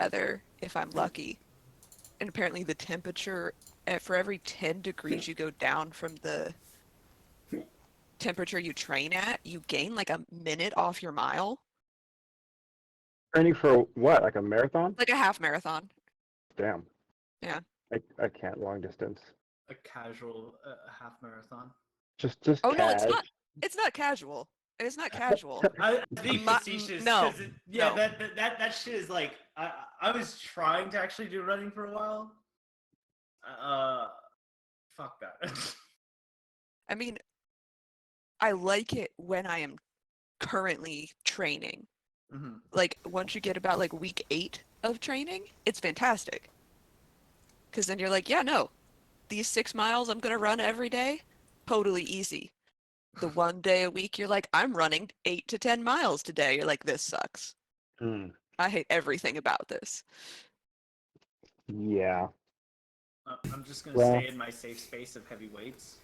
weather if I'm lucky. And apparently the temperature, for every 10 degrees you go down from the temperature you train at, you gain like a minute off your mile, Training for what? Like a marathon? like a half marathon. Damn. Yeah. I can't long distance. A casual half marathon. Just Oh no, it's cash. not. It's not casual. It's not casual. I being My- facetious no, because yeah, no. that shit is like I was trying to actually do running for a while. Fuck that. I mean, I like it when I am currently training. Mm-hmm. Like once you get about like week 8 of training, it's fantastic. Because then you're like, yeah, no, these 6 miles I'm gonna run every day, totally easy. The one day a week you're like, I'm running 8 to 10 miles today. You're like, this sucks. Mm, I hate everything about this. yeah. I'm just gonna Well- stay in my safe space of heavy weights.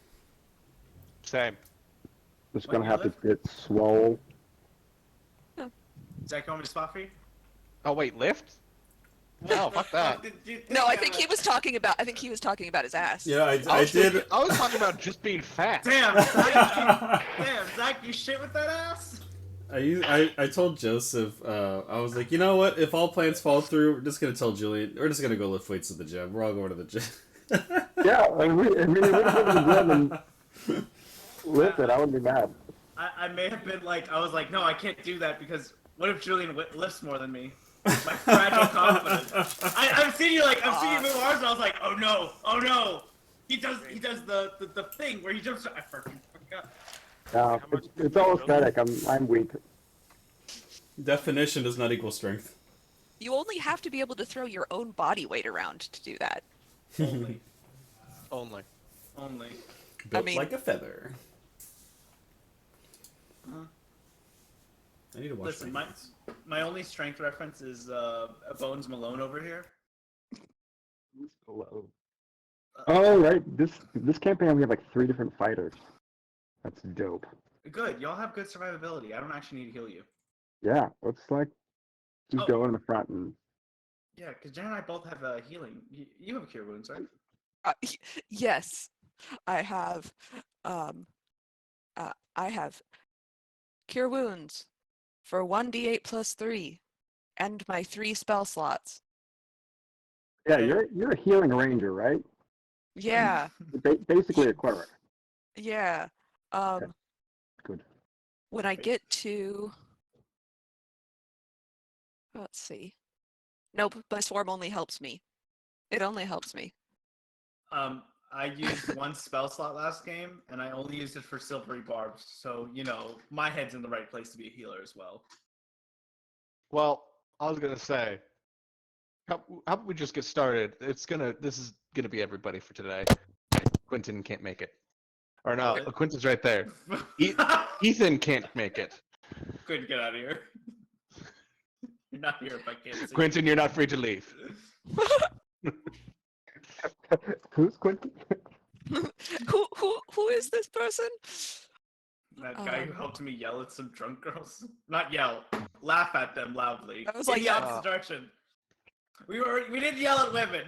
Same. Just What, gonna you have to lift? get swole. Zach, you want me to spot for you? Oh wait, lift? No, fuck that. No, I think he was talking about. I think he was talking about his ass. Yeah, I was did. thinking- I was talking about just being fat. Damn, Zach, Zach, you shit with that ass? I told Joseph, I was like, you know what? If all plans fall through, we're just gonna tell Julian. We're just gonna go lift weights at the gym. We're all going to the gym. Yeah, I mean, if we went to the gym and lift it, I wouldn't be mad. I may have been like, I was like, no, I can't do that because what if Julian lifts more than me? My fragile confidence. I've seen you move arms, and I was like, oh no. He does the thing where he jumps. I fucking forgot. No, it's all aesthetic. I'm weak. Definition does not equal strength. You only have to be able to throw your own body weight around to do that. Only. Only. Built mean- like a feather. I need to watch. Listen, my only strength reference is Bones Malone over here. Oh right, this campaign we have like 3 different fighters. That's dope. Good, y'all have good survivability. I don't actually need to heal you. Yeah, let's like just Oh. go in the front and Yeah, because Jen and I both have healing. You have cure wounds, right? Yes, I have. I have cure wounds for 1d8 plus 3, and my 3 spell slots. yeah, you're a healing ranger, right? Yeah, Basically a cleric. yeah. Good. When I get to, let's see. Nope, my swarm only helps me. It only helps me. I used 1 spell slot last game, and I only used it for silvery barbs. So my head's in the right place to be a healer as well. Well, I was gonna say, how about we just get started? This is gonna be everybody for today. Quentin can't make it. Or no, Really? Quentin's right there. Ethan can't make it. Couldn't get out of here. You're not here if I can't see. Quentin, you're not free to leave. Who's Quentin? Who is this person? That guy who helped me yell at some drunk girls. Not yell, laugh at them loudly. I was In like, the opposite direction. We didn't yell at women.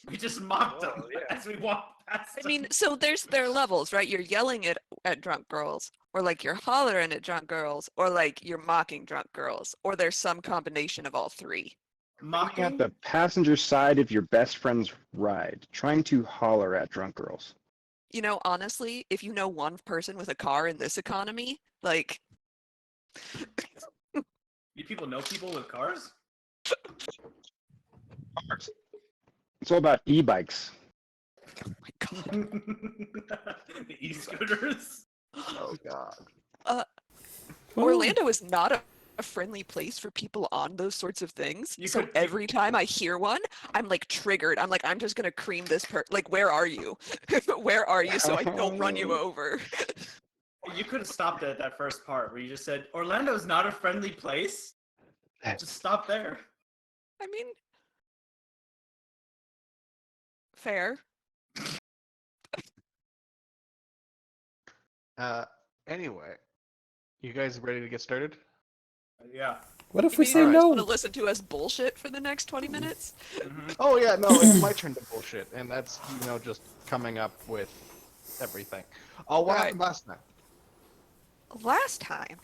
We just mocked them as we walked past I them. mean, so there are levels, right? You're yelling at drunk girls, or like you're hollering at drunk girls, or like you're mocking drunk girls, or there's some combination of all 3. Being at mocking. the passenger side of your best friend's ride, trying to holler at drunk girls. You know, honestly, if you know one person with a car in this economy, like, You people know people with cars? It's all about e-bikes. oh my god. The e-scooters. Oh god. Orlando is not a friendly place for people on those sorts of things. You So could- every time I hear one, I'm like triggered. I'm like, I'm just gonna cream this like, where are you? Where are you so I don't run you over? You could have stopped at that first part where you just said, Orlando's not a friendly place. Just stop there. I mean, fair. Anyway, you guys ready to get started? Yeah. What if You we mean say you just want no? to listen to us bullshit for the next 20 minutes? Oh yeah, no, it's my turn to bullshit, and that's just coming up with everything. Oh, what Right. happened last time? Last time,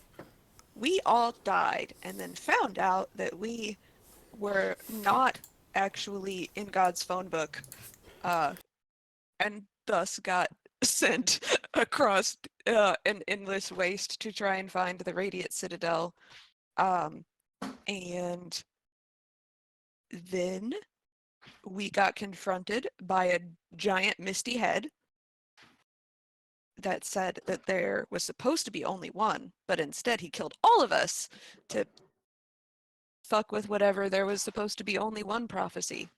we all died and then found out that we were not actually in God's phone book, uh, and thus got sent across an endless waste to try and find the Radiant Citadel. And then we got confronted by a giant misty head that said that there was supposed to be only one, but instead he killed all of us to fuck with whatever there was supposed to be only one prophecy.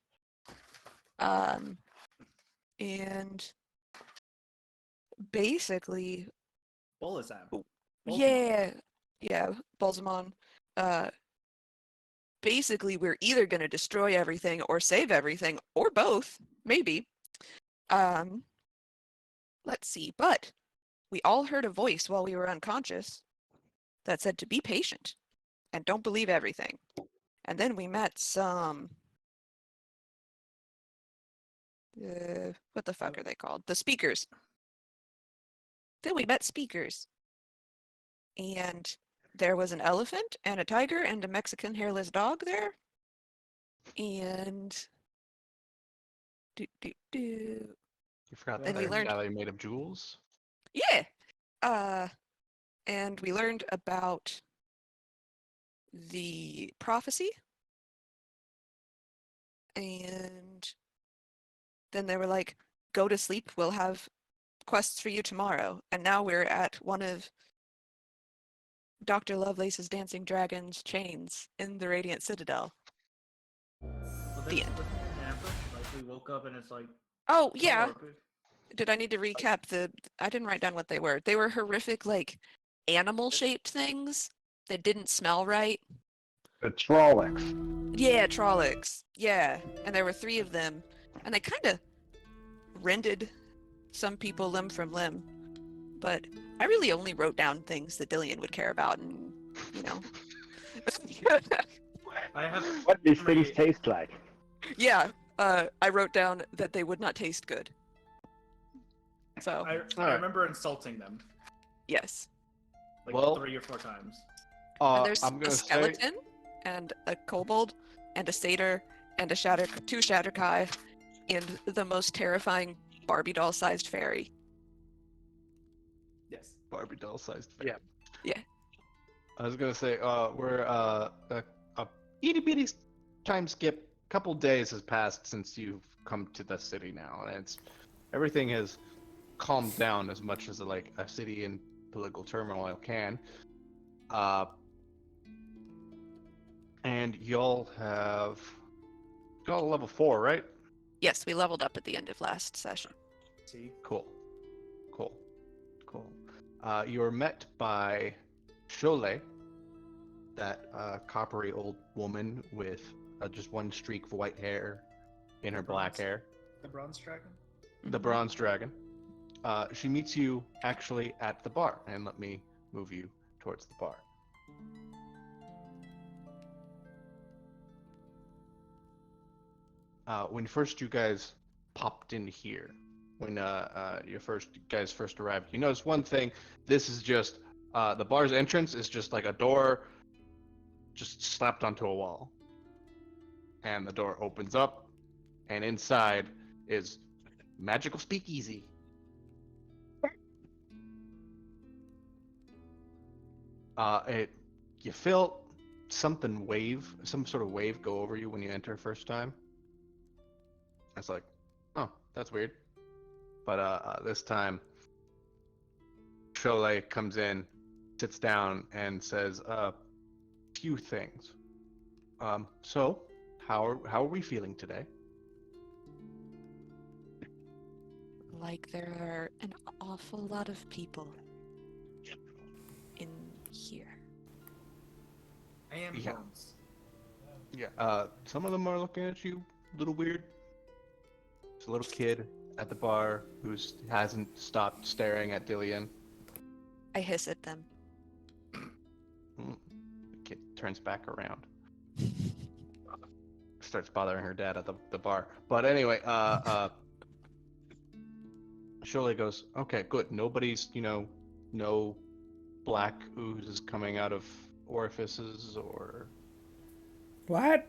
And basically, Bolazam. yeah, yeah, Balsamon. Uh, basically, we're either going to destroy everything or save everything, or both, maybe. Um, let's see, but we all heard a voice while we were unconscious that said to be patient and don't believe everything. And then we met some. What the fuck are they called? The speakers. Then we met speakers. And there was an elephant and a tiger and a Mexican hairless dog there. And. Do, do, do. You forgot Then that we I learned. forgot I made of jewels. Yeah! And we learned about the prophecy. And then they were like, go to sleep, we'll have quests for you tomorrow. And now we're at one of Dr. Lovelace's dancing dragon's chains in the Radiant Citadel. Was The it end. an ambush? Like we woke up and it's like. Oh, yeah. Oh, Did I need to recap the... I didn't write down what they were. They were horrific, like, animal-shaped things that didn't smell right. The Trollocs. Yeah, Trollocs. Yeah. And there were 3 of them. And they kind of rended some people limb from limb. But I really only wrote down things that Dillian would care about and, you know. I have. What these things memory- taste like. Yeah, I wrote down that they would not taste good. So, I Alright. remember insulting them yes. like Well- 3 or 4 times. And there's I'm a gonna say skeleton, and a kobold, and a satyr, and two Shatterkai, and the most terrifying Barbie doll-sized fairy. Yes. Barbie doll sized. Yeah. Yeah. I was gonna say we're a itty bitty time skip. Couple days has passed since you've come to the city now, and everything has calmed down as much as like a city in political turmoil can. And y'all got a level 4, right? Yes, we leveled up at the end of last session. See. Cool. You're met by Cholet, that coppery old woman with just one streak of white hair in her black Bronze. hair. The bronze dragon. The bronze dragon. She meets you actually at the bar, and let me move you towards the bar. When first you guys popped in here, when you guys first arrived, you notice one thing. This is just the bar's entrance is just like a door, just slapped onto a wall, and the door opens up, and inside is magical speakeasy. You feel some sort of wave go over you when you enter first time. It's like, oh, that's weird. But this time, Cholet comes in, sits down, and says a few things. So, how are we feeling today? Like there are an awful lot of people in here. I am Yeah. bones. Yeah. Some of them are looking at you a little weird. There's a little kid at the bar who hasn't stopped staring at Dillian. I hiss at them. The kid turns back around. Starts bothering her dad at the bar. But anyway, Shirley goes, okay, good. Nobody's, no black ooze is coming out of orifices or... What?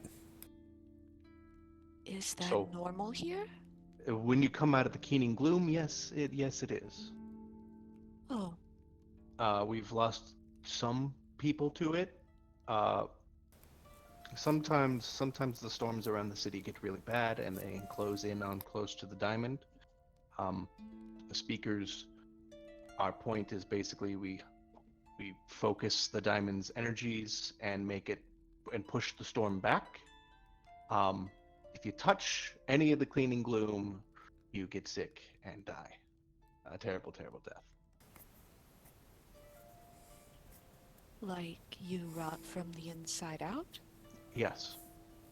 Is that So- normal here? When you come out of the keening gloom, yes, it is. Oh, We've lost some people to it. Sometimes the storms around the city get really bad and they close in on close to the diamond. The speakers, our point is basically we focus the diamond's energies and make it and push the storm back. If you touch any of the cleaning gloom, you get sick and die. A terrible, terrible death. like you rot from the inside out? Yes.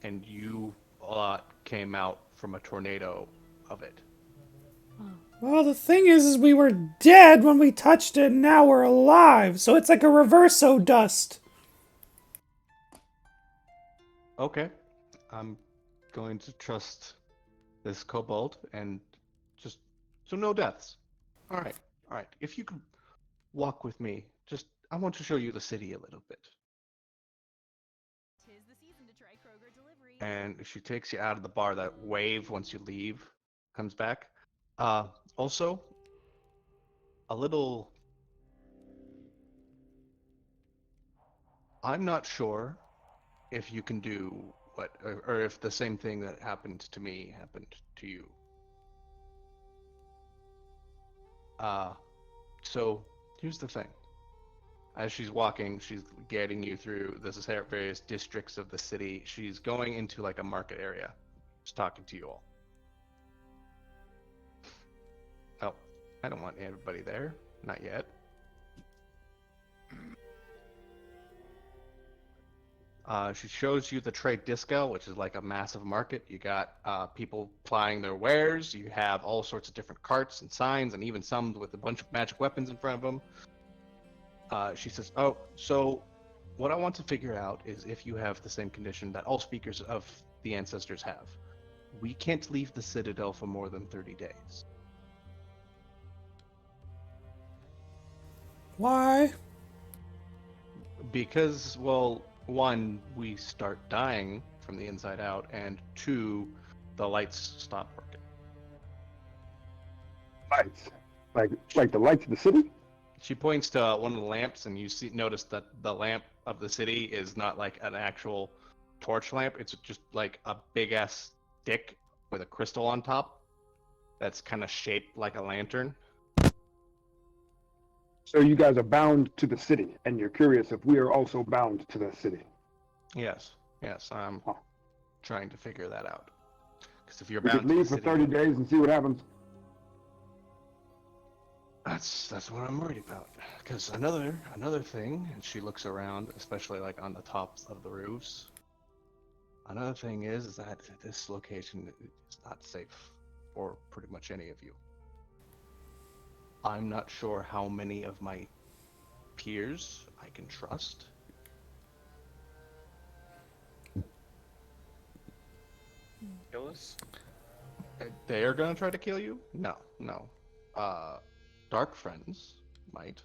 And you lot came out from a tornado of it. Well, the thing is we were dead when we touched it, and now we're alive. So it's like a reverso dust. Okay. I'm going to trust this kobold and just so no deaths. All right. All right. If you could walk with me, I want to show you the city a little bit. Tis the season to try Kroger delivery. And she takes you out of the bar. That wave once you leave comes back. Also, a little. I'm not sure if you can do what, or if the same thing that happened to me happened to you. So here's the thing. As she's walking, she's guiding you through the various districts of the city. She's going into like a market area. She's talking to you all. Oh, I don't want everybody there. Not yet. She shows you the trade disco, which is like a massive market. You got people plying their wares. You have all sorts of different carts and signs, and even some with a bunch of magic weapons in front of them. She says, oh, so what I want to figure out is if you have the same condition that all speakers of the ancestors have. We can't leave the Citadel for more than 30 days. Why? Because, well, one, we start dying from the inside out, and two, the lights stop working. Lights. Like the lights of the city? She points to one of the lamps, and you notice that the lamp of the city is not like an actual torch lamp. It's just like a big ass stick with a crystal on top that's kind of shaped like a lantern. So you guys are bound to the city, and you're curious if we are also bound to the city. Yes, I'm Huh. trying to figure that out. Because if you're We bound could to the leave for city, 30 days and see what happens. That's what I'm worried about. Because another thing, and she looks around, especially like on the tops of the roofs. Another thing is that this location is not safe for pretty much any of you. I'm not sure how many of my peers I can trust. Kill us? They are gonna try to kill you? No. Dark friends might.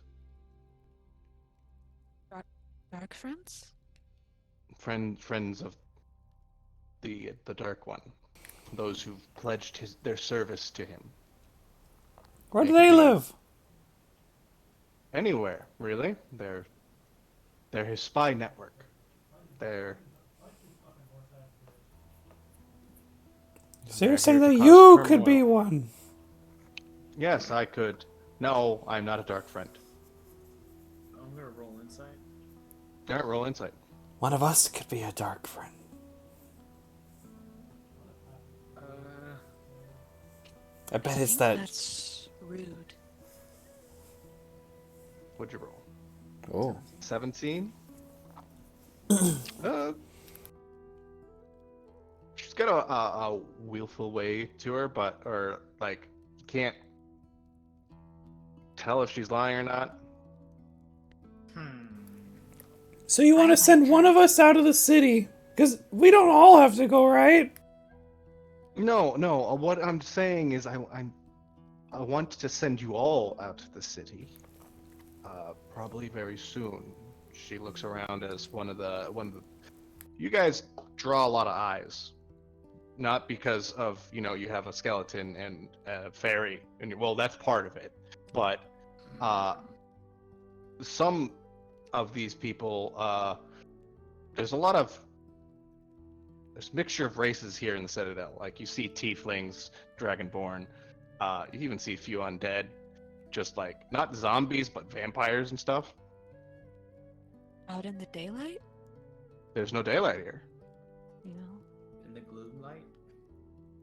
Dark friends? Friends of the Dark One. Those who've pledged their service to him. Where do They they could be- live? Anywhere, really. They're his spy network. They're So you're they're saying here that to cause you could be turmoil. one. Yes, I could. No, I'm not a dark friend. I'm gonna roll insight. Alright, roll insight. One of us could be a dark friend. I bet it's that. That's rude. What'd you roll? Oh. 17? She's got a willful way to her, or like, you can't tell if she's lying or not. So you want I to send like one her. of us out of the city? Because we don't all have to go, right? No, no. What I'm saying is, I want to send you all out to the city. Probably very soon. She looks around as one of the. You guys draw a lot of eyes, not because of you have a skeleton and a fairy, and well, that's part of it, but some of these people, there's a lot of there's mixture of races here in the Citadel. Like you see tieflings, dragonborn, you even see a few undead, just like not zombies but vampires and stuff. Out in the daylight, There's no daylight here. you know, In the gloom light.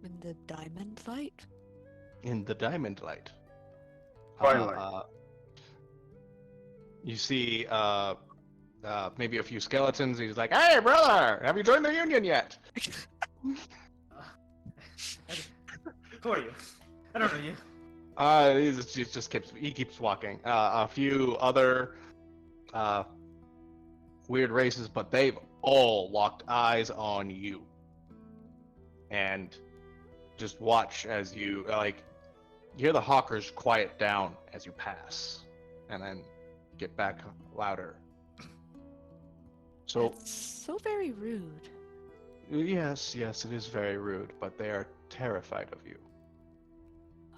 in the diamond light. In the diamond light. Twilight. You see maybe a few skeletons. He's like, "Hey, brother, have you joined the union yet?" Who are you? I don't know you. He keeps walking. A few other weird races, but they've all locked eyes on you, and just watch as you you hear the hawkers quiet down as you pass, and then get back louder. So That's so very rude. yes, it is very rude, but they are terrified of you.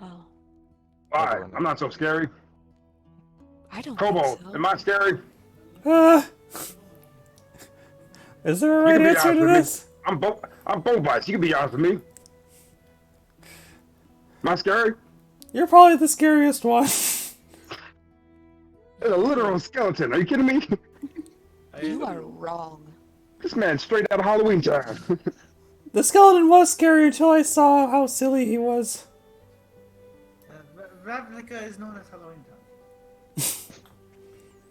Oh, Why? Everyone I'm not so scary. I don't Kobo, think so. am I scary? Is there a You right can be answer honest to with me. this? I'm both bites. You can be honest with me. Am I scary? You're probably the scariest one. There's a literal skeleton. Are you kidding me? You are wrong. This man's straight out of Halloween time. The skeleton was scary until I saw how silly he was. Ravnica is known as Halloween Town.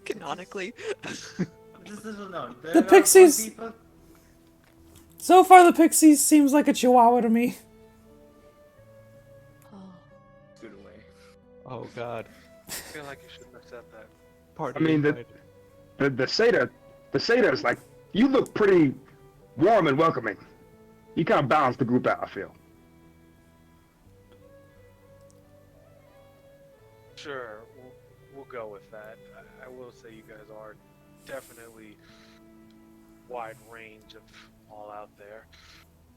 Canonically. This is known. The pixies- So far, the pixies seems like a chihuahua to me. Oh. Scoot away. Oh God. I feel like you shouldn't have said that. Party I mean, invite. the Sata is like, you look pretty warm and welcoming. You kind of balance the group out, I feel. Sure, we'll go with that. I will say you guys are definitely wide range of all out there.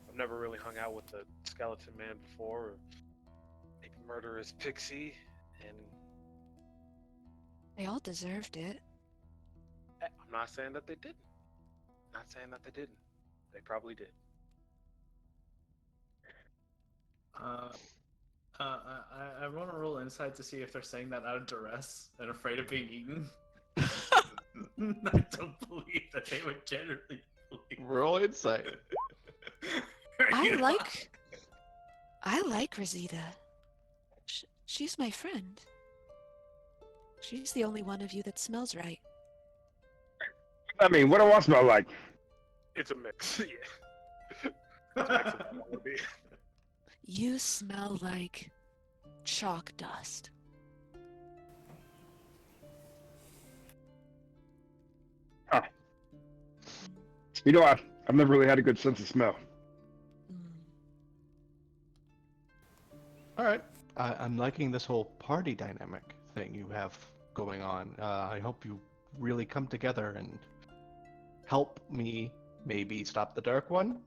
I've never really hung out with the skeleton man before, or maybe murderous pixie, and They all deserved it. I'm not saying that they didn't. Not saying that they didn't. They probably did. I want to roll insight to see if they're saying that out of duress and afraid of being eaten. I don't believe that they would generally believe. Roll insight. I like Rosita. She's my friend. She's the only one of you that smells right. I mean, what do I smell like? It's a mix, yeah. It's a mix of quality. You smell like chalk dust. You know, I've never really had a good sense of smell. Mm. All right. I'm liking this whole party dynamic thing you have going on. I hope you really come together and help me maybe stop the Dark One.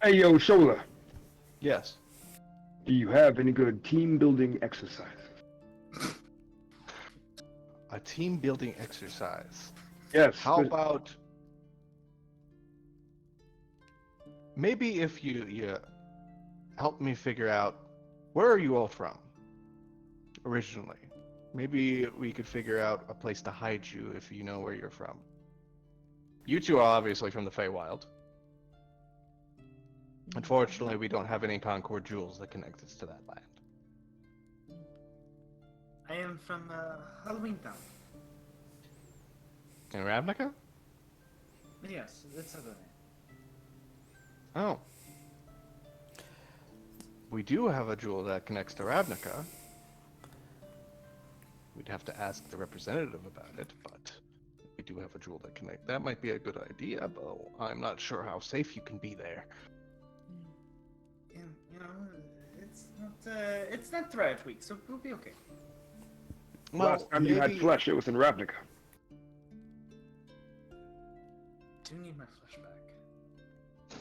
Hey, yo, Shola, Yes. do you have any good team building exercise? A team building exercise. Yes. How about maybe if you help me figure out where are you all from originally? Maybe we could figure out a place to hide you if you know where you're from. You two are obviously from the Feywild. Unfortunately, we don't have any Concord jewels that connect us to that land. I am from Halloween Town. In Ravnica? Yes, it's other name. Oh. We do have a jewel that connects to Ravnica. We'd have to ask the representative about it, but we we do have a jewel that connect. That might be a good idea, though. I'm not sure how safe you can be there. And, it's not Thread Week, so we'll be okay. Last time you had flesh, it was in Ravnica. Do need my flesh back.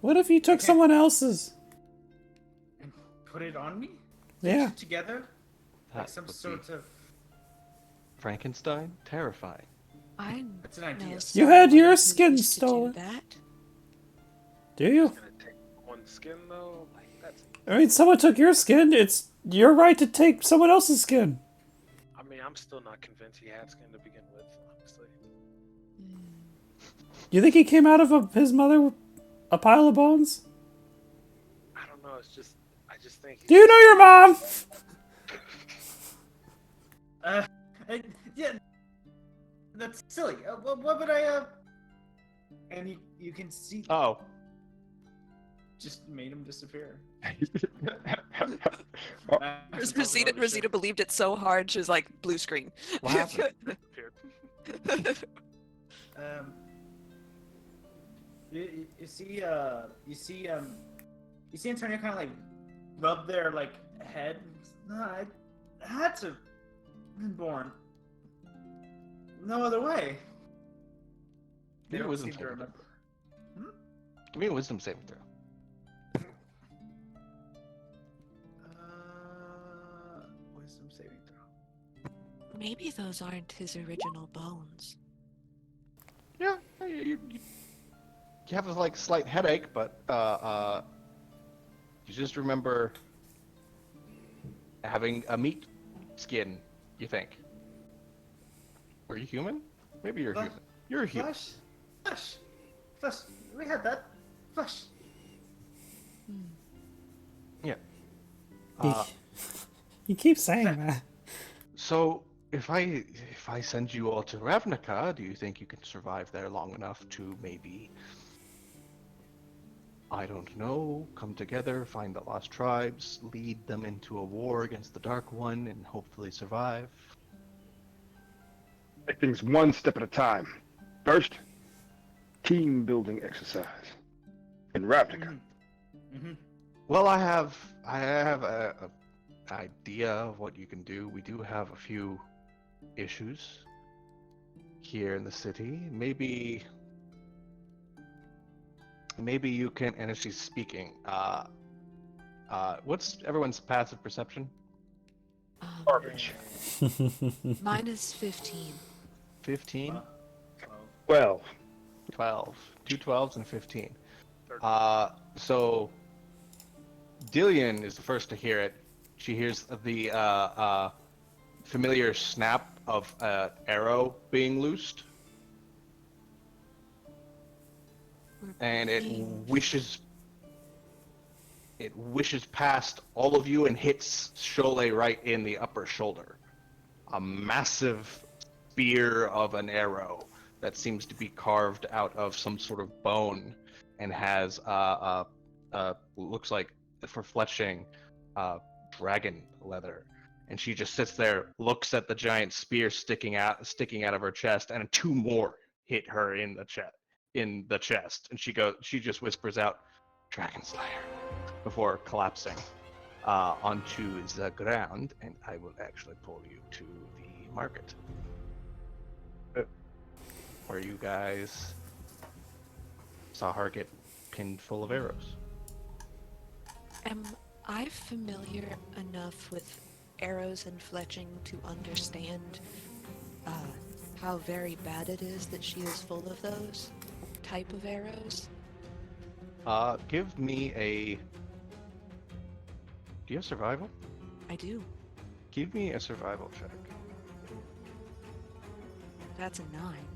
What if you took someone else's? And put it on me? Yeah. Stitch it together? Like That some would sort be of... Frankenstein? Terrifying. I That's an idea. know You had someone your who skin used to do stolen. that. Do you? Gonna take one skin though. Like that's. I mean, someone took your skin. It's your right to take someone else's skin. I mean, I'm still not convinced he had skin to begin with. Honestly. You think he came out of his mother with a pile of bones? I don't know. It's just. I just think. He's Do you know your mom? Yeah. That's silly. What would I, And you can see... Oh, Just made him disappear. Rosita believed it so hard, she was like, blue screen. what happened? You see Antonio kind of like rub their like head. No, I had to been born. No other way. They Give me a don't wisdom seem to saving throw. remember. Give me a wisdom saving throw. Wisdom saving throw. Maybe those aren't his original bones. Yeah, you have a like slight headache, but you just remember having a meat skin. You think? Were you human? Maybe you're Flesh. human. You're a human. Flesh. We had that. Flesh. Yeah. You keep saying that. So if I send you all to Ravnica, do you think you can survive there long enough to maybe, I don't know, come together, find the lost tribes, lead them into a war against the Dark One, and hopefully survive? Take things one step at a time. First, team building exercise in Ravnica. Well, I have a idea of what you can do. We do have a few issues here in the city. Maybe you can. And as she's speaking, what's everyone's passive perception? Garbage. Mine is 15. 15, 12. 12, 2 12s and 15. So Dillian is the first to hear it. She hears the familiar snap of an arrow being loosed, and it wishes past all of you and hits Sholay right in the upper shoulder. A massive spear of an arrow that seems to be carved out of some sort of bone and has looks like for fletching dragon leather. And she just sits there, looks at the giant spear sticking out of her chest, and 2 more hit her in the chest. And she just whispers out, "Dragon Slayer," before collapsing onto the ground. And I will actually pull you to the market, where you guys saw her get pinned full of arrows. Am I familiar enough with arrows and fletching to understand how very bad it is that she is full of those type of arrows? Give me a... Do you have survival? I do. Give me a survival check. That's a 9.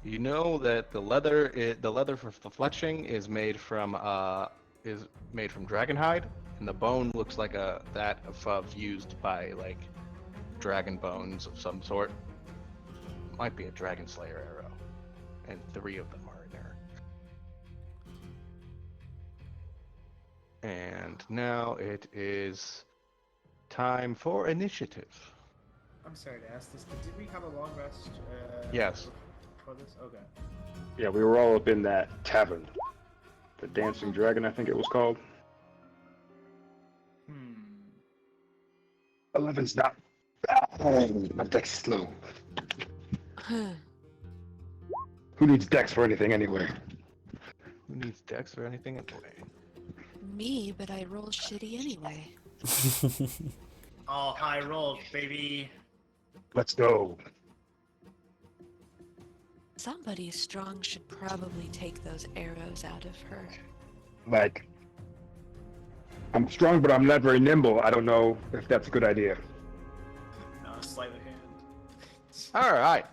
You know that the leather for the fletching is made from dragon hide, and the bone looks like that of used by like dragon bones of some sort. Might be a dragon slayer arrow, and 3 of them are in there. And now it is time for initiative. I'm sorry to ask this, but did we have a long rest? Yes. For this? Okay. Yeah, we were all up in that tavern. The Dancing Dragon, I think it was called. 11's not. My dex is slow. Who needs dex for anything anyway? Who needs dex or anything anyway? Me, but I roll shitty anyway. All high rolls, baby. Let's go. Somebody strong should probably take those arrows out of her. Like, I'm strong, but I'm not very nimble. I don't know if that's a good idea. No, slightly hand. All right.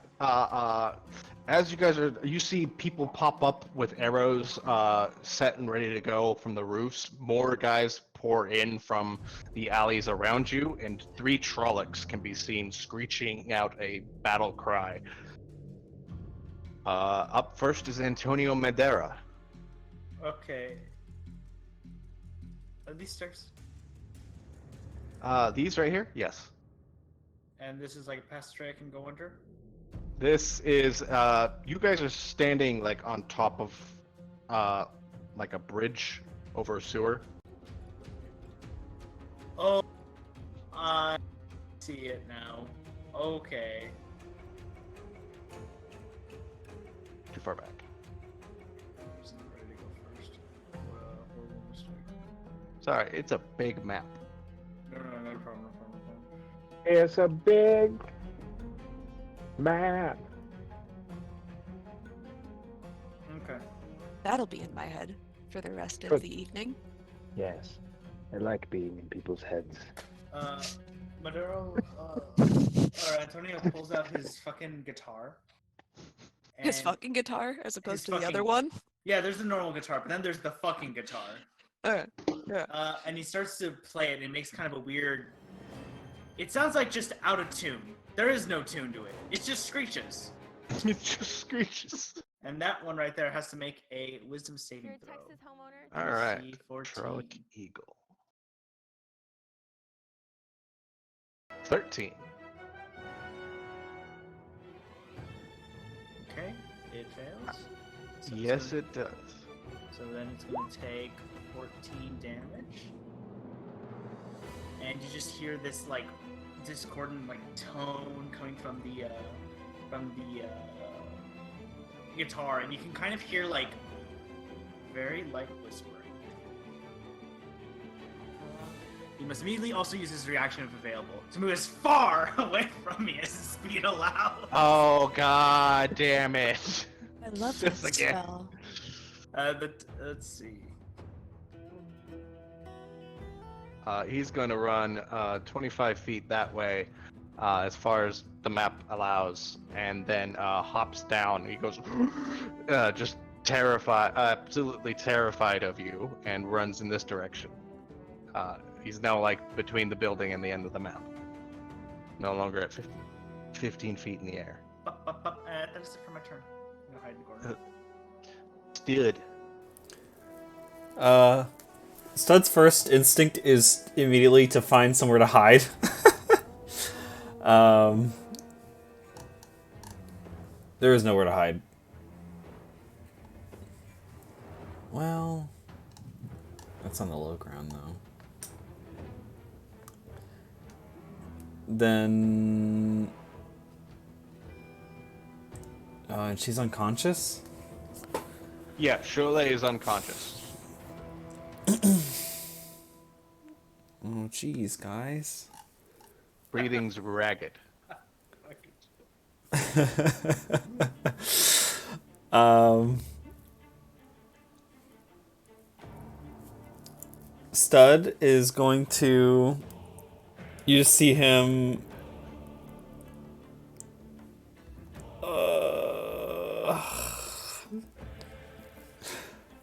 As you see people pop up with arrows set and ready to go from the roofs. More guys pour in from the alleys around you, and 3 Trollocs can be seen screeching out a battle cry. Up first is Antonio Madera. Okay. Are these stairs? These right here? Yes. And this is like a passageway I can go under? This is you guys are standing like on top of like a bridge over a sewer. Oh, I see it now. Okay. Too far back. I'm just not ready to go first. Horrible mistake. Sorry, it's a big map. No problem, no problem. It's a big map. Okay. That'll be in my head for the rest of Good. the evening. Yes, I like being in people's heads. Maduro, or Antonio pulls out his fucking guitar. His and- fucking guitar, as opposed to the other fucking- one. Yeah, there's the normal guitar, but then there's the fucking guitar. Yeah. And he starts to play it, and it makes kind of a weird. It sounds like just out of tune. There is no tune to it. It just screeches. It just screeches. And that one right there has to make a wisdom saving You're a throw. Texas homeowner. All right. DC 14. Trolloc Eagle. 13. Okay, it fails. So it's Yes, gonna- it does. So then it's going to take 14 damage. And you just hear this like discordant like tone coming from the guitar, and you can kind of hear like very light whispering. You must immediately also use his reaction if available to move as far away from me as his speed allows. Oh god damn it. I love Just this again. spell. Let's see. He's going to run 25 feet that way as far as the map allows, and then hops down. He goes just terrified, absolutely terrified of you, and runs in this direction. He's now like between the building and the end of the map. No longer at 15 feet in the air. That is it for my turn. I'm gonna hide in the corner. Stood. Stud's first instinct is immediately to find somewhere to hide. There is nowhere to hide. Well, that's on the low ground though. Then, and she's unconscious? Yeah, Cholet is unconscious. Oh, jeez, guys. Breathing's ragged. Stud is going to. You just see him.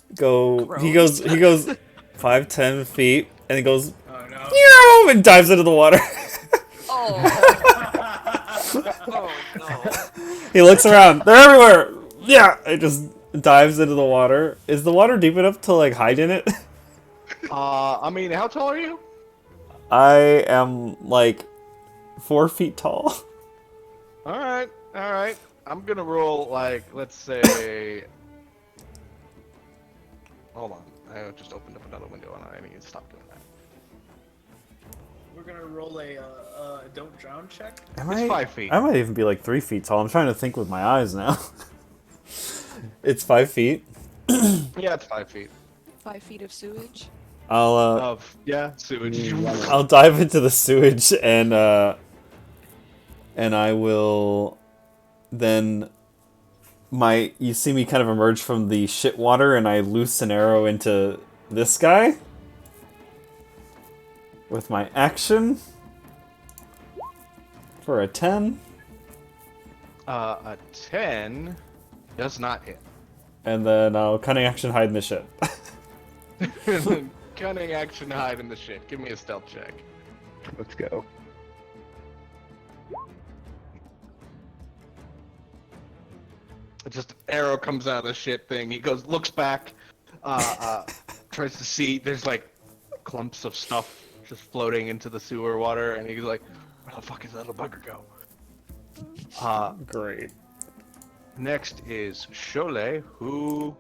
He goes 5-10 feet and he goes Oh no. and dives into the water. Oh no. He looks around. They're everywhere. Yeah, it just dives into the water. Is the water deep enough to like hide in it? I mean, how tall are you? I am like 4 feet tall. All right, all right. I'm gonna roll like, let's say. Hold on, I just opened up another window and I need to stop doing that. We're gonna roll a don't drown check. It's 5 feet. I might even be like 3 feet tall. I'm trying to think with my eyes now. It's 5 feet. Yeah, it's 5 feet. 5 feet of sewage. Sewage. I'll dive into the sewage and I will then you see me kind of emerge from the shit water and I loose an arrow into this guy with my action for a 10. A 10 does not hit. And then I'll cunning action hide in the shit. Cunning action hide in the shit. Give me a stealth check. Let's go. Just an arrow comes out of the shit thing. He goes, looks back, tries to see. There's like clumps of stuff just floating into the sewer water, and he's like, "Where the fuck is that little bugger go?" Great. Next is Cholet, who.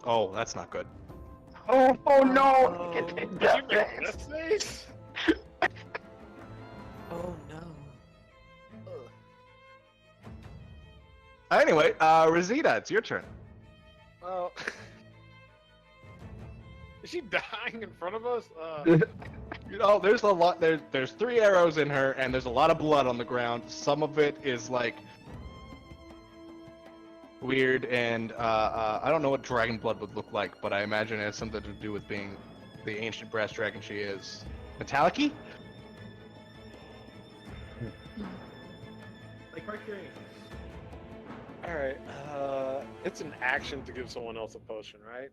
Oh, that's not good. Oh no! Oh no. Anyway, Rosita, it's your turn. Well, is she dying in front of us? You know, there's a lot. There's 3 arrows in her, and there's a lot of blood on the ground. Some of it is like weird, and I don't know what dragon blood would look like, but I imagine it has something to do with being the ancient brass dragon she is. Metallic-y? Like Mercury. All right. It's an action to give someone else a potion, right?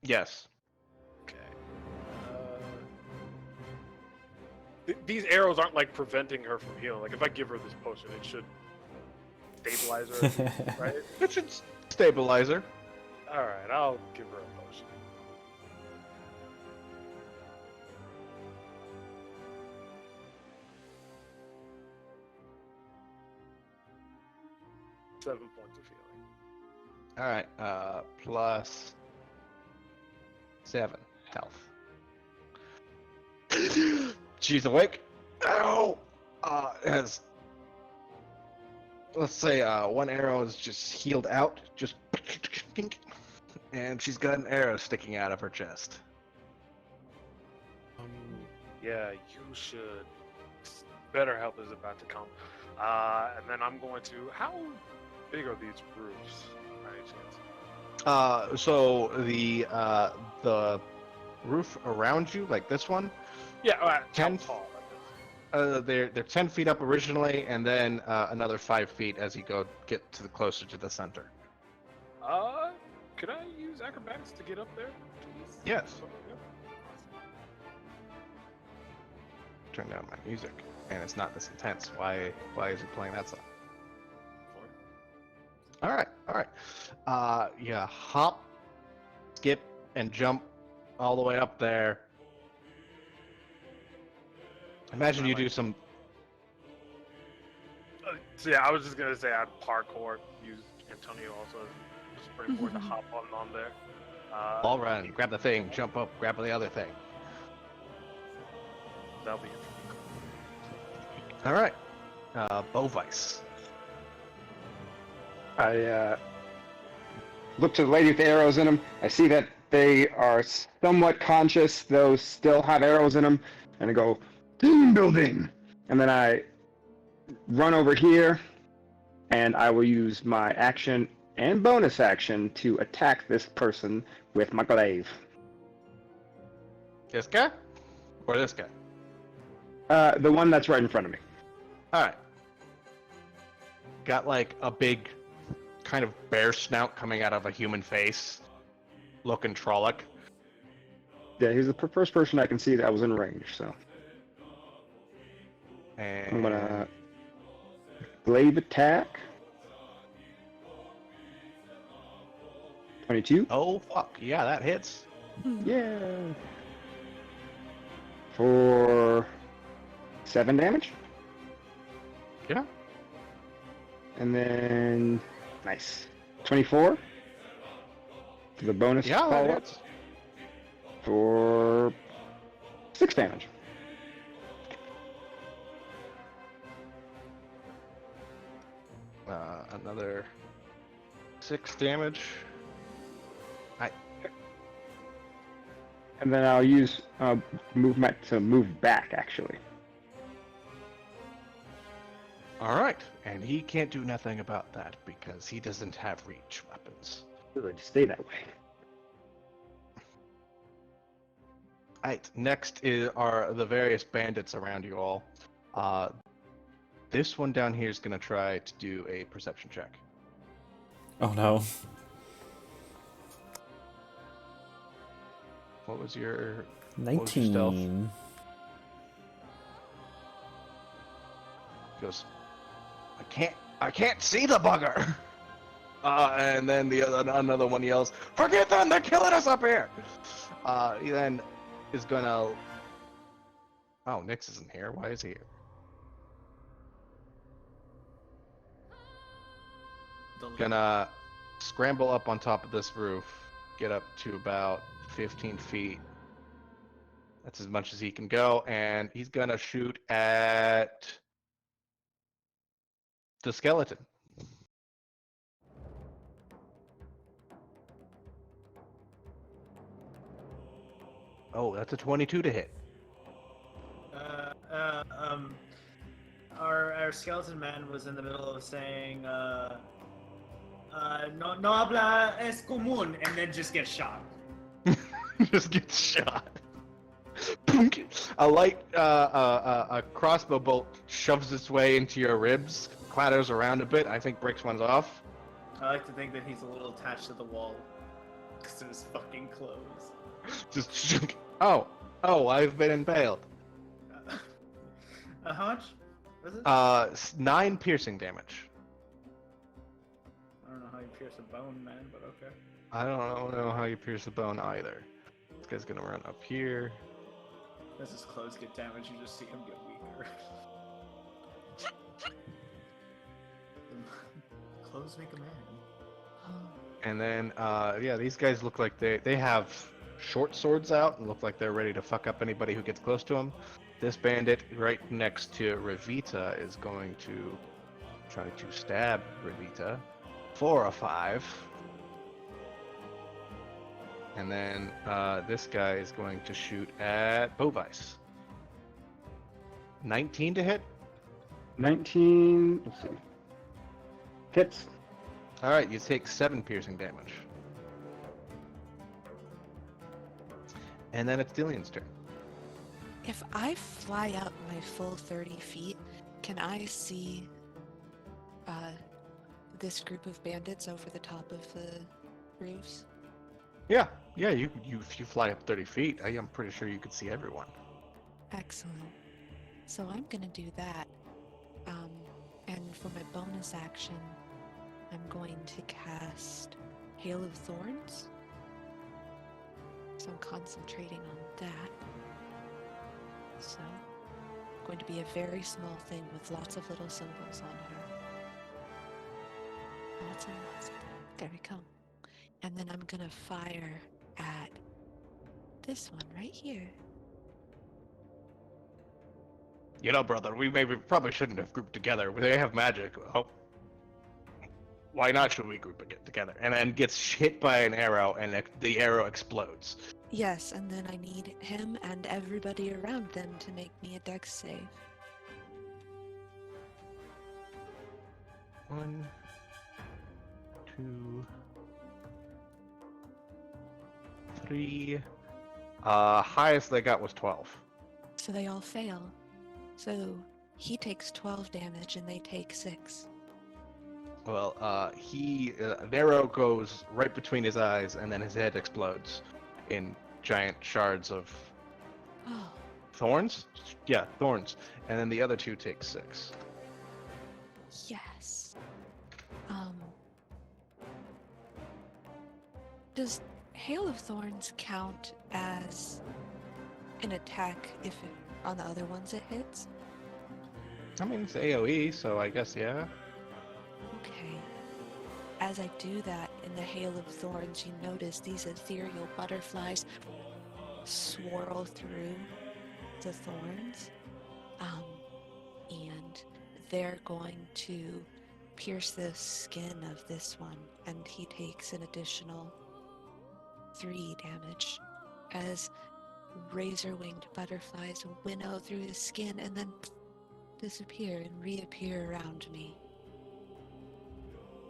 Yes. Okay. These arrows aren't like preventing her from healing. Like if I give her this potion, it should stabilize her, right? It should stabilize her. All right, I'll give her a potion. Seven points of healing. All right. Plus 7 health. She's awake. Ow! Has, let's say, 1 arrow is just healed out, just and she's got an arrow sticking out of her chest. Yeah, you should. Better help is about to come. And then I'm going to. How big are these roofs? By any chance? So the roof around you, like this one, Yeah, how 10 tall? Like this? they're 10 feet up originally, and then another 5 feet as you get to the closer to the center. Could I use acrobatics to get up there, please? Yes. Turn down my music, and it's not this intense. Why is it playing that song? All right. Yeah, hop, skip, and jump all the way up there. Imagine you do some. So yeah, I was just gonna say I'd parkour, use Antonio also as a springboard to hop on there. Ball run, grab the thing, jump up, grab the other thing. That'll be it. All right, Bovice. I look to the lady with the arrows in them. I see that they are somewhat conscious, though still have arrows in them. And I go, team building! And then I run over here, and I will use my action and bonus action to attack this person with my glaive. This guy, or this guy? The one that's right in front of me. All right. Got like a big, kind of bear snout coming out of a human face, looking Trolloc. Yeah, he's the first person I can see that was in range, so. And I'm gonna glaive attack. 22. oh fuck, yeah, that hits. Yeah. For 7 damage. Yeah. And then, nice. 24 for the bonus Yeah, that follow-up hits. for 6 damage. Another 6 damage. And then I'll use movement to move back, actually. All right, and he can't do nothing about that because he doesn't have reach weapons. Really, just stay that way. All right, next are the various bandits around you all. This one down here is going to try to do a perception check. Oh no. What was your 19. He goes, I can't see the bugger. And then another one yells, "Forget them! They're killing us up here!" He then is gonna. Oh, Nyx isn't here. Why is he here? Gonna scramble up on top of this roof, get up to about 15 feet. That's as much as he can go, and he's gonna shoot at the skeleton. Oh, that's a 22 to hit. Our skeleton man was in the middle of saying, no habla es común, and then just gets shot. Just gets shot. A light a crossbow bolt shoves its way into your ribs, clatters around a bit. I think breaks one's off. I like to think that he's a little attached to the wall because of his fucking clothes. Just oh, I've been impaled. How much was it? 9 piercing damage. I don't know how you pierce a bone, man, but okay. I don't know how you pierce the bone either. This guy's gonna run up here. As his clothes get damaged, you just see him get weaker. Clothes make a man. And then, yeah, these guys look like they have short swords out and look like they're ready to fuck up anybody who gets close to them. This bandit right next to Revita is going to try to stab Revita for a 5. And then this guy is going to shoot at Bovice. 19 to hit. 19. Let's see. Hits. All right, you take 7 piercing damage. And then it's Dillion's turn. If I fly out my full 30 feet, can I see this group of bandits over the top of the roofs? Yeah, you if you fly up 30 feet, I'm pretty sure you could see everyone. Excellent. So I'm gonna do that. And for my bonus action, I'm going to cast Hail of Thorns. So I'm concentrating on that. So, going to be a very small thing with lots of little symbols on her. Lots and lots of them. There we go. And then I'm gonna fire at this one right here. You know, brother, we probably shouldn't have grouped together. They have magic. Oh, why not? Should we group it together? And then gets hit by an arrow, and the arrow explodes. Yes, and then I need him and everybody around them to make me a dex save. 1, 2, 3. Highest they got was 12. So they all fail. So he takes 12 damage and they take 6. Well, an arrow goes right between his eyes, and then his head explodes in giant shards of Oh, thorns. Yeah, thorns. And then the other 2 take 6. yes. Does Hail of Thorns count as an attack if it, on the other ones it hits? I mean, it's AoE, so I guess yeah. Okay. As I do that in the Hail of Thorns, you notice these ethereal butterflies swirl through the thorns. And they're going to pierce the skin of this one, and he takes an additional 3 damage as razor-winged butterflies winnow through his skin and then disappear and reappear around me.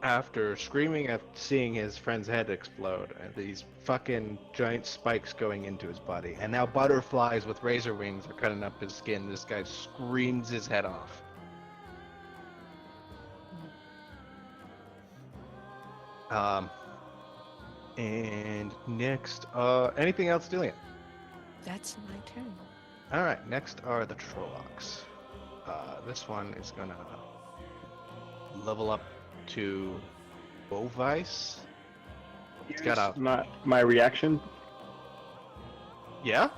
After screaming at seeing his friend's head explode, and these fucking giant spikes going into his body, and now butterflies with razor wings are cutting up his skin, this guy screams his head off. And next, anything else, Dillian? That's my turn. Alright, next are the Trollocs. This one is gonna level up to Bovice. It's got a... my reaction Yeah?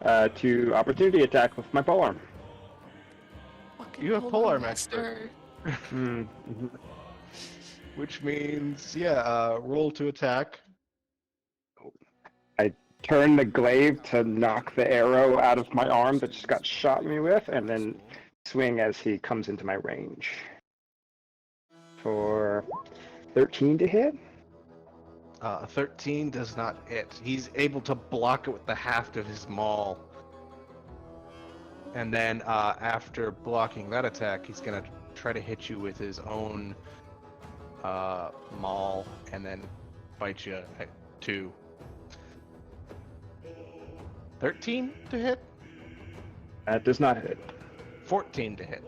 to opportunity attack with my polearm. Fucking You have polar polearm expert. Mm-hmm. Which means, yeah, roll to attack. Turn the glaive to knock the arrow out of my arm that just got shot me with, and then swing as he comes into my range. For 13 to hit? 13 does not hit. He's able to block it with the haft of his maul. And then after blocking that attack, he's going to try to hit you with his own maul and then bite you at 2. 13 to hit? That does not hit. 14 to hit.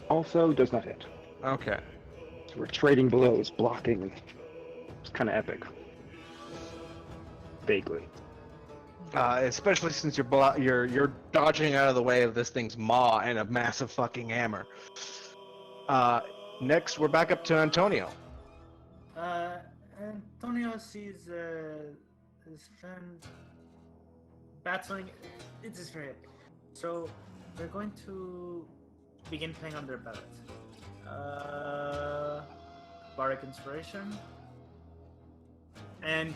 Also does not hit. Okay. So we're trading blows, blocking. It's kind of epic. Vaguely. Especially since you're dodging out of the way of this thing's maw and a massive fucking hammer. Next, we're back up to Antonio. Antonio sees his friend battling. It's just very epic. So they're going to begin playing on their ballot. Bardic Inspiration. And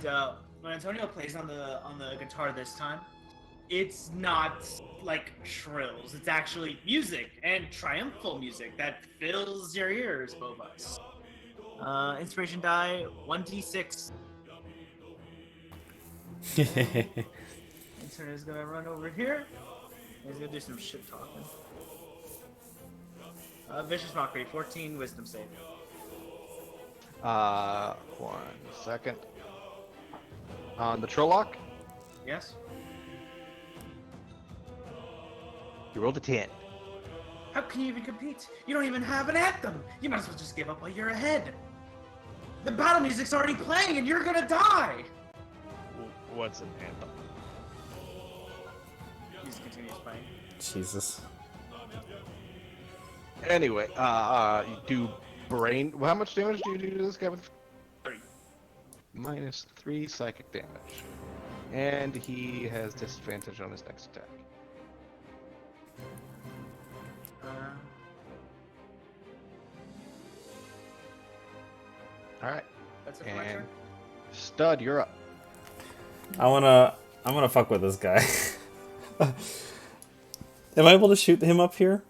when Antonio plays on the guitar this time, it's not like shrills. It's actually music, and triumphal music that fills your ears, both of us. Inspiration die 1d6. Antonio's gonna run over here. He's gonna do some shit talking. Vicious Mockery, 14 Wisdom save. 1 second. On the Trolloc, Yes? you rolled a 10. How can you even compete? You don't even have an anthem! You might as well just give up while you're ahead! The battle music's already playing and you're gonna die! What's an anthem? He just continues playing. Jesus. Anyway, you do brain. Well, how much damage do you do to this guy with? 3. -3 psychic damage, and he has disadvantage on his next attack. All right, That's it for my and turn. Stud, you're up. I'm gonna fuck with this guy. Am I able to shoot him up here?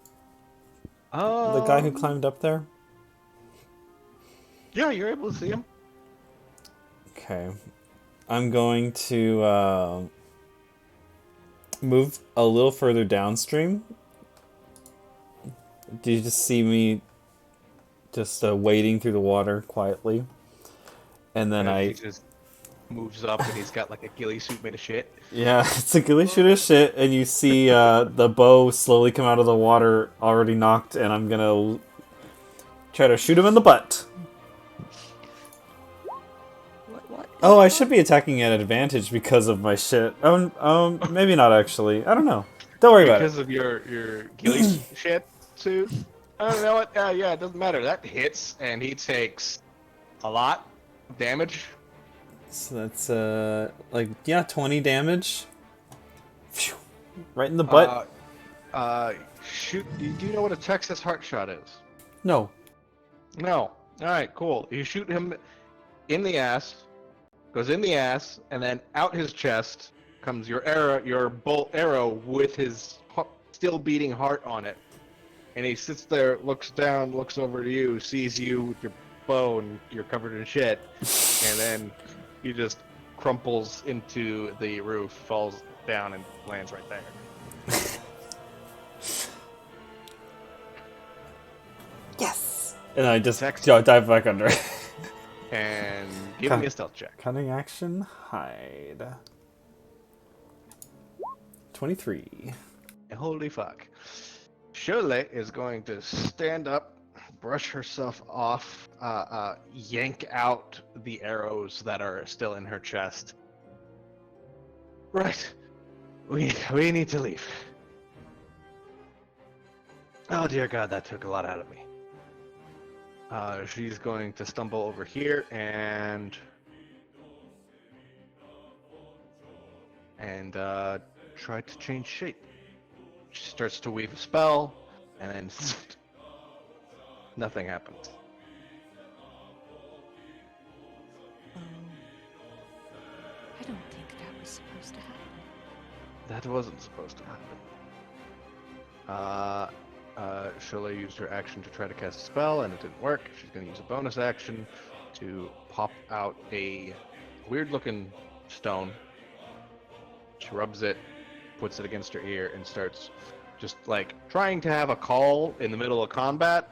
The guy who climbed up there? Yeah, you're able to see him. Okay. I'm going to move a little further downstream. Do you just see me just wading through the water quietly? And then He just moves up, and he's got like a ghillie suit made of shit. Yeah, it's a ghillie suit of shit, and you see the bow slowly come out of the water, already knocked, and I'm gonna try to shoot him in the butt. What? Oh, I should be attacking at advantage because of my shit. Maybe not actually. I don't know. Don't worry about it. Because of your ghillie shit suit. I don't know what. Yeah, it doesn't matter. That hits, and he takes a lot of damage. So that's like 20 damage. Phew. Right in the butt. Shoot. Do you know what a Texas heart shot is? No. No. All right, cool. You shoot him in the ass, goes in the ass, and then out his chest comes your bolt arrow with his still beating heart on it. And he sits there, looks down, looks over to you, sees you with your bow, and you're covered in shit. And then he just crumples into the roof, falls down, and lands right there. Yes. And I just Text. dive back under. And give me a stealth check. Cunning action, hide. 23. Holy fuck. Shirley is going to stand up, brush herself off, yank out the arrows that are still in her chest. Right. We need to leave. Oh dear God, that took a lot out of me. She's going to stumble over here and try to change shape. She starts to weave a spell, and then nothing happens. Oh. I don't think that was supposed to happen. That wasn't supposed to happen. Shirley used her action to try to cast a spell, and it didn't work. She's going to use a bonus action to pop out a weird-looking stone. She rubs it, puts it against her ear, and starts just, like, trying to have a call in the middle of combat.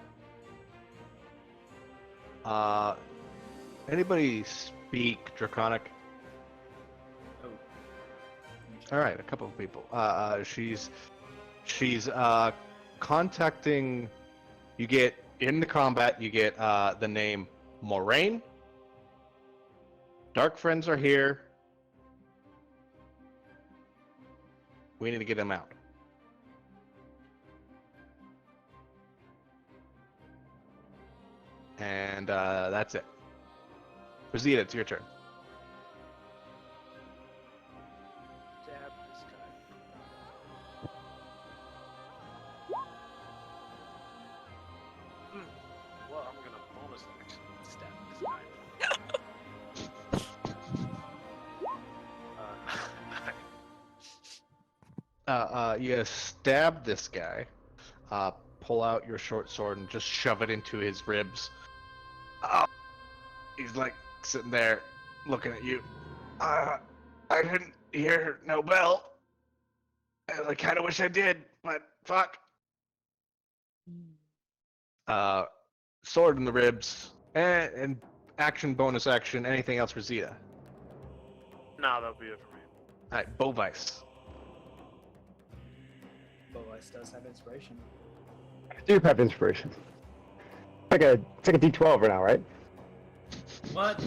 Anybody speak Draconic? Oh. All right, a couple of people. She's contacting. You get into combat. You get the name Moraine. Dark friends are here. We need to get them out. And that's it. Rosita, it's your turn. Stab this guy. Well, I'm gonna bonus action stab this guy. You stab this guy. Pull out your short sword and just shove it into his ribs. He's like sitting there, looking at you. I didn't hear no bell. I kind of wish I did, but fuck. Sword in the ribs, and action, bonus action, anything else for Zeta? Nah, that'll be it for me. Alright, Bovice. Bovice does have inspiration. I do have inspiration. It's like a D12 right now, right? What?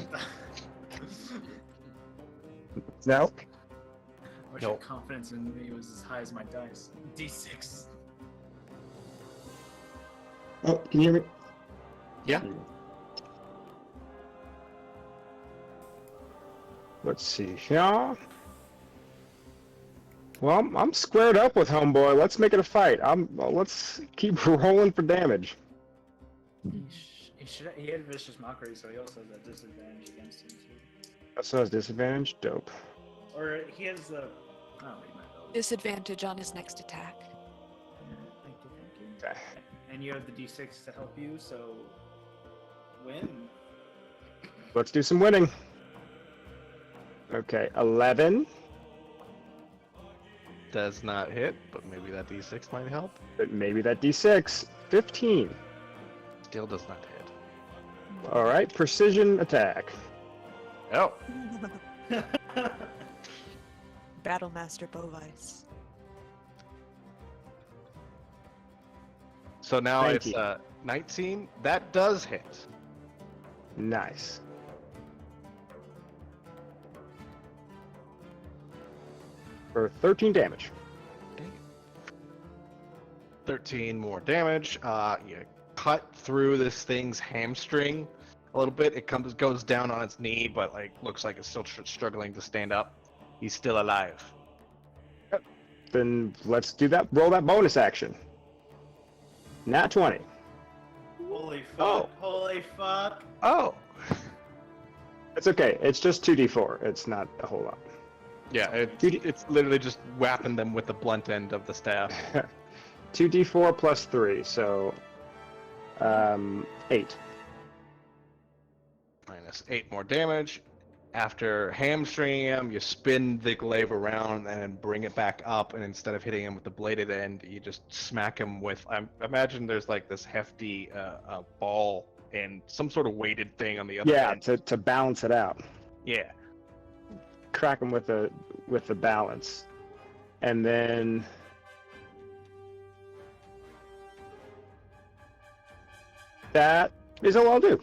No? I wish your Nope. confidence in me was as high as my dice. D6. Oh, can you hear me? Yeah. Let's see here. Well, I'm squared up with homeboy. Let's make it a fight. Let's keep rolling for damage. He had vicious mockery, so he also has a disadvantage against him too. So has disadvantage. Dope. Or he has the. Oh, he might have. Disadvantage on his next attack. Thank you. Okay. And you have the D6 to help you, so win. Let's do some winning. Okay, 11. Does not hit, but maybe that D6 might help. But maybe that D6. 15. Still does not hit. All right, precision attack. Oh. Battlemaster Bovice. So now Thank it's you. 19. That does hit. Nice. For 13 damage. 13 more damage. You cut through this thing's hamstring a little bit. It goes down on its knee, but like looks like it's still struggling to stand up. He's still alive. Then let's do that. Roll that bonus action. Nat 20. Holy fuck! Oh. Holy fuck! Oh. It's okay. It's just 2d4. It's not a whole lot. Yeah, it's literally just whapping them with the blunt end of the staff. 2d4 plus 3, so 8. Minus 8 more damage. After hamstringing him, you spin the glaive around and bring it back up, and instead of hitting him with the bladed end, you just smack him with. I imagine there's like this hefty ball and some sort of weighted thing on the other end. To balance it out. Yeah. Crack him with the balance, and then that is all I'll do.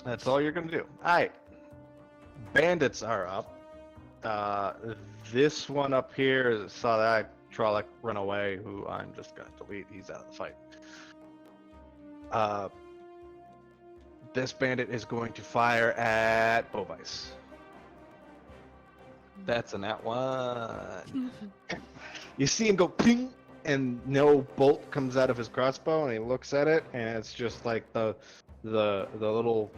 That's all you're gonna do. Alright. Bandits are up. This one up here saw that Trolloc run away, who I'm just gonna delete. He's out of the fight. This bandit is going to fire at Bovice. That's a nat one. You see him go ping, and no bolt comes out of his crossbow, and he looks at it, and it's just like the little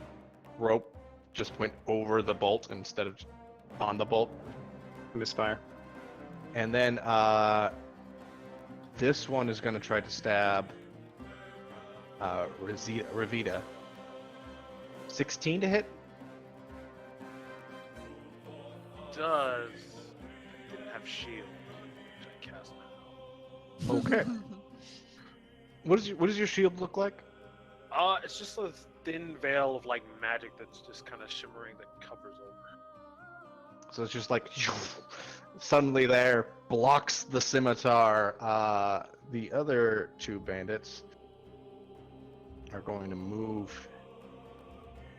rope just went over the bolt instead of on the bolt. Misfire. And then this one is going to try to stab Ravita. 16 to hit? Does didn't have shield, which I cast now. Okay. What does your shield look like? It's just a thin veil of like magic that's just kind of shimmering that covers over. So it's just like suddenly there, blocks the scimitar. The other two bandits are going to move.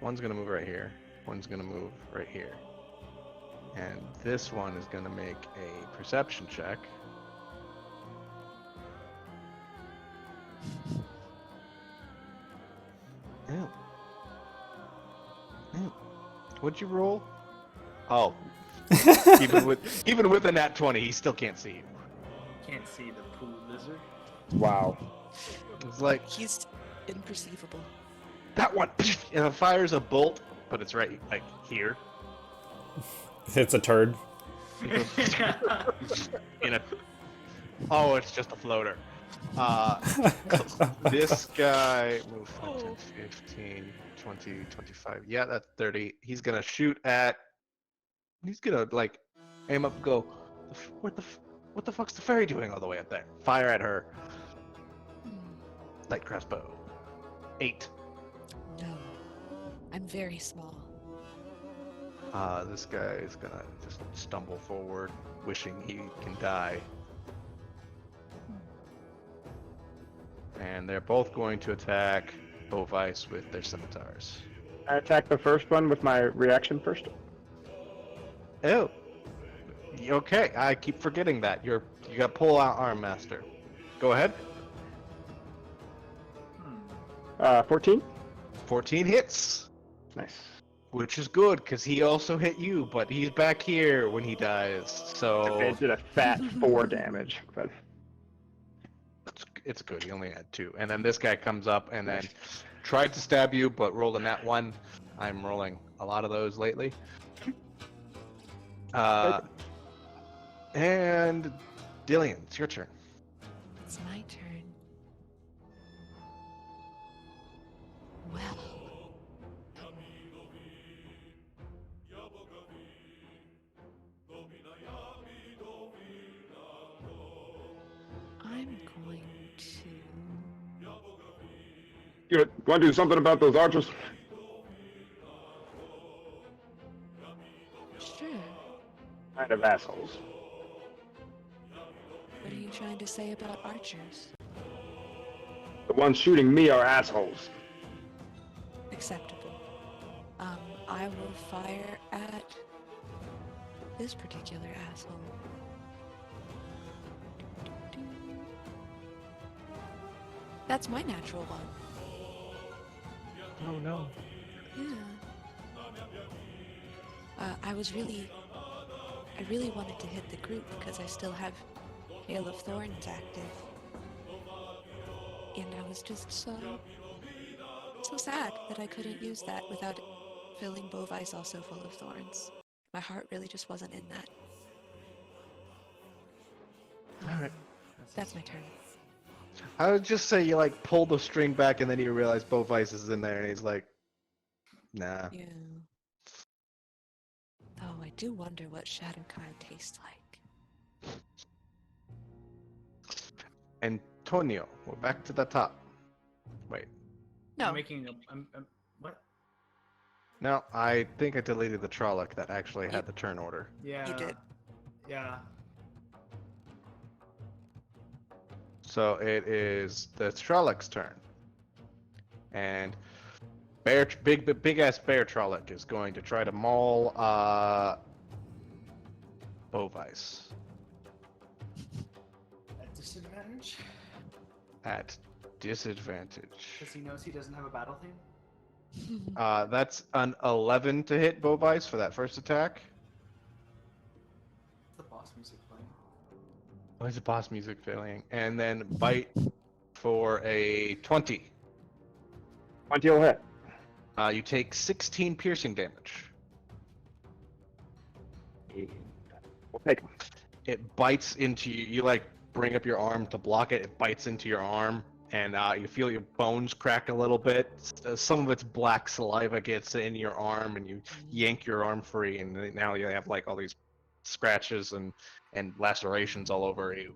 One's going to move right here. One's going to move right here. And this one is going to make a perception check. Ew. Ew. What'd you roll? Oh. even with a nat 20, he still can't see you. Can't see the poo lizard. Wow. It's like He's imperceivable. that one, and it fires a bolt, but it's right like here. It's a turd. In a oh, it's just a floater. This guy move 5, 10, 15, 20, 25. Yeah, that's 30. He's gonna shoot at. He's gonna like aim up, and go. What the fuck's the fairy doing all the way up there? Fire at her. Light crossbow. 8. No. I'm very small. This guy is gonna just stumble forward, wishing he can die. And they're both going to attack Bovice with their scimitars. I attack the first one with my reaction first. Oh. Okay, I keep forgetting that. You got pull out arm master. Go ahead. 14. 14 hits. Nice. Which is good, because he also hit you, but he's back here when he dies, so... It did a fat 4 damage, but... It's good, he only had 2. And then this guy comes up and then tried to stab you, but rolled a nat 1. I'm rolling a lot of those lately. And... Dillian, it's your turn. It's my turn. Well. I'm going to... You want to do something about those archers? Sure. Kind of assholes. What are you trying to say about archers? The ones shooting me are assholes. Acceptable. I will fire at this particular asshole. That's my natural one. Oh no. Yeah. I really wanted to hit the group because I still have Hail of Thorns active. And I was just so sad that I couldn't use that without filling Bovice also full of thorns. My heart really just wasn't in that. All right. That's my turn. I would just say you like pull the string back and then you realize Bovice is in there and he's like, nah. Yeah. Though I do wonder what Shadowkai tastes like. Antonio, we're back to the top. Wait. No. I'm what? No, I think I deleted the Trolloc that actually had the turn order. Yeah. You did. Yeah. So it is the Trolloc's turn. And big ass bear Trolloc is going to try to maul Bovice At disadvantage? at disadvantage. Because he knows he doesn't have a battle theme? That's an 11 to hit Bovice for that first attack. The boss music playing. Why is the boss music failing? And then bite for a 20. 20 will hit. You take 16 piercing damage. We'll take him. It bites into you. You like bring up your arm to block it. It bites into your arm, and you feel your bones crack a little bit. Some of its black saliva gets in your arm, and you yank your arm free, and now you have like all these scratches and lacerations all over you.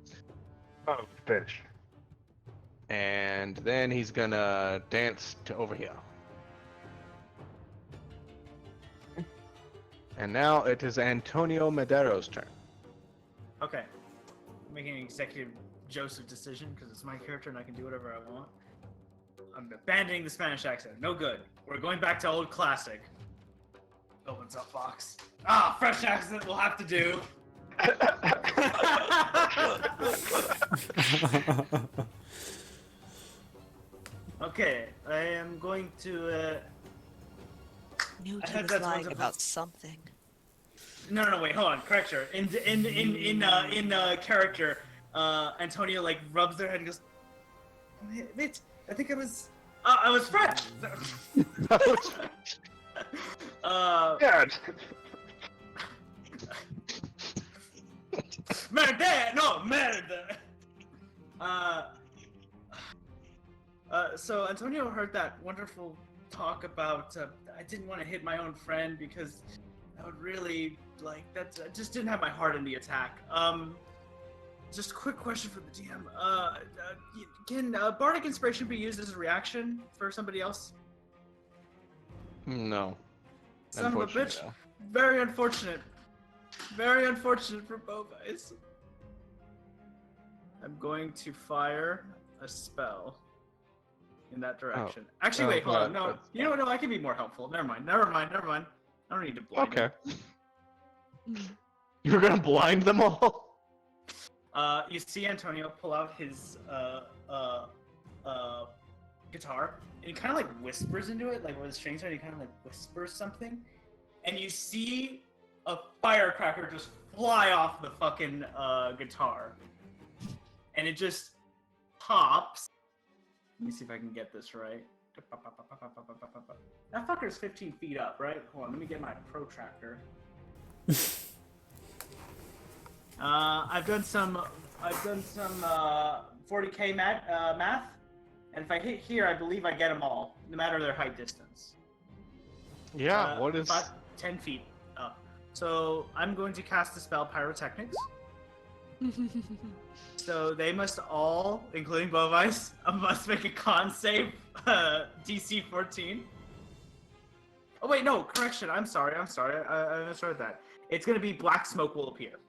Oh, finish. And then he's gonna dance to over here. And now it is Antonio Madero's turn. Okay. I'm making an executive Joseph decision because it's my character and I can do whatever I want. I'm abandoning the Spanish accent. No good. We're going back to old classic. Opens up box. Ah, fresh accent will have to do. Okay, I am going to. Knew I he heard was that's lying one's about something. No, wait, hold on. Correction. In character, Antonio like rubs their head and goes, "Wait, I think I was French." Good. Merde! No, merde! So Antonio heard that wonderful talk about I didn't want to hit my own friend because I would really like that. I just didn't have my heart in the attack. Just a quick question for the DM. Can Bardic Inspiration be used as a reaction for somebody else? No. Son of a Unfortunately, bitch. no. Very unfortunate. Very unfortunate for both guys. I'm going to fire a spell in that direction. Actually, wait, hold on. No, you know what? No, I can be more helpful. Never mind. I don't need to blind Okay. him. You're gonna blind them all? You see Antonio pull out his guitar, and he kind of like whispers into it, like where the strings are. He kind of like whispers something, and you see a firecracker just fly off the fucking guitar, and it just pops. Let me see if I can get this right. That fucker's 15 feet up, right? Hold on, let me get my protractor. I've done some 40k math, and if I hit here, I believe I get them all, no matter their height distance. Yeah, what is... 10 feet up. So I'm going to cast the spell Pyrotechnics. So they must all, including Bovice, must make a con save, DC 14. Oh wait, no, correction. I'm sorry. I misread that. It's going to be black smoke will appear.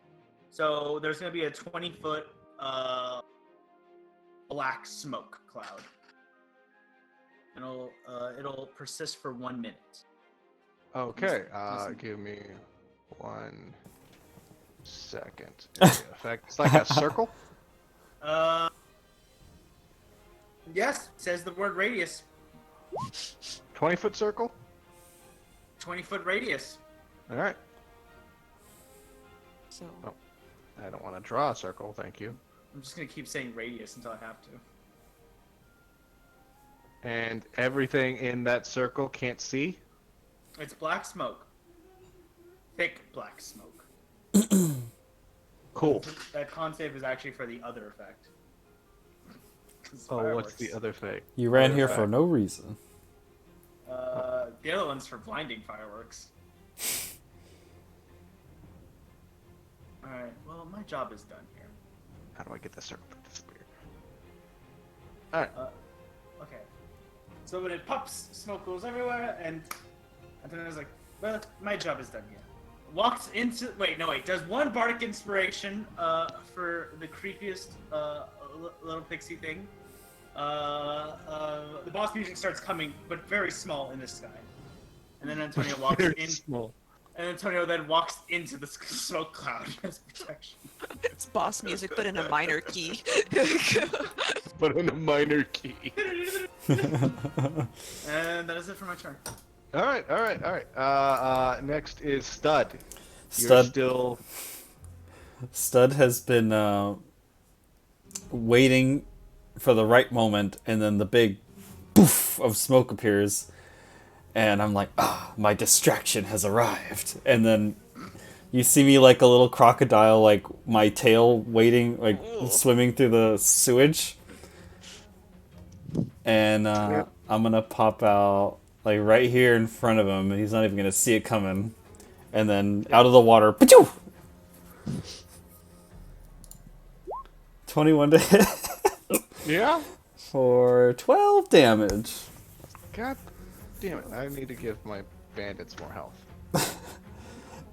So there's going to be a 20-foot black smoke cloud. And it'll persist for 1 minute. Okay, Listen. give me 1 second. Effect. It's like a circle? Yes, says the word radius. 20-foot circle? 20-foot radius. All right. So Oh. I don't want to draw a circle, thank you. I'm just gonna keep saying radius until I have to. And everything in that circle can't see? It's black smoke. Thick black smoke. Cool. That con save is actually for the other effect. 'Cause Oh, what's fireworks. the other thing? You ran Other here for effect. no reason. The other one's for blinding fireworks. Alright, well, my job is done here. How do I get the circle to disappear? All right. Okay. So when it pops, smoke goes everywhere, and then I was like, well, my job is done here. Walks into. Wait, does one bardic inspiration for the creepiest little pixie thing. The boss music starts coming, but very small in the sky. And then Antonio walks Very in. small. And Antonio then walks into the smoke cloud as protection. it's boss music, but in a minor key. But in a minor key. And that is it for my turn. All right. Next is Stud. You're Stud. still. Stud has been waiting for the right moment, and then the big poof of smoke appears, and I'm like, my distraction has arrived. And then you see me like a little crocodile, like my tail waiting, like swimming through the sewage. And I'm gonna pop out like right here in front of him, and he's not even gonna see it coming. And then out of the water, pa-choo! 21 to hit Yeah? for 12 damage. God damn it. I need to give my bandits more health.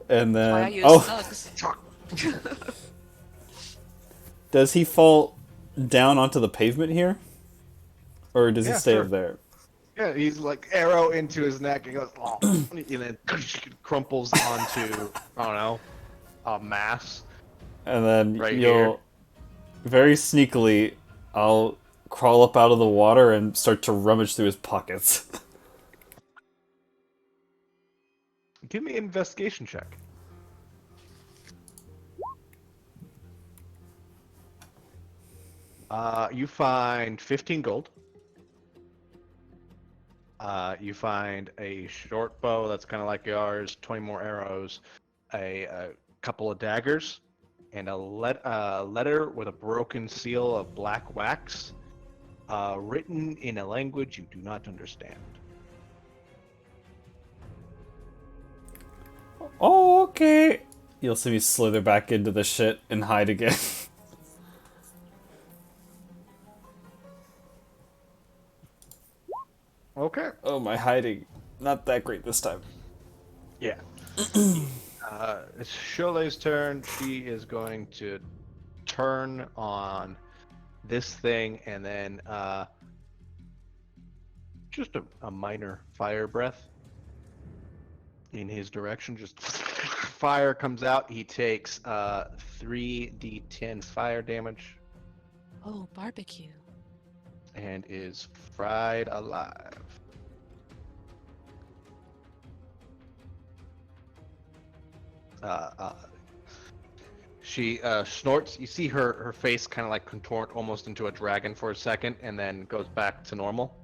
And then Why I use Snugs. does he fall down onto the pavement here? Or does he Yeah, stay sure. up there? Yeah, he's like arrow into his neck and goes, oh, and then crumples onto, I don't know, a mass. And then Right you'll here. very sneakily I'll crawl up out of the water and start to rummage through his pockets. Give me an investigation check. You find 15 gold. You find a short bow that's kind of like yours, 20 more arrows, a couple of daggers, and a letter with a broken seal of black wax, written in a language you do not understand. Oh, okay. You'll see me slither back into the shit and hide again. Okay. Oh, my hiding. Not that great this time. Yeah. It's Cholet's turn. She is going to turn on this thing and then just a minor fire breath in his direction. Just fire comes out. He takes 3d10 fire damage Oh, barbecue. and is fried alive. She snorts. You see her face kind of like contort almost into a dragon for a second, and then goes back to normal.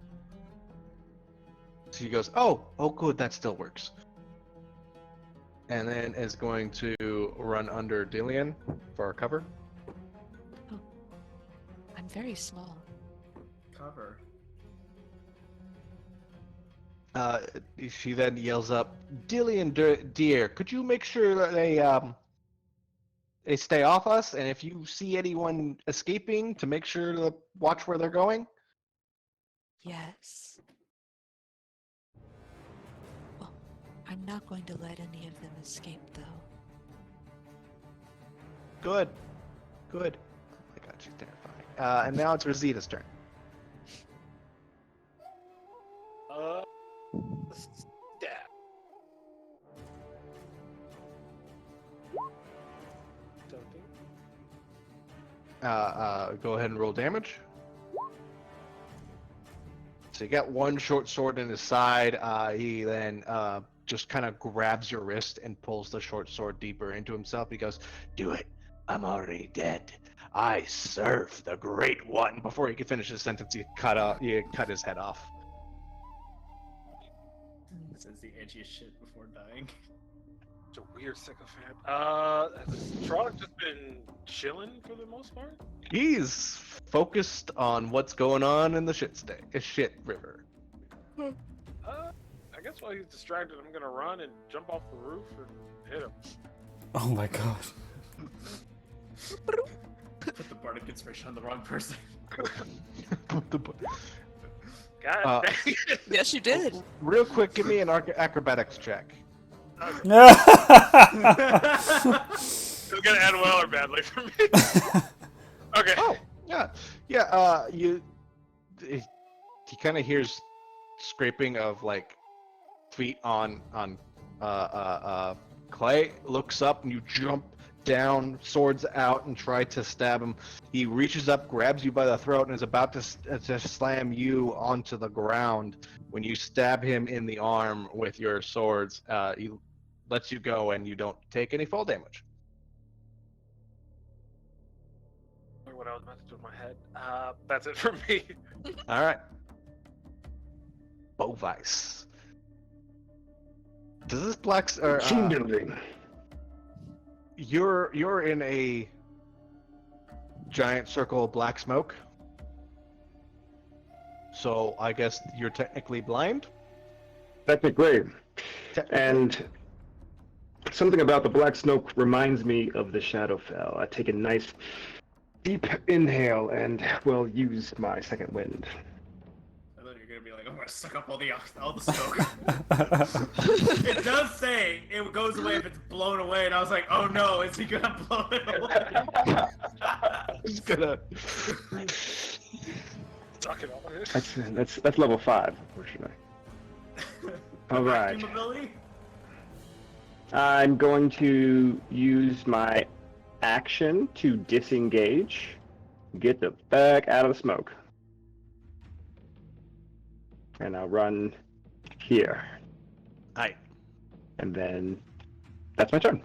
She goes, "Oh, good, that still works." And then is going to run under Dillian for cover. I'm very small. Cover. She then yells up, "Dillian, dear, could you make sure that they stay off us? And if you see anyone escaping, to make sure to watch where they're going." Yes. Well, I'm not going to let any of them escape, though. Good. Good. Oh my god, she's terrifying. And now it's Rosita's turn. Stab. Something. Go ahead and roll damage. So you got one short sword in his side. He then just kind of grabs your wrist and pulls the short sword deeper into himself. He goes, "Do it. I'm already dead. I serve the Great One." Before he could finish his sentence, you cut his head off. Says the edgiest shit before dying. It's a weird sycophant. Trog just been chilling for the most part. He's focused on what's going on in the shit river. I guess while he's distracted, I'm gonna run and jump off the roof and hit him. Oh my god. Put the bardic inspiration on the wrong person. God dang it. Yes, you did. Real quick, give me an acrobatics check. It's gonna end well or badly for me. Okay. Oh, yeah. He kind of hears scraping of like feet on clay. Looks up, and you jump down, swords out, and try to stab him. He reaches up, grabs you by the throat, and is about to slam you onto the ground. When you stab him in the arm with your swords, he lets you go, and you don't take any fall damage. What I was about to do with my head. That's it for me. All right. Bovice. Does this Team building. You're in a giant circle of black smoke. So I guess you're technically blind? Technically. And something about the black smoke reminds me of the Shadowfell. I take a nice deep inhale and will use my second wind. I thought you were gonna be like, I'm gonna suck up all the smoke. It does say it goes away if it's blown away, and I was like, oh no, is he gonna blow it away? He's gonna. Suck it all. That's level 5, unfortunately. All right. Vacuum ability? I'm going to use my action to disengage. Get the fuck out of the smoke. And I'll run here. Aye. And then that's my turn.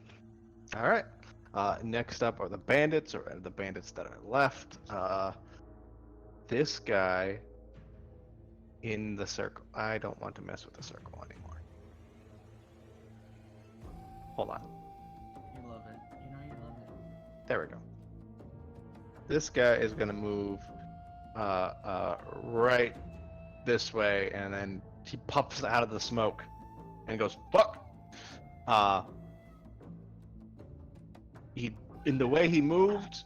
All right. Next up are the bandits, or the bandits that are left. This guy in the circle. I don't want to mess with the circle anymore. Hold on. You love it. You know you love it. There we go. This guy is gonna move right this way, and then he puffs out of the smoke and goes, "Fuck!" In the way he moved.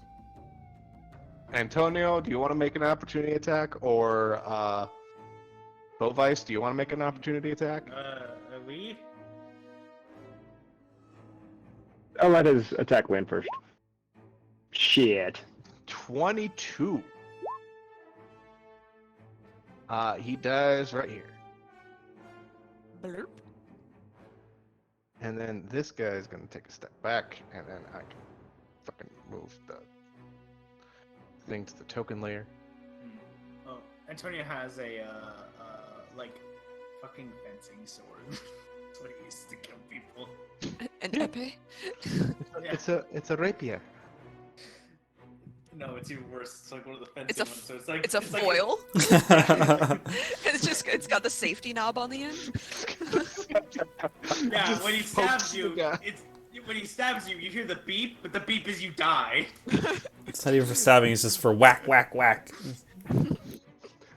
Antonio, do you want to make an opportunity attack, or Bovice, do you want to make an opportunity attack? We? I'll let his attack land first. Shit. 22. He dies right here. Blurp. And then this guy is going to take a step back, and then I can fucking move the thing to the token layer. Oh, Antonio has a, like, fucking fencing sword. That's what he uses to kill people. An epee? Yeah. It's a rapier. No, it's even worse. It's like one of the fencing It's a ones, so it's like... It's a like foil. It's got the safety knob on the end. yeah, Just when he pokes stabs the you, guy. when he stabs you, you hear the beep, but the beep is you die. It's not even for stabbing, it's just for whack, whack, whack.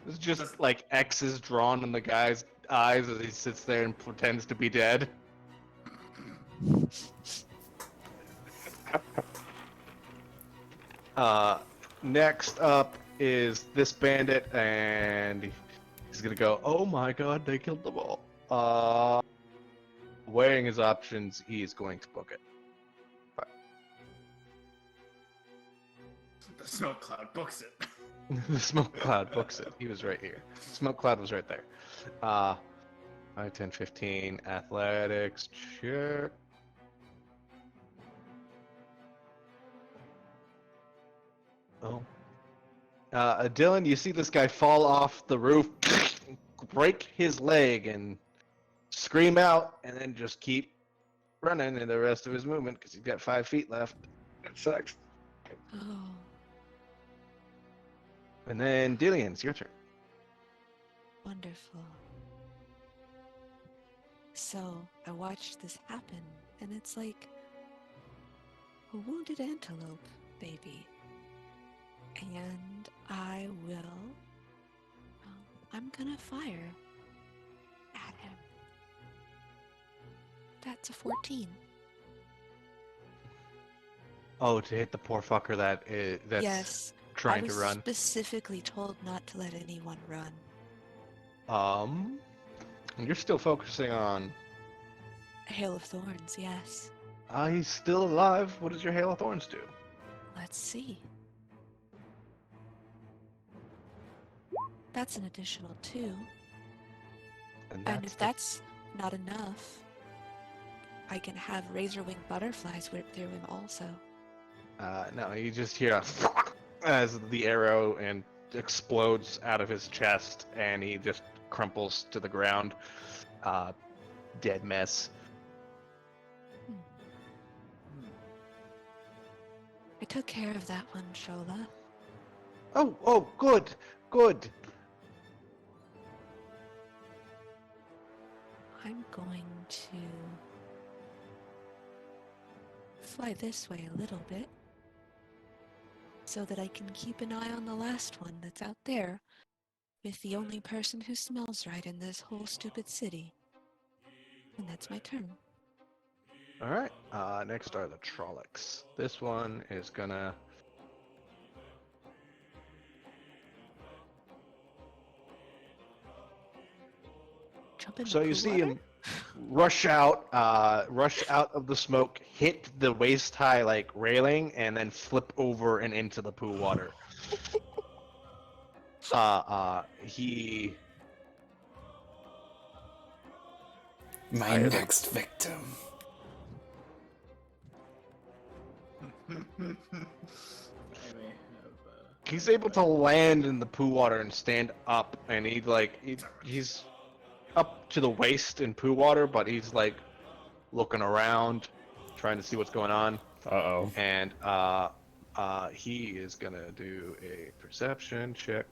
It's just like X's drawn in the guy's eyes as he sits there and pretends to be dead. Next up is this bandit, and he's gonna go, "Oh my god, they killed them all." Weighing his options, he is going to book it. The smoke cloud books it. The smoke cloud books it. He was right here. Smoke cloud was right there. 5, 10, 15, athletics, check. Oh. Dylan, you see this guy fall off the roof, break his leg, and scream out and then just keep running in the rest of his movement because he's got 5 feet left. That sucks. Oh, And then Dillian, it's your turn. wonderful. So I watched this happen, and it's like a wounded antelope, baby. And I will. I'm gonna fire at him. That's a 14. Oh, to hit the poor fucker that's Yes, trying I was to run. specifically told not to let anyone run. You're still focusing on. Hail of Thorns, yes. He's still alive. What does your Hail of Thorns do? Let's see. That's an additional 2. And if that's not enough, I can have razor-wing butterflies whip through him also. No, you just hear as the arrow and explodes out of his chest, and he just crumples to the ground. Dead mess. I took care of that one, Shola. Oh, good. I'm going to fly this way a little bit so that I can keep an eye on the last one that's out there with the only person who smells right in this whole stupid city. And that's my turn. All right. Next are the Trollocs. This one is gonna. Jump in So the you cool see water? him rush out of the smoke, hit the waist high like railing, and then flip over and into the pool water. He. My I- next victim. He's able to land in the poo water and stand up, and he's up to the waist in poo water, but he's like looking around, trying to see what's going on. Uh-oh. And he is gonna do a perception check.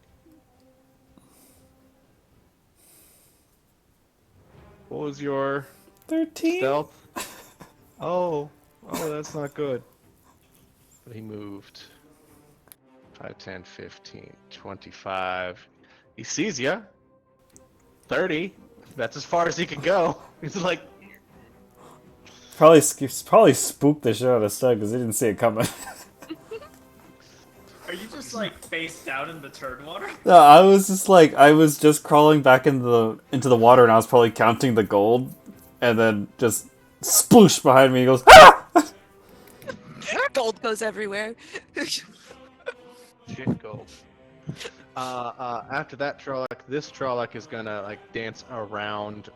What was your 13? stealth? Oh, that's not good. But he moved 5, 10, 15, 25. He sees you. 30. That's as far as he can go. He's like, Probably spooked the shit out of Stud because he didn't see it coming. Are you just like face down in the turd water? No, I was just crawling back into the water, and I was probably counting the gold, and then just sploosh behind me. He goes, ah! Gold goes everywhere. shit, gold. After that Trolloc, this Trolloc is gonna like dance around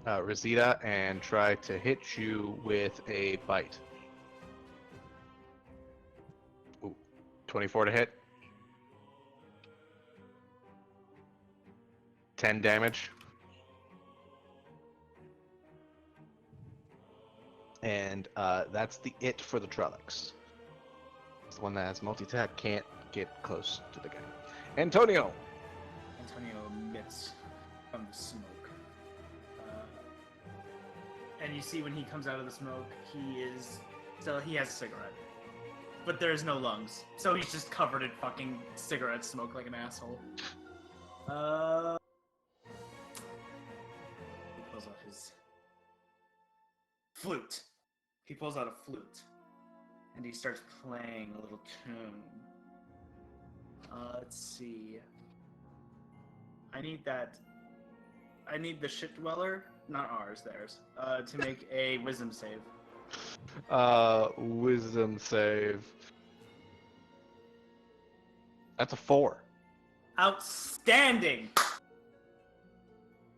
Rosita and try to hit you with a bite. Ooh, 24 to hit. 10 damage. And that's it for the Trollocs. It's the one that has multi-attack, can't get close to the guy. Antonio! Antonio emits from the smoke. And you see when he comes out of the smoke, he has a cigarette. But there's no lungs. So he's just covered in fucking cigarette smoke like an asshole. He pulls out his flute. He pulls out a flute. And he starts playing a little tune. Let's see. I need the shit dweller, not ours, theirs, to make a wisdom save. Wisdom save. That's a 4. Outstanding!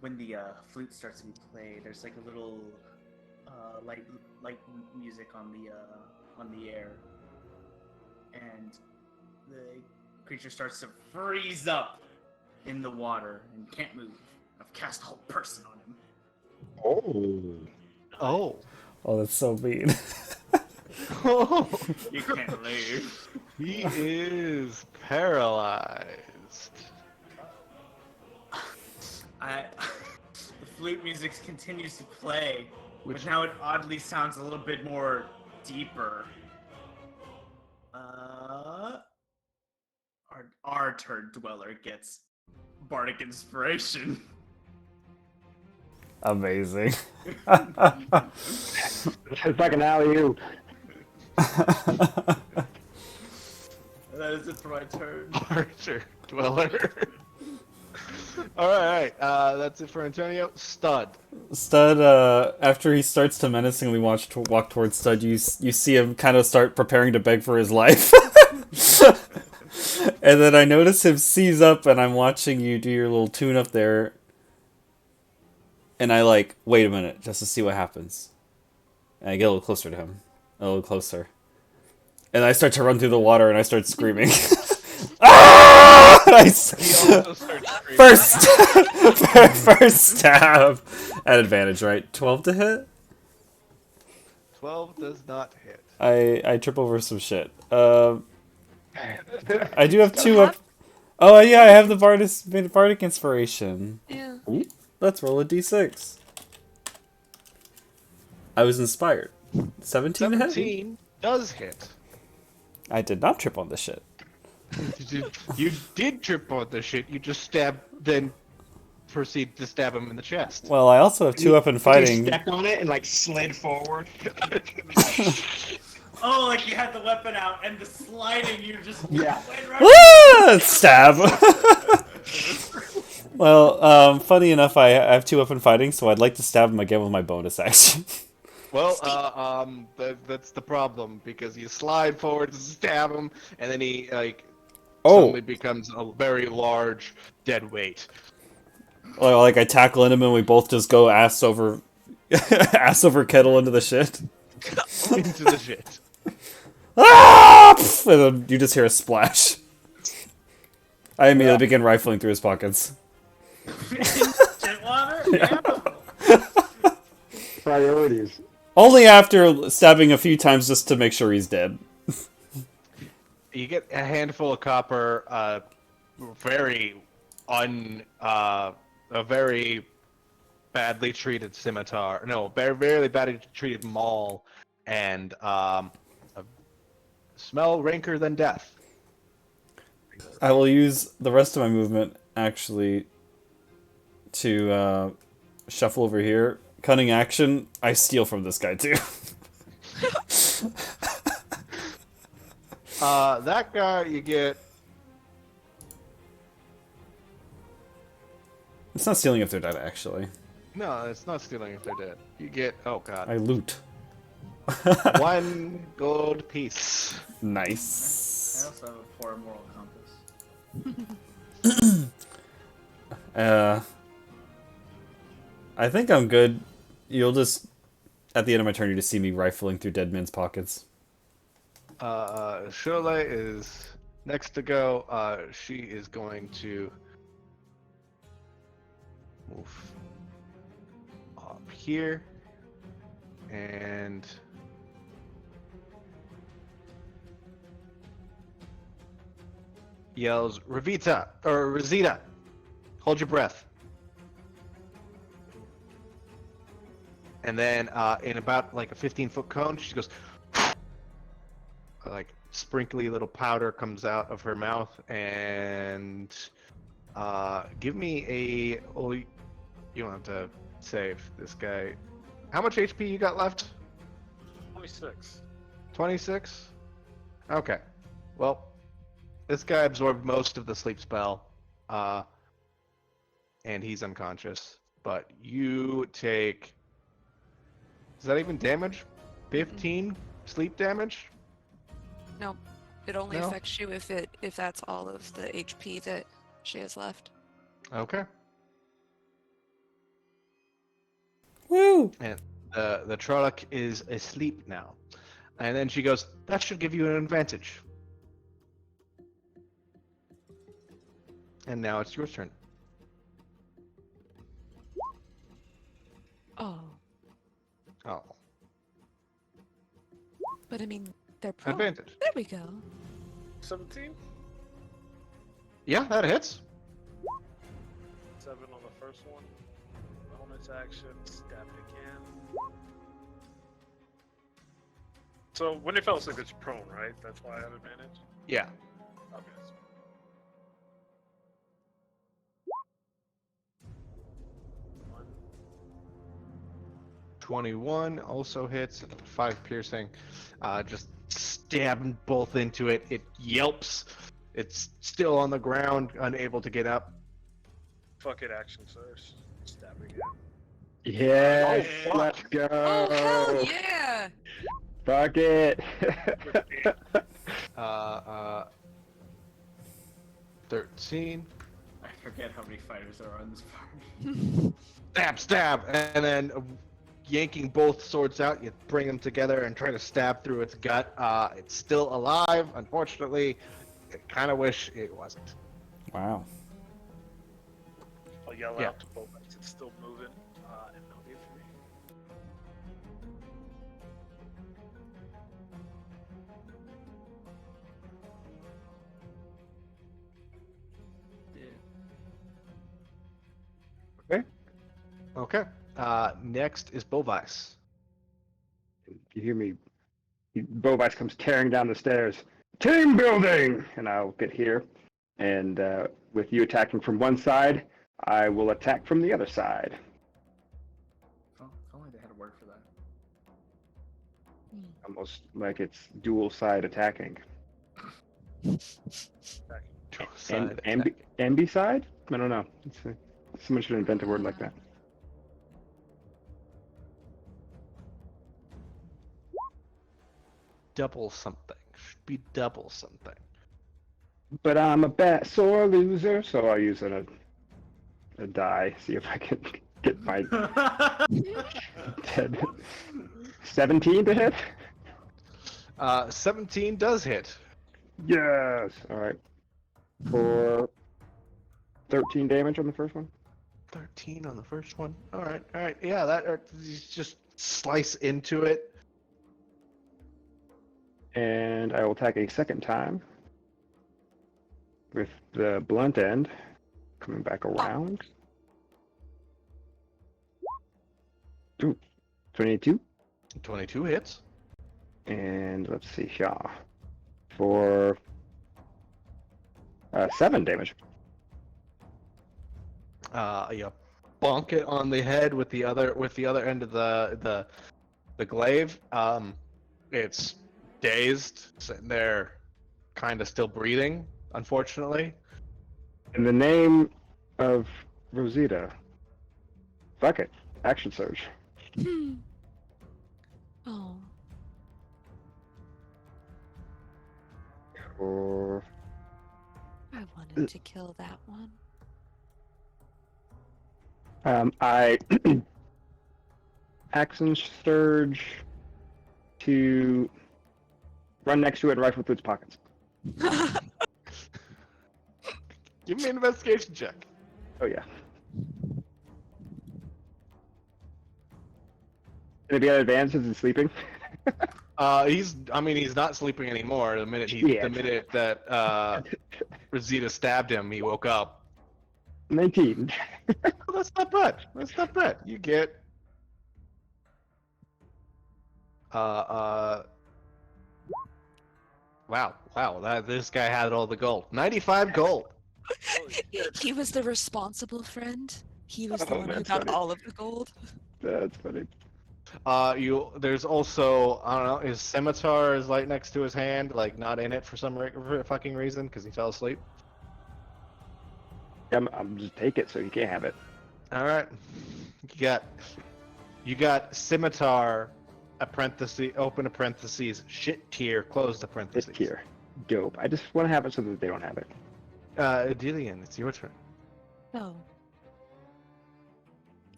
When the flute starts to be played, there's like a little light music on the air, and the creature starts to freeze up in the water and can't move. I've cast a whole person on him. Oh. Oh, that's so mean. You can't leave. He is paralyzed. The flute music continues to play, Which- but now it oddly sounds a little bit more deeper. Our turd dweller gets bardic inspiration. Amazing. It's like an alley-oop. That is it for my turn. Archer Dweller. Alright, that's it for Antonio. Stud. Stud, after he starts to menacingly walk towards Stud, you see him kind of start preparing to beg for his life. And then I notice him seize up, and I'm watching you do your little tune up there. And I wait a minute, just to see what happens. And I get a little closer to him. A little closer. And I start to run through the water, and I start screaming. Ah! He also starts screaming. First stab. At advantage, right? 12 to hit? 12 does not hit. I trip over some shit. I do have You two have- up. Oh yeah, I have the bardic inspiration. Yeah. Let's roll a d6. I was inspired. 17 to hit? 17 does hit. I did not trip on this shit. You did trip on the shit. You just then proceed to stab him in the chest. Well, I also have two up in You fighting. stepped on it and slid forward. Oh, like you had the weapon out and the sliding, you just Yeah. went right. Stab. Well, funny enough, I have two up in fighting, so I'd like to stab him again with my bonus action. Well, that's the problem because you slide forward to stab him, and then he suddenly becomes a very large dead weight. Like I tackle him and we both just go ass over kettle into the shit. Into the shit. Ah! And then you just hear a splash. I immediately begin rifling through his pockets. Shit water? Yeah. Priorities. Only after stabbing a few times just to make sure he's dead. You get a handful of copper, a very badly treated scimitar. No, very badly treated maul, and a smell ranker than death. I will use the rest of my movement, actually, to shuffle over here. Cunning action, I steal from this guy, too. That guy you get... It's not stealing if they're dead, actually. No, it's not stealing if they're dead. You get... Oh, God. I loot. 1 gold piece. I Nice. also have a poor moral compass. I think I'm good. You'll just... At the end of my turn, you just see me rifling through dead men's pockets. Shirley is next to go. She is going to move up here and yells, Rosita, hold your breath. And then in about a 15-foot cone, she goes, sprinkly little powder comes out of her mouth, and give me a... Oh, you don't have to save this guy. How much HP you got left? 26. 26? Okay. Well, this guy absorbed most of the sleep spell, and he's unconscious. But you take... Is that even damage? 15 sleep damage? No, it only No? affects you if that's all of the HP that she has left. Okay. Woo! And the Trolloc is asleep now. And then she goes, that should give you an advantage. And now it's your turn. Oh, Oh, But I mean, they're prone. advantage. There we go. 17? Yeah, that hits. 7 on the first one. Bonus action, stabbed again. So when he fell asleep, it's prone, right? That's why I have advantage? Yeah. Okay. 21 also hits. 5 piercing. Just stabbing both into it. It yelps. It's still on the ground, unable to get up. Fuck it, action surge. Stab again. Yes, Oh, let's go. Oh, hell yeah! Fuck it. Uh, 13. I forget how many fighters are on this party. Stab, and then yanking both swords out, you bring them together and try to stab through its gut. It's still alive, unfortunately. I kind of wish it wasn't. Wow. I'll yell Yeah. out to both. It's still moving, and no hit for me. Okay. Next is Bovice. You hear me? Bovice comes tearing down the stairs. Team building! And I'll get here. And with you attacking from one side, I will attack from the other side. If only they had a word for that. Almost like it's dual side attacking. Side Ambi side? I don't know. Someone should invent a word like that. double something. Should be double something. But I'm a sore loser, so I'll use a die. See if I can get my dead. 17 to hit? 17 does hit. Yes. All right. For 13 damage on the first one. 13 on the first one. All right. Yeah, you just slice into it. And I will attack a second time with the blunt end coming back around. Ooh, 22. 22 hits. And let's see here. For 7 damage. You bonk it on the head with the other end of the glaive. It's dazed, sitting there, kind of still breathing, unfortunately. In the name of Rosita. Fuck it. Action surge. Oh. Or I wanted to kill that one. I action surge to run next to it and rifle through its pockets. Give me an investigation check. Oh yeah. Can it be at advantage since it's sleeping? He's not sleeping anymore. The minute that Rosita stabbed him, he woke up. 19. Well, that's not bad. You get wow, this guy had all the gold. 95 gold. He was the responsible friend. He was the Oh, one who that's got funny. all of the gold. That's funny. There's also, I don't know, his scimitar is like next to his hand, like not in it for some fucking reason because he fell asleep. I'm just take it so you can't have it. All right, you got scimitar, open a parentheses, shit tier, close the parentheses. It's here. Dope. I just want to have it so that they don't have it. Dillian, it's your turn. So.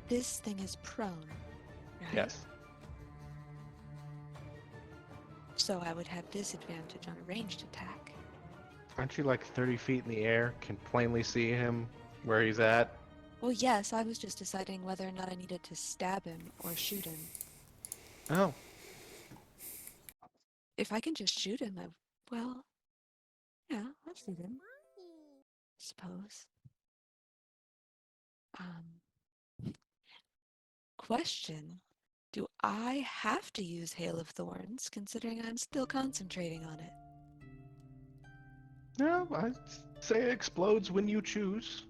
This thing is prone, right? Yes. So I would have disadvantage on a ranged attack. Aren't you like 30 feet in the air? Can plainly see him where he's at. Well, yes, I was just deciding whether or not I needed to stab him or shoot him. Oh, If I can just shoot him, well, yeah, I'll shoot him, I suppose. Question. Do I have to use Hail of Thorns, considering I'm still concentrating on it? no, I'd say it explodes when you choose.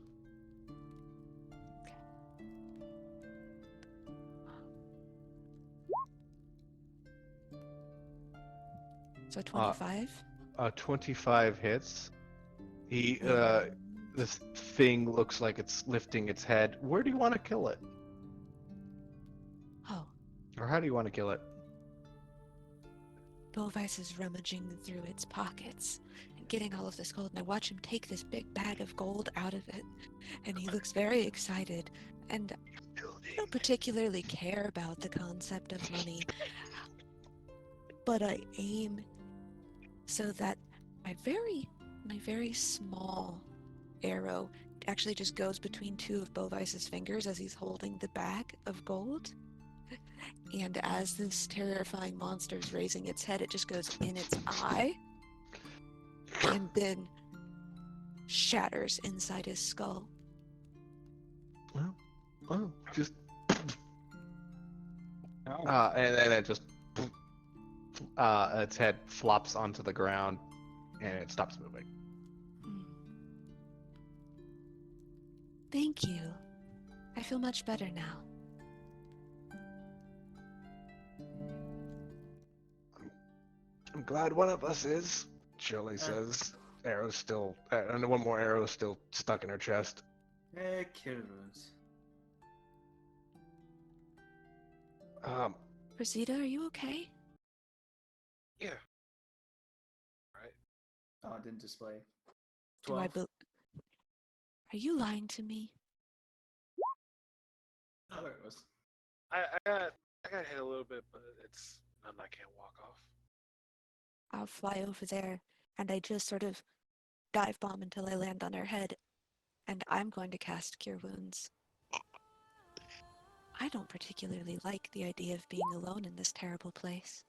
So 25? 25 hits. He, And this thing looks like it's lifting its head. Where do you want to kill it? oh, Or how do you want to kill it? Bovice is rummaging through its pockets and getting all of this gold, and I watch him take this big bag of gold out of it, and he looks very excited, and I don't particularly care about the concept of money, but I aim so that my very small arrow actually just goes between two of Bovice's fingers as he's holding the bag of gold. And as this terrifying monster is raising its head, it just goes in its eye and then shatters inside his skull. Well, just Oh. and then it just its head flops onto the ground and it stops moving. Thank you. I feel much better now. I'm glad one of us is, Shirley says. Arrow's still, and one more arrow is still stuck in her chest. Kills. Rosita, are you okay? Yeah. Right. Oh, it didn't display. Do I 12. Are you lying to me? Oh, there it was. I got hit a little bit, but it's nothing I can't walk off. I'll fly over there, and I just sort of dive bomb until I land on her head, and I'm going to cast Cure Wounds. I don't particularly like the idea of being alone in this terrible place.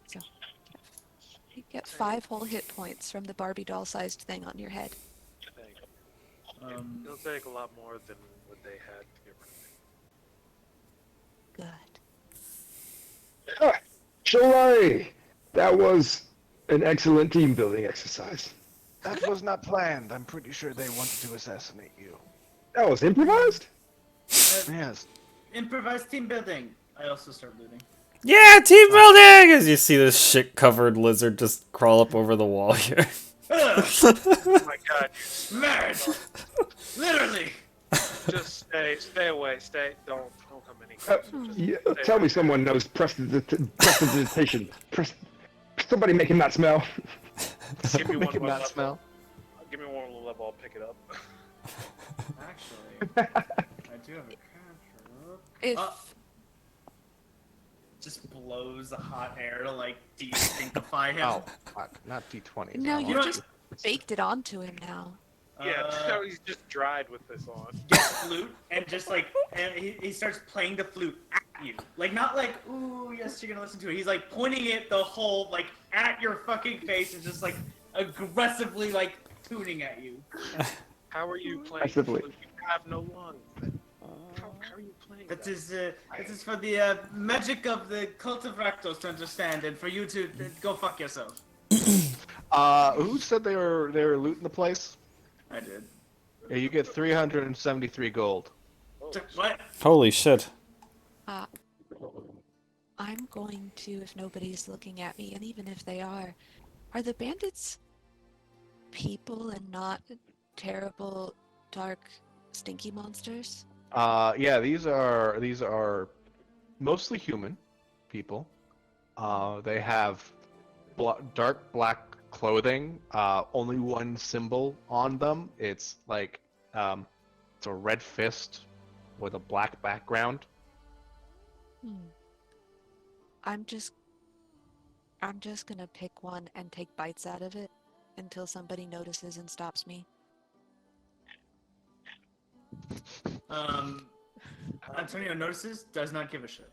So, you get 5 whole hit points from the Barbie doll-sized thing on your head. Thank you. It'll take a lot more than what they had to get rid of me. Good. Ah, Sholai! That was an excellent team building exercise. That was not planned. I'm pretty sure they wanted to assassinate you. That was improvised? Yes. Improvised team building. I also start looting. Yeah, team building! As you see this shit-covered lizard just crawl up over the wall here. Oh my god, Mad! Literally! just stay away, don't come any Uh, closer. Just yeah, stay tell away. me someone knows prestidigitation. Somebody making that smell. Give me one Making more that level. smell. Give me one more level, I'll pick it up. Actually, I do have a cantrip. If Just blows the hot air to like de-stinkify him. Oh, fuck. Not D20. no, you know- just baked it onto him now. Yeah, now he's just dried with this on. Gets flute and just like and he starts playing the flute at you. Like not like, ooh, yes, you're gonna listen to it. He's like pointing it the whole like at your fucking face and just like aggressively like tuning at you. How are you playing? Aggressively. You have no lungs. How are you playing That is for the magic of the cult of Rakdos to understand and for you to go fuck yourself. Who said they were looting the place? I did. Yeah, you get 373 gold. What? Holy shit. I'm going to, if nobody's looking at me, and even if they are the bandits people and not terrible, dark, stinky monsters? Yeah, these are mostly human people. They have dark black clothing. Only one symbol on them. It's like it's a red fist with a black background. I'm just gonna pick one and take bites out of it until somebody notices and stops me. Antonio notices, does not give a shit.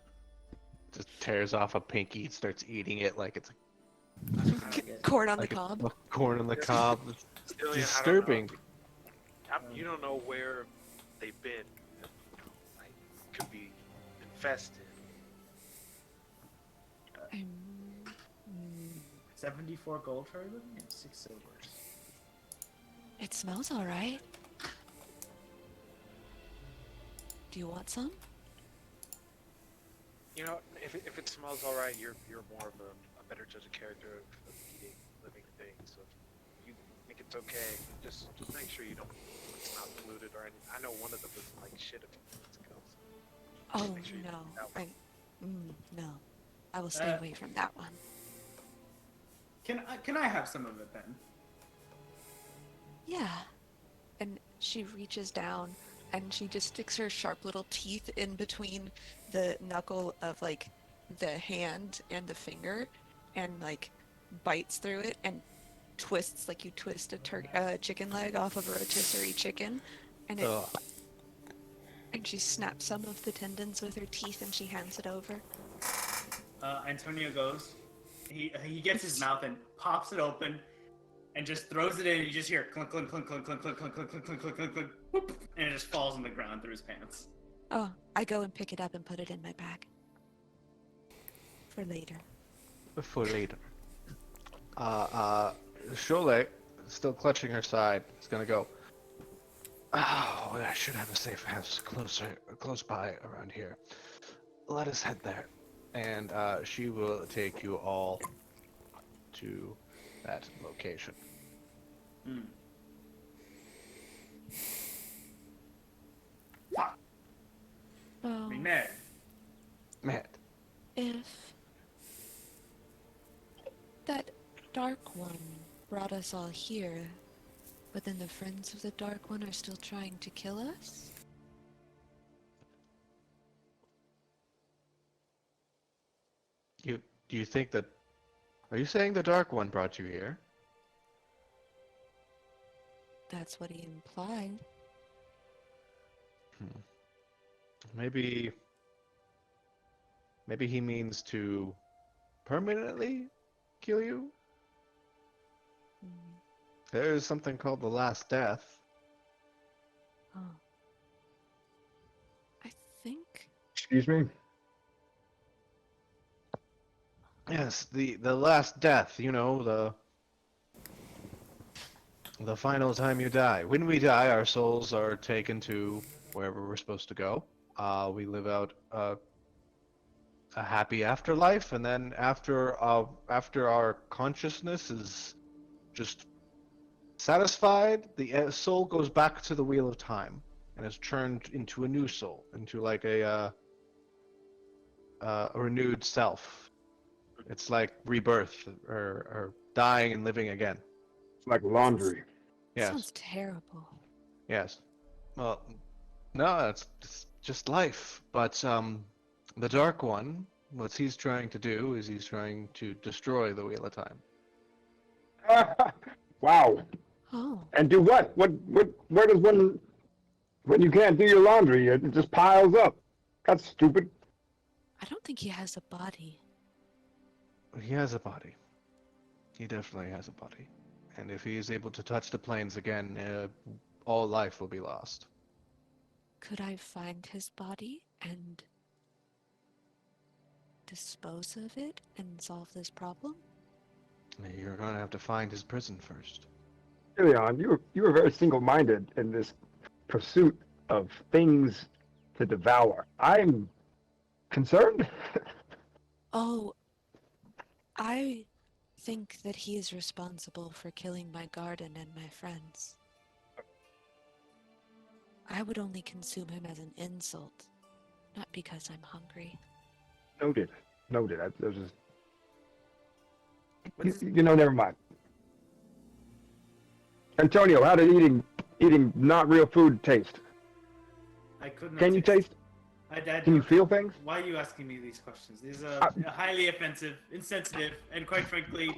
Just tears off a pinky, starts eating it like it's Corn on like the cob. a corn on the cob. It's Still, disturbing. You don't know where they've been. Like, could be infested. I'm, 74 gold for them and 6 silvers. it smells all right. Do you want some? You know, if it smells all right, you're more of a better judge of character of eating living things. So if you think it's okay, just make sure it's not polluted or anything. I know one of them was like shit a few minutes ago. So Oh, make sure you no. eat that one. No. I will stay away from that one. Can I have some of it then? Yeah. And she reaches down and she just sticks her sharp little teeth in between the knuckle of like the hand and the finger and like bites through it and twists like you twist a chicken leg off of a rotisserie chicken and it Ugh. and she snaps some of the tendons with her teeth and she hands it over. Antonio goes. He gets his mouth and pops it open, and just throws it in. And you just hear clunk clunk clunk clunk clunk clunk clunk clunk clunk clunk clunk clunk clunk, whoop, and it just falls on the ground through his pants. Oh, I go and pick it up and put it in my bag. For later. For later. Shole, still clutching her side, is gonna go. Oh, I should have a safe house close by around here. Let us head there, and she will take you all to that location. Hmm. Oh, Matt. Matt, if that Dark One brought us all here, but then the friends of the Dark One are still trying to kill us? do you think that? Are you saying the Dark One brought you here? That's what he implied. Maybe he means to permanently kill you? Hmm. There is something called the Last Death. Oh. I think. Excuse me? Yes, the Last Death, you know, the final time you die. When we die, our souls are taken to wherever we're supposed to go. We live out a happy afterlife, and then after our consciousness is just satisfied, the soul goes back to the wheel of time and is turned into a new soul, into like a renewed self. It's like rebirth or dying and living again. It's like laundry. Yes. Sounds terrible. Yes. Well, no, it's just life. But the Dark One, what he's trying to do is he's trying to destroy the Wheel of Time. Wow. Oh. And do what? Where does one, when you can't do your laundry, it just piles up? That's stupid. I don't think he has a body. He has a body. He definitely has a body. And if he is able to touch the planes again, all life will be lost. Could I find his body and dispose of it and solve this problem? You're going to have to find his prison first. Leon, you were very single-minded in this pursuit of things to devour. I'm concerned. Oh, I think that he is responsible for killing my garden and my friends. I would only consume him as an insult, not because I'm hungry. Noted. I was just... never mind. Antonio, how did eating not real food taste? I could not. Can you taste? Can you feel things? Why are you asking me these questions? These are highly offensive, insensitive, and quite frankly,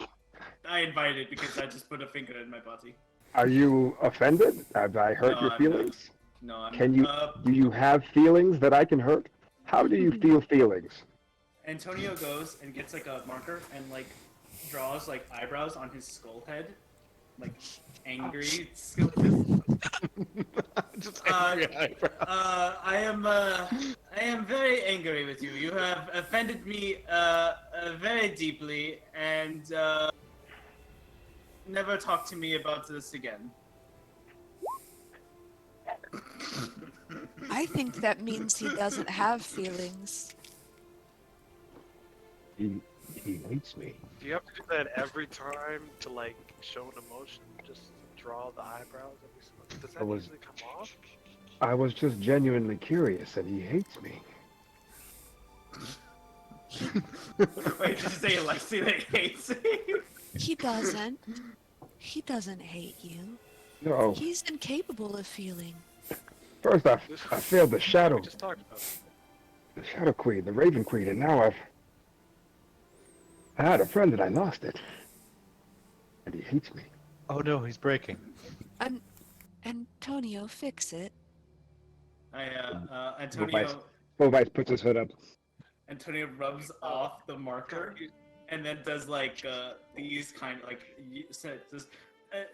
I invited it because I just put a finger in my body. Are you offended? Have I hurt No, your I'm not. feelings? No, I'm Can you? not. Do you have feelings that I can hurt? How do you feel feelings? Antonio goes and gets like a marker and like draws like eyebrows on his skull head, like angry. Just angry eyebrows. I am very angry with you. You have offended me very deeply, and never talk to me about this again. I think that means he doesn't have feelings. He hates me. Do you have to do that every time to like show an emotion? Just draw the eyebrows every so does that usually come off? I was just genuinely curious, and he hates me. Wait, did you say Alexi that hates me? He doesn't. He doesn't hate you. No. He's incapable of feeling. First, I failed the Shadow, We just talked about it. the Shadow Queen, the Raven Queen, and now I had a friend and I lost it, and he hates me. Oh no, he's breaking. Antonio, fix it. Antonio Vice puts his hood up. Antonio rubs off the marker and then does like these kind of like said just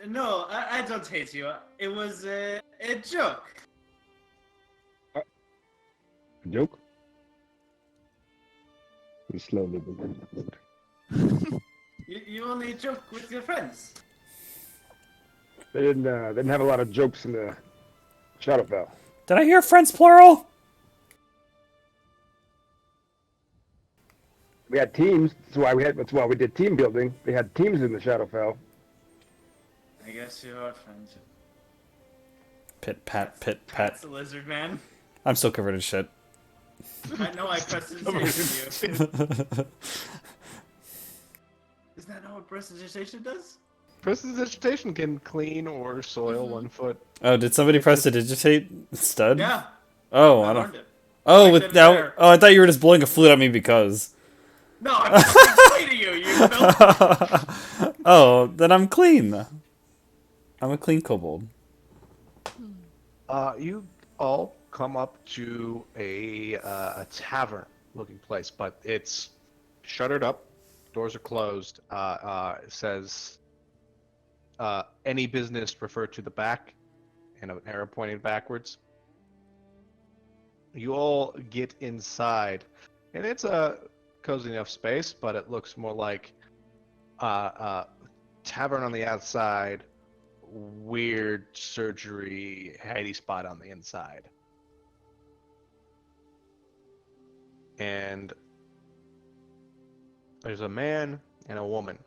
no, I don't hate you. It was a joke. Joke? He slowly begins to move. You only joke with your friends. They didn't have a lot of jokes in the Shadowfell. Did I hear friends plural? We had teams. That's why we did team building. They had teams in the Shadowfell. I guess you are friends. Pit pat, pit That's pat. the lizard man. I'm still covered in shit. I know I prestidigitation you. Isn't that not what prestidigitation does? Prestidigitation can clean or soil 1 foot. Oh, did somebody press to digitate stud? Yeah. Oh, I I don't. learned it. Oh, Right with then and that. there. Oh, I thought you were just blowing a flute at me because. No, I'm just explaining you. You know. Oh, then I'm clean. I'm a clean kobold. You all come up to a tavern-looking place, but it's shuttered up. Doors are closed. It says any business refer to the back, and an arrow pointing backwards. You all get inside, and it's a cozy enough space, but it looks more like tavern on the outside, weird surgery hidey spot on the inside. And there's a man and a woman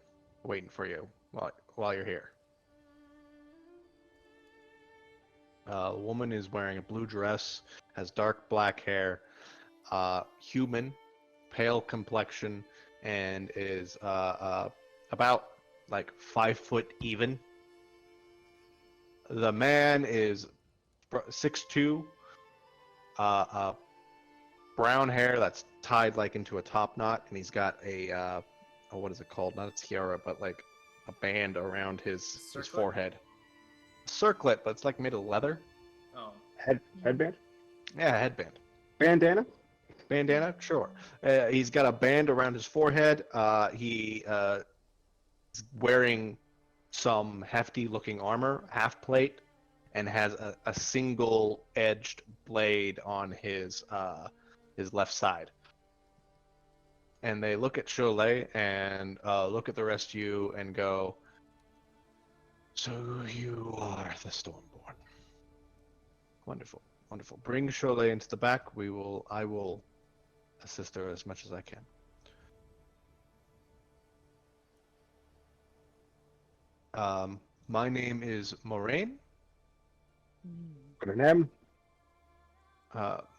waiting for you while you're here. The woman is wearing a blue dress, has dark black hair, human, pale complexion, and is about like 5 foot even. The man is 6'2", brown hair that's tied like into a top knot, and he's got a what is it called? Not a tiara, but like a band around his Circlet? forehead. Circlet, but it's like made of leather. Oh. Headband? Yeah, headband. Bandana? Bandana, sure. He's got a band around his forehead. He is wearing some hefty-looking armor, half plate, and has a single-edged blade on his left side. And they look at Cholet and look at the rest of you and go, "So you are the Stormborn. Wonderful, wonderful. Bring Cholet into the back. I will assist her as much as I can." My name is Moraine. With an M?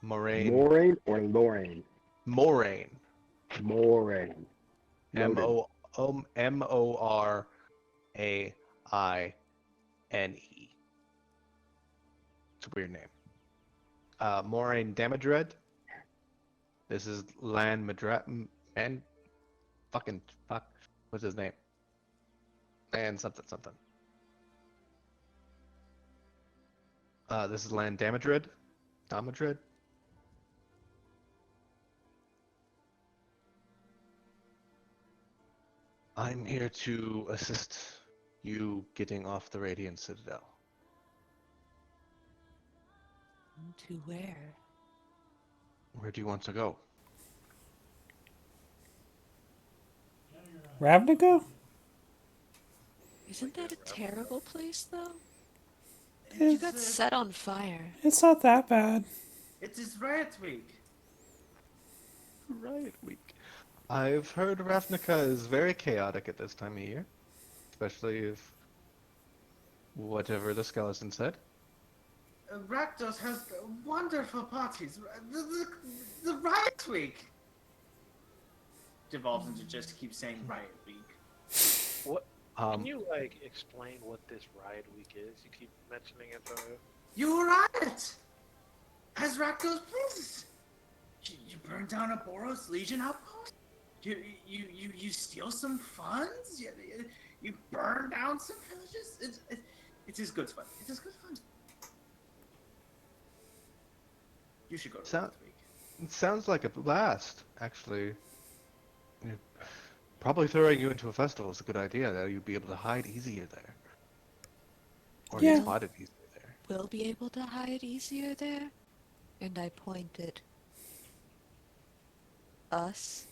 Moraine. Moraine or Lorraine? Moraine. Moraine. Moraine. It's a weird name. Moraine Damadred. This is Lan Madred. Man, fuck. What's his name? and something something. This is land Damadrid. Damadrid. I'm here to assist you getting off the Radiant Citadel. To where? Where do you want to go? Ravnica? Isn't that a terrible place, though? You It's, got set on fire. it's not that bad. It is riot week. Riot Week. I've heard Ravnica is very chaotic at this time of year, especially if whatever the skeleton said. Rakdos has wonderful parties. The riot week devolves into just keep saying riot week. What? Can Um, you like explain what this riot week is? You keep mentioning it though. You riot! As Rakdos pleases. You burn down a Boros Legion outpost? You steal some funds? You burn down some villages? It is good fun. It is good fun. You should go to Sound- riot week. it sounds like a blast, actually. Probably throwing you into a festival is a good idea. That you'd be able to hide easier there, or Yeah. get spotted easier there. We'll be able to hide easier there. And I pointed. Us.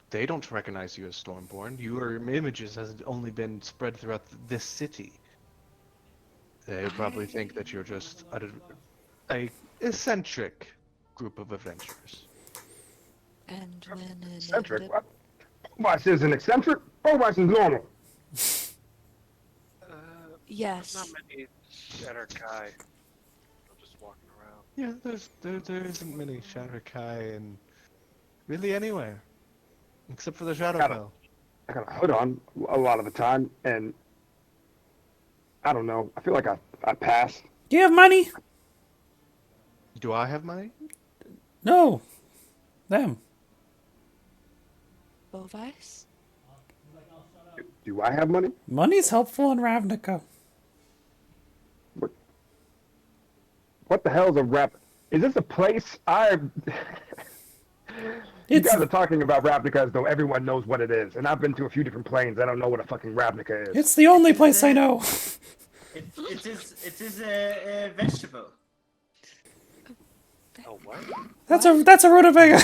They don't recognize you as Stormborn. Your images has only been spread throughout this city. They probably think that you're just a eccentric group of adventurers. And when an Eccentric? What? Bovice isn't eccentric. Bovice is normal. There's Yes. not many Shatter Kai. I'm just walking around. Yeah, there isn't many Shatterkai and really anywhere, except for the Shadowfell. I got a hood on a lot of the time, and I don't know. I feel like I passed. Do you have money? Do I have money? No. Them. Bovice? Do I have money? Money's helpful in Ravnica. What the hell's a rap? Is this a place? You It's guys are talking about Ravnica as though everyone knows what it is, and I've been to a few different planes. I don't know what a fucking Ravnica is. it's the only place I know. It is a vegetable. Oh what? That's a rutabaga.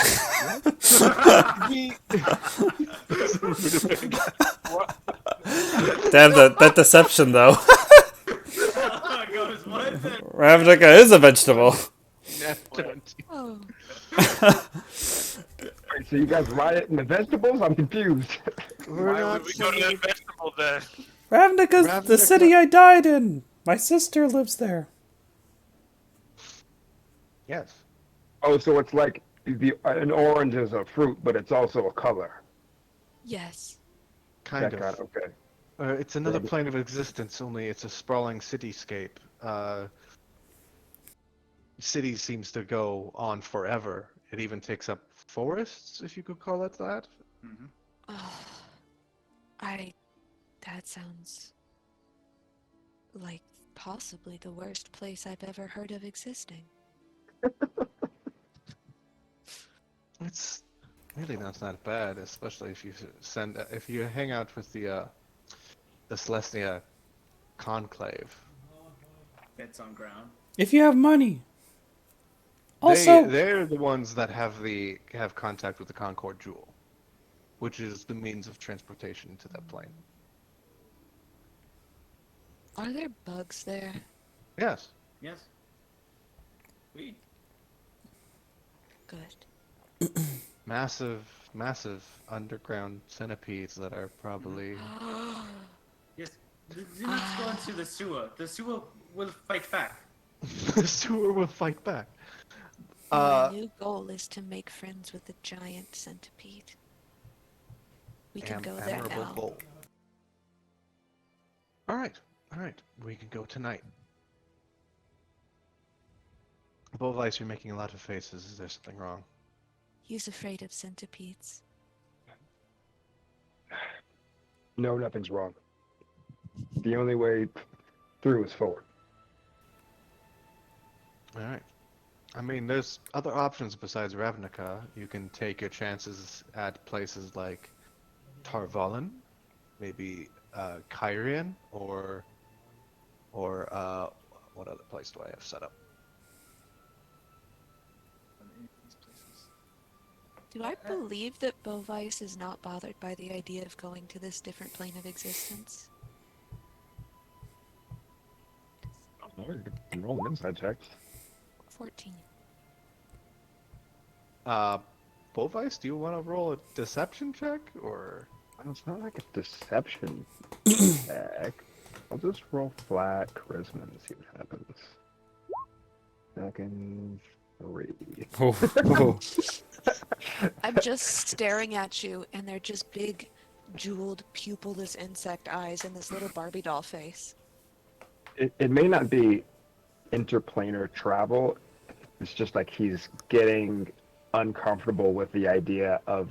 Damn that deception though. Goes, what the- Ravnica is a vegetable. Oh. Wait, so you guys riot in the vegetables? I'm confused. We're not We go to that vegetable then. Ravnica's the Ravnica- city I died in. My sister lives there. Yes. Oh, so it's like an orange is a fruit, but it's also a color. Yes. Kind That of. kind of okay. It's another Maybe. plane of existence, only it's a sprawling cityscape. City seems to go on forever. It even takes up forests, if you could call it that. Oh, that sounds like possibly the worst place I've ever heard of existing. It's really not that bad, especially if you if you hang out with the Celestia conclave. Bits on ground. If you have money. Also, They're the ones that have contact with the Concord Jewel, which is the means of transportation to that plane. Are there bugs there? Yes. Yes. Sweet. Good. Massive underground centipedes that are probably Yes. Do not go into the sewer. The sewer will fight back. the sewer will fight back. My new goal is to make friends with the giant centipede. We can go there admirable now. goal. All right. We can go tonight. Bovice, you're making a lot of faces. Is there something wrong? He's afraid of centipedes. No, nothing's wrong. The only way through is forward. All right. I mean, there's other options besides Ravnica. You can take your chances at places like Tarvalin, maybe Kyrian, or what other place do I have set up? On any of these places. Do I believe that Bovice is not bothered by the idea of going to this different plane of existence? Oh, you can roll an inside check. 14. Uh, Bovice, do you want to roll a deception check or? Well, it's not like a deception check. I'll just roll flat charisma and see what happens. Second 3. Oh, I'm just staring at you, and they're just big, jeweled, pupilless insect eyes in this little Barbie doll face. It may not be interplanar travel. It's just like he's getting uncomfortable with the idea of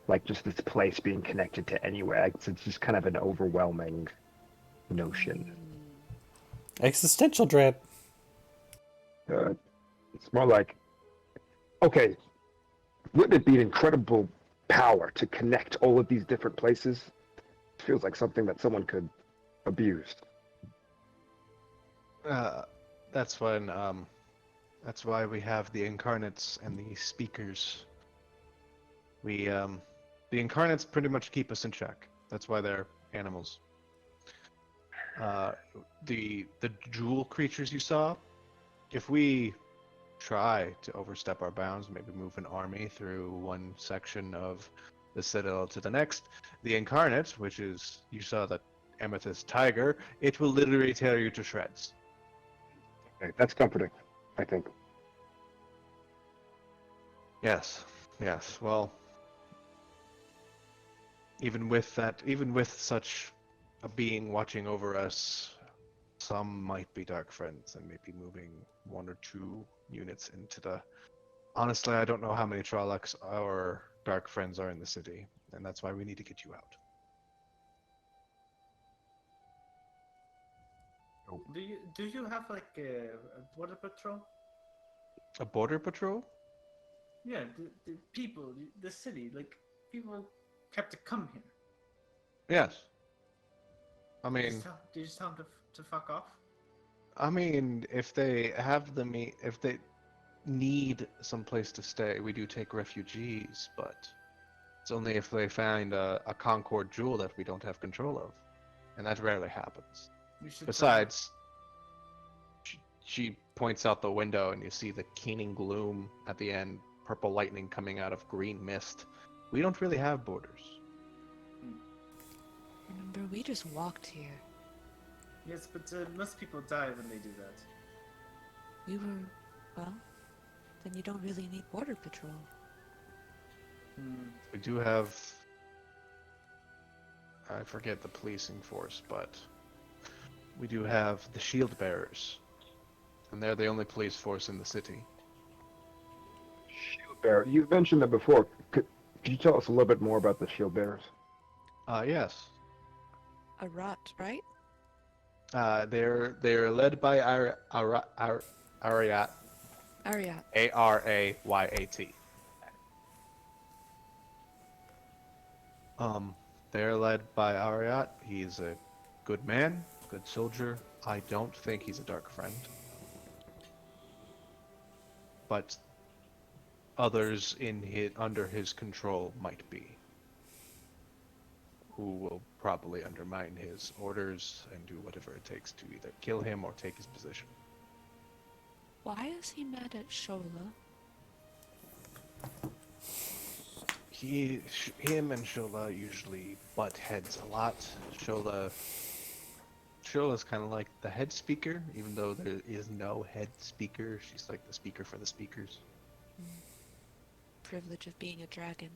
like just this place being connected to anywhere. It's just kind of an overwhelming notion. existential dread. It's more like, okay, wouldn't it be an incredible power to connect all of these different places? It feels like something that someone could abuse. That's when that's why we have the incarnates and the speakers. The incarnates pretty much keep us in check. That's why they're animals. The jewel creatures you saw, if we try to overstep our bounds, maybe move an army through one section of the citadel to the next, the incarnate, which is you saw that amethyst tiger, it will literally tear you to shreds. Okay, that's comforting, I think. Yes, yes. Well, even with that, even with such a being watching over us, some might be dark friends and maybe moving 1 or 2 units into the. Honestly, I don't know how many Trollocs or dark friends are in the city, and that's why we need to get you out. Do you have like a border patrol? A border patrol? Yeah, the people, the city, like people have to come here. Yes. I mean, Do you just tell them to fuck off? if they have if they need some place to stay, we do take refugees, but it's only if they find a Concord jewel that we don't have control of, and that rarely happens. We should Besides, she points out the window, and you see the keening gloom at the end, purple lightning coming out of green mist. We don't really have borders. Remember, we just walked here. Yes, but most people die when they do that. We were, well, then you don't really need border patrol. We do have, I forget the policing force, but we do have the shield bearers, and they're the only police force in the city. Shield bearer. You've mentioned that before. Could you tell us a little bit more about the shield bearers? Yes. A rot, right? They're led by Ariat. Ariat. Arayat. They're led by Ariat. He's a good man, good soldier. I don't think he's a dark friend. But others under his control might be, who will probably undermine his orders and do whatever it takes to either kill him or take his position. Why is he mad at Shola? Him and Shola usually butt heads a lot. Shola's kind of like the head speaker, even though there is no head speaker. She's like the speaker for the speakers. Privilege of being a dragon.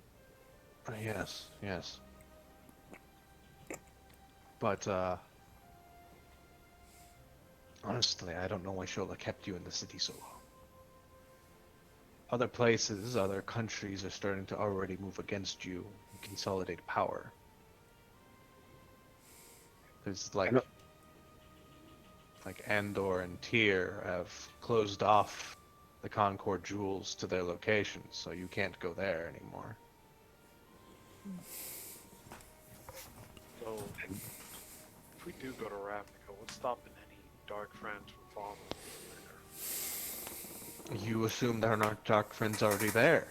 Yes. But, honestly, I don't know why Shola kept you in the city so long. Other places, other countries are starting to already move against you and consolidate power. There's I know- like Andor and Tyr have closed off the Concord jewels to their locations, so you can't go there anymore. So, if we do go to Ravnica, what's stopping any dark friends from following us there? You assume there are not dark friends already there.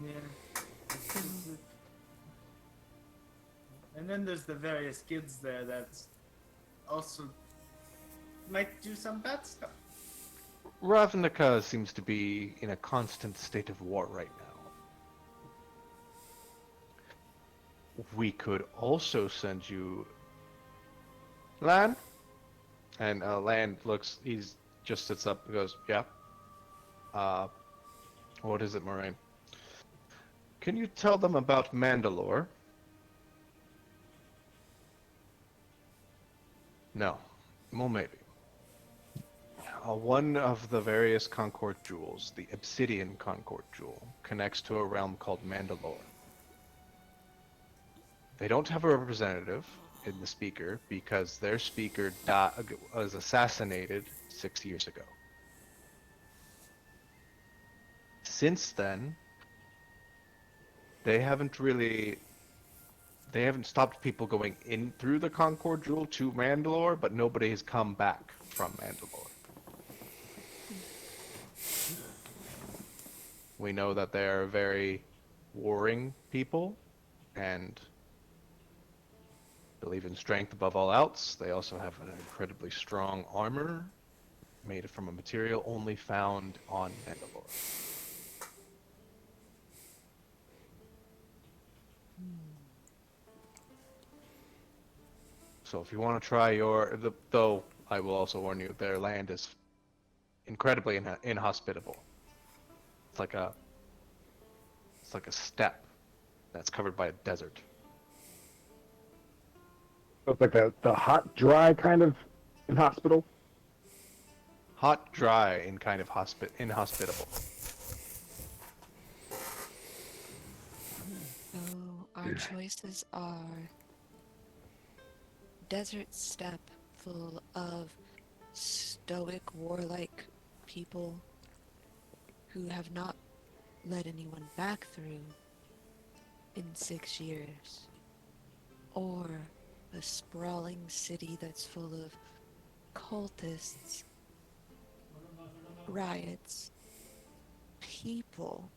Yeah. This is it. And then there's the various guilds there that also might do some bad stuff. Ravnica seems to be in a constant state of war right now. We could also send you Lan. And Lan looks, he's just sits up and goes, yeah. What is it, Moraine? Can you tell them about Mandalore? No. Well, maybe. One of the various Concord jewels, the Obsidian Concord jewel, connects to a realm called Mandalore. They don't have a representative in the speaker because their speaker was assassinated 6 years ago. Since then, they haven't stopped people going in through the Concord Jewel to Mandalore, but nobody has come back from Mandalore. We know that they are very warring people and believe in strength above all else. They also have an incredibly strong armor made from a material only found on Mandalore. So if you want to try though I will also warn you, their land is incredibly inhospitable. It's like a steppe that's covered by a desert. So it's like the hot, dry kind of inhospitable. Hot, dry, and kind of inhospitable. So our choices are desert steppe full of stoic, warlike people who have not let anyone back through in 6 years, or a sprawling city that's full of cultists, riots, people.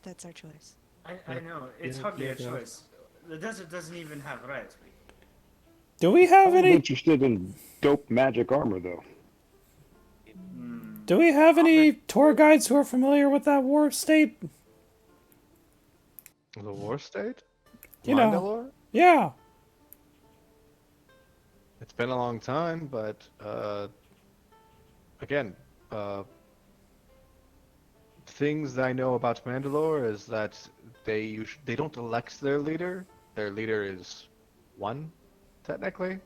That's our choice. I know, it's hardly a choice. The desert doesn't even have riots. Do we have I'm any? interested in dope magic armor, though. Do we have any tour guides who are familiar with that war state? The war state? You know. Mandalore? Yeah. It's been a long time, but again, things that I know about Mandalore is that they don't elect their leader. Their leader is one, technically.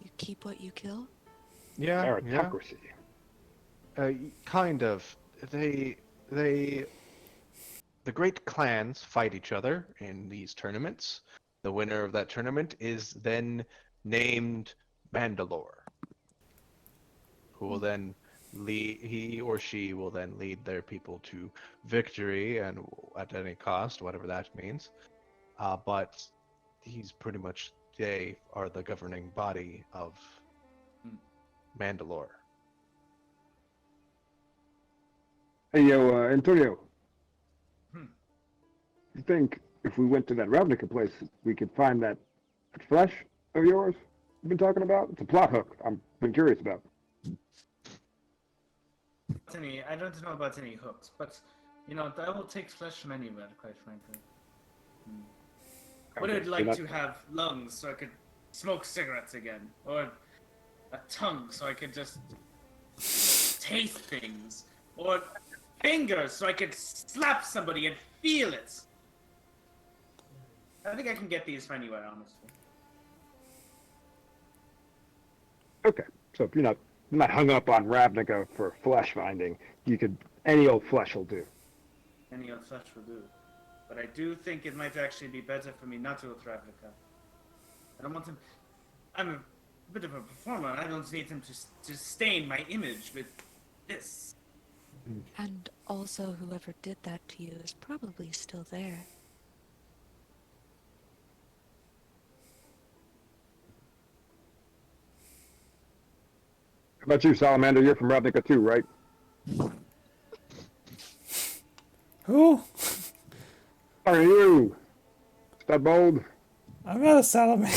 You keep what you kill? Yeah, Meritocracy. kind of. The great clans fight each other in these tournaments. The winner of that tournament is then named Mandalore, who will then he or she will then lead their people to victory and at any cost, whatever that means. But he's pretty much, they are the governing body of Mandalore. Hey, yo, Antonio. Hmm. You think if we went to that Ravnica place, we could find that flesh of yours you've been talking about? It's a plot hook I've been curious about. I don't know about any hooks, but you know, I will take flesh from anywhere, quite frankly. Would I Okay, so like that- to have lungs so I could smoke cigarettes again, or a tongue so I could just taste things, or fingers so I could slap somebody and feel it? I think I can get these from anywhere, honestly. Okay, so if you're not I'm not hung up on Ravnica for flesh finding. You could any old flesh will do. Any of such will do. But I do think it might actually be better for me not to go to Ravnica. I don't want him. I'm a bit of a performer. I don't need him to stain my image with this. And also, whoever did that to you is probably still there. How about you, Salamander? You're from Ravnica too, right? Who? Are you? Is that bold? I'm not a salamander.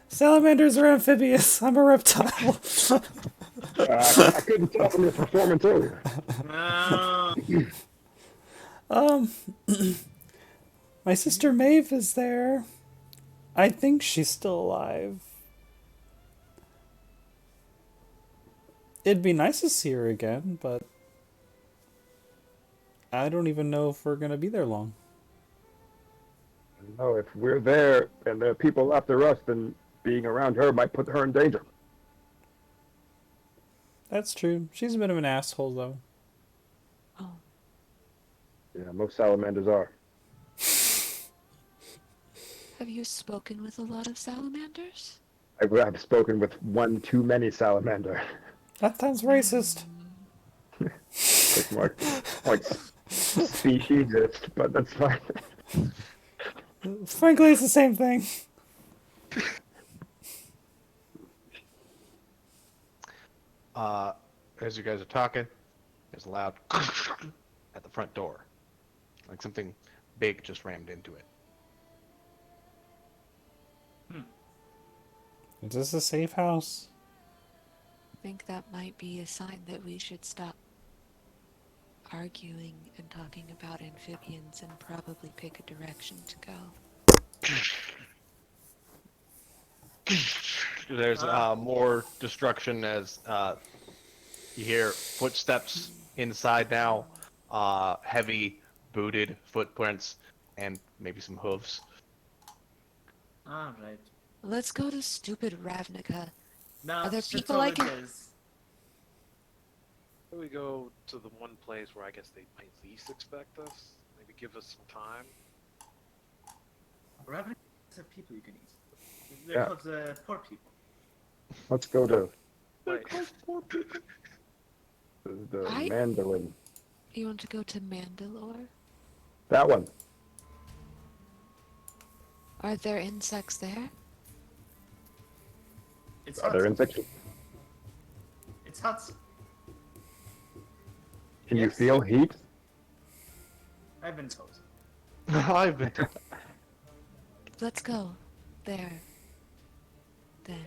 Salamanders are amphibious. I'm a reptile. I couldn't tell from your performance earlier. No. My sister Maeve is there. I think she's still alive. It'd be nice to see her again, but I don't even know if we're gonna be there long. No, if we're there and there are people after us, then being around her might put her in danger. That's true. She's a bit of an asshole, though. Oh, Yeah, most salamanders are. have you spoken with a lot of salamanders? I've spoken with one too many salamander. That sounds racist. It's more like speciesist, but that's fine. Frankly, it's the same thing. As you guys are talking, there's a loud at the front door. Like something big just rammed into it. Is this a safe house? I think that might be a sign that we should stop arguing and talking about amphibians and probably pick a direction to go. There's more destruction as you hear footsteps inside now, heavy booted footprints, and maybe some hooves. Alright. Let's go to stupid Ravnica. No, Are there it's people all I it can- is. We go to the one place where I guess they might least expect us. Maybe give us some time. Ravnica are people you can eat. They're Yeah. called poor people. Let's go to Wait, the I- Mandolin. You want to go to Mandalore? That one. Are there insects there? It's Are there hot. insects? It's hot. Can you Yes. feel heat? I've been told. I've been. Let's go. There. Then.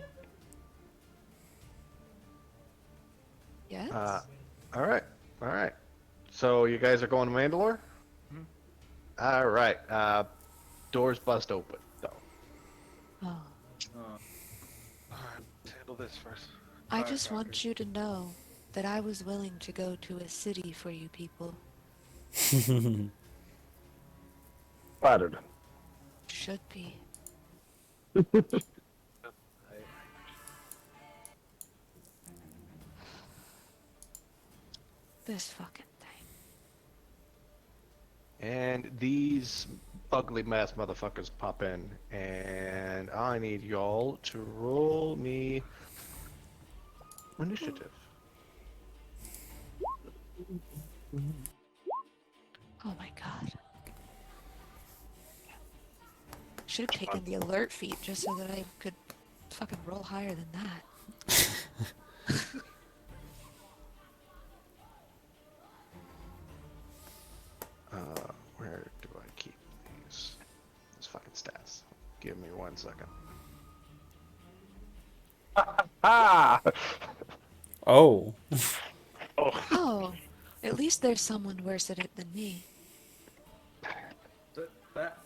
Yes? All right. So you guys are going to Mandalore? Mhm. All right. Doors bust open, though. Oh. Oh. alright, let's handle this first. I Alright, just want Parker. you to know that I was willing to go to a city for you people. Flattered. Should be. This fucking thing. And these ugly mass motherfuckers pop in, and I need y'all to roll me initiative. Oh my god. Should have taken the alert feat just so that I could fucking roll higher than that. Where do I keep these fucking stats? Give me 1 second. Ah! Oh. Oh, at least there's someone worse at it than me. That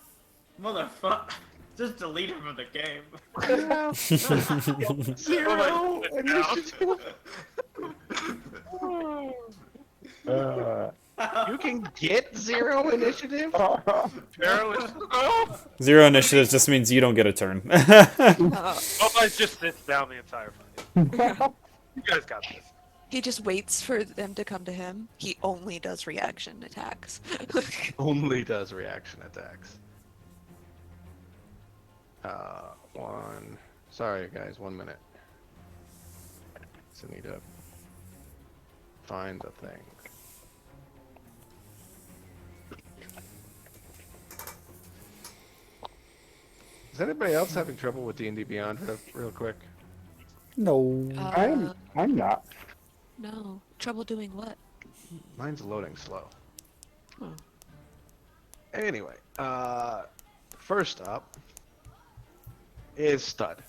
motherfucker. Just delete him from the game. Zero initiative. Uh, You fucking get 0 initiative? Perilous. Oh, 0 initiative just means you don't get a turn. Oh, I just sits down the entire fight. You guys got this. he just waits for them to come to him. He only does reaction attacks. Only does reaction attacks. Sorry, guys, 1 minute. So I need to find the thing. Is anybody else having trouble with D&D Beyond real quick? No. I'm not. No. Trouble doing what? Mine's loading slow. Oh. Anyway, first up is Stud.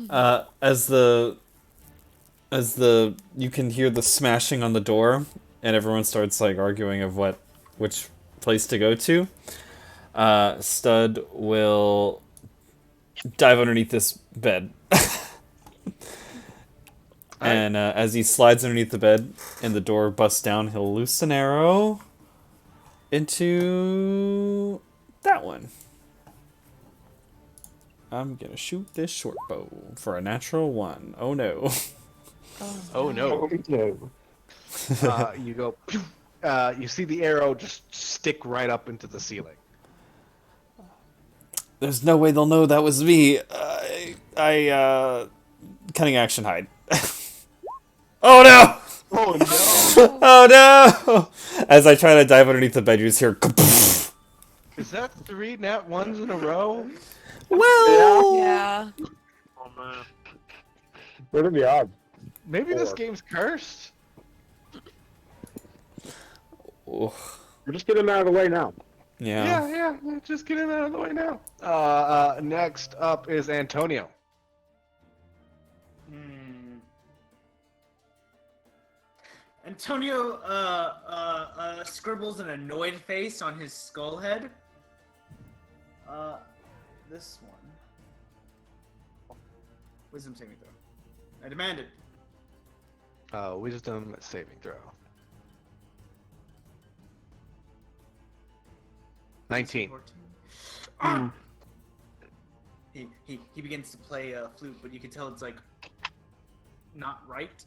As you can hear the smashing on the door, and everyone starts like arguing of which place to go to. Stud will dive underneath this bed, and as he slides underneath the bed and the door busts down, he'll loose an arrow into that one. I'm gonna shoot this short bow for a natural 1. Oh no. Oh no. No. You go. You see the arrow just stick right up into the ceiling. There's no way they'll know that was me. Cunning action hide. Oh no! Oh no! Oh no! As I try to dive underneath the bed, you just hear. Is that 3 nat 1s in a row? Well, Yeah. Oh man. What are the odds? Maybe this 4. game's cursed. Oh, We're just getting him out of the way now. yeah. Yeah. Just get him out of the way now. Next up is Antonio. Antonio scribbles an annoyed face on his skull head. This one. Wisdom saving throw. I demand it. Wisdom saving throw. 19. 14. He begins to play a flute, but you can tell it's like not right.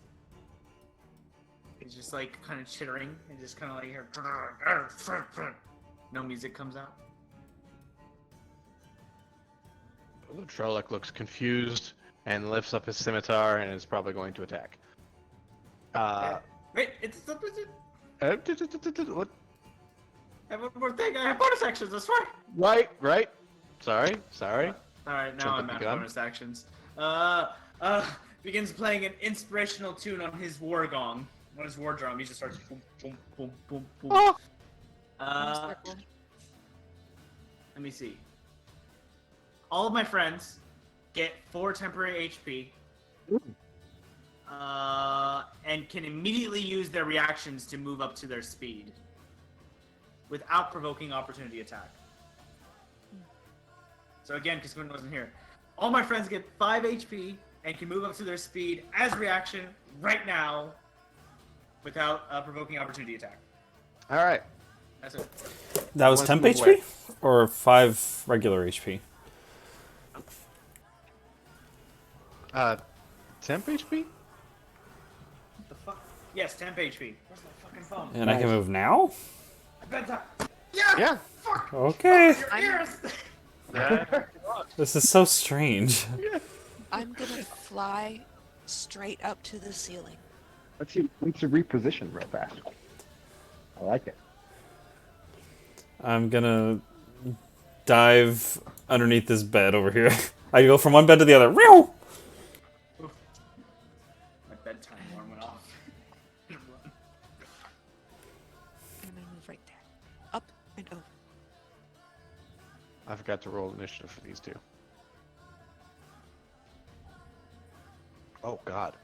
He's just like kind of chittering and just kind of like here. No music comes out. Trolloc looks confused and lifts up his scimitar and is probably going to attack. Wait, it's the. What? I have one more thing. I have bonus actions. I swear. Right. Sorry. All right, now Jump I'm at out the of gun. bonus actions. Begins playing an inspirational tune on his war gong, on his war drum. He just starts boom, boom, boom, boom, boom. Oh. Let me see. All of my friends get 4 temporary HP, and can immediately use their reactions to move up to their speed, without provoking opportunity attack. So again, because Quinn wasn't here, all my friends get 5 HP and can move up to their speed as reaction right now, without provoking opportunity attack. All right. That's it. That was Let's temp move HP? away. Or 5 regular HP? Temp HP? What the fuck? Yes, 10 HP. Where's my fucking phone? And I can move now? Bedtime. Yeah. Yeah. Fuck. Okay. Your ears. This is so strange. I'm gonna fly straight up to the ceiling. Let's reposition real fast. I like it. I'm gonna dive underneath this bed over here. I go from one bed to the other. Meow! My bedtime alarm went off. And I'm gonna move right there. Up and over. I forgot to roll initiative for these 2. Oh God.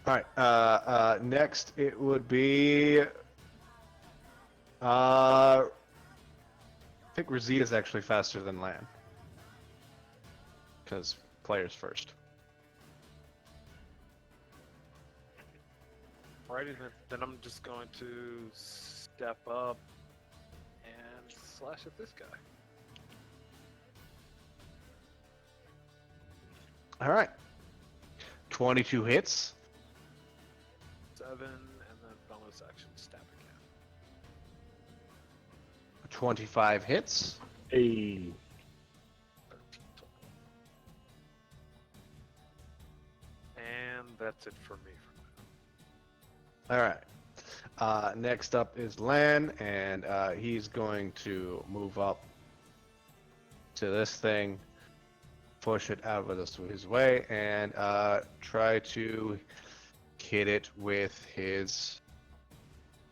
All right. Next, it would be. I think Rosita's actually faster than Lan. Because players first. Alrighty then I'm just going to step up and slash at this guy. All right. 22 hits. 7, and then bonus action stab again. 25 hits. Hey. 13 total. And that's it for me for now. All right. Next up is Lan, and he's going to move up to this thing, push it out of his way, and try to hit it with his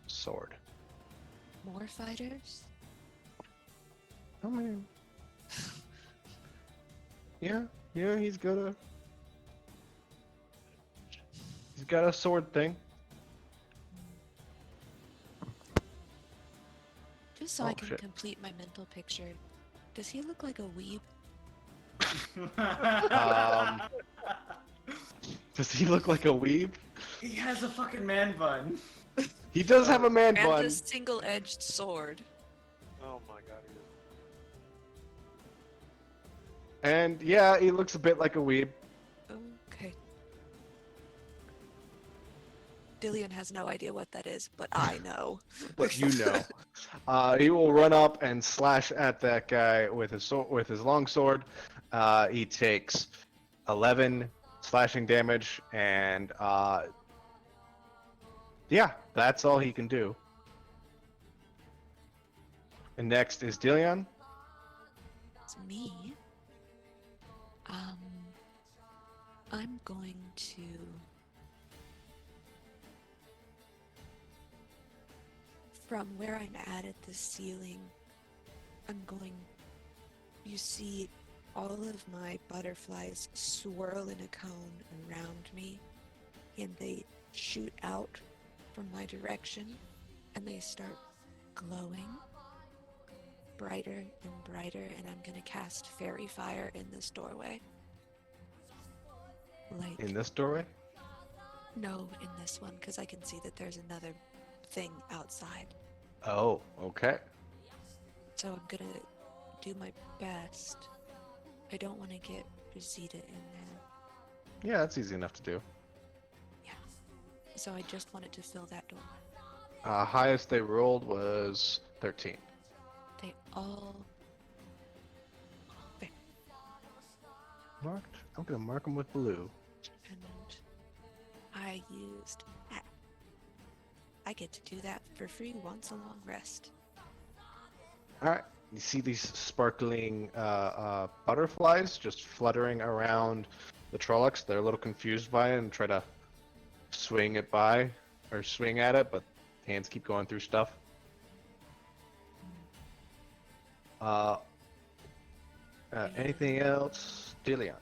sword. More fighters? I mean, yeah, he's got a sword thing. Just so Oh, I can shit. complete my mental picture, does he look like a weeb? Does he look like a weeb? He has a fucking man bun. He does have a man And bun. a single-edged sword. Oh my god, he is. And yeah, he looks a bit like a weeb. Okay. Dillian has no idea what that is, but I know. But you know. He will run up and slash at that guy with his long sword. He takes 11 slashing damage, and yeah, that's all he can do. And next is Dillion. It's me. I'm going to from where I'm at the ceiling, you see all of my butterflies swirl in a cone around me, and they shoot out from my direction, and they start glowing brighter and brighter, and I'm gonna cast fairy fire in this doorway. Like, In this doorway? no, in this one, because I can see that there's another thing outside. Oh, okay. So I'm gonna do my best. I don't want to get Rosita in there. Yeah, that's easy enough to do. Yeah. So I just wanted to fill that door. Highest they rolled was 13. They all... There. Marked. I'm gonna mark them with blue. And I used that. I get to do that for free once a long rest. All right. You see these sparkling butterflies just fluttering around the Trollocs. They're a little confused by it and try to swing at it, but hands keep going through stuff. Anything else, Dillion?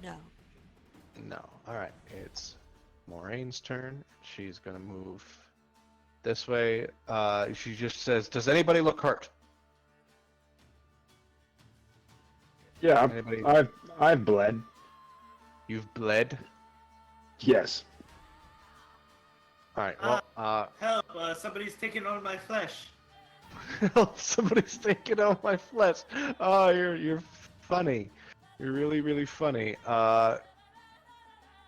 No. No. All right. It's Moraine's turn. She's gonna move this way. She just says, "Does anybody look hurt?" Yeah, Anybody? I've bled. You've bled. Yes. All right. Well, Help! Somebody's taking on my flesh. somebody's taking out my flesh. Oh, you're funny. You're really, really funny.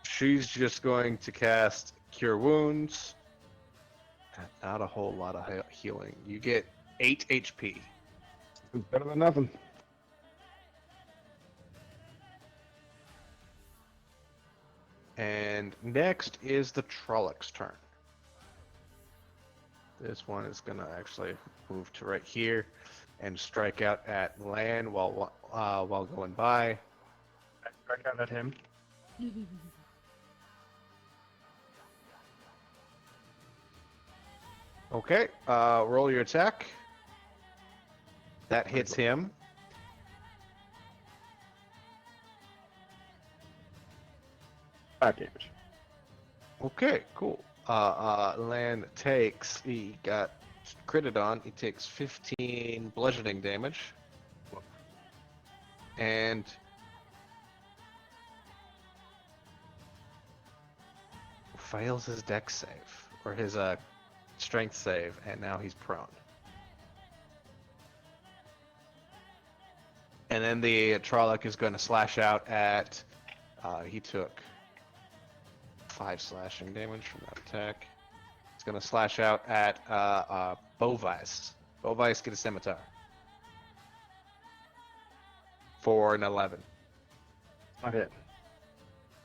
She's just going to cast Cure Wounds. Not a whole lot of healing. You get 8 HP. It's better than nothing. And next is the Trollocs' turn. This one is gonna actually move to right here and strike out at Lan while going by. Strike out at him. Okay, roll your attack. That hits him. Back damage. Okay, cool. Lan takes, he got critted on, he takes 15 bludgeoning damage. And fails his dex save or his strength save, and now he's prone. And then the Trolloc is going to slash out at. He took 5 slashing damage from that attack. He's going to slash out at Bovice. Bovice, get a scimitar. For an 11. Not hit.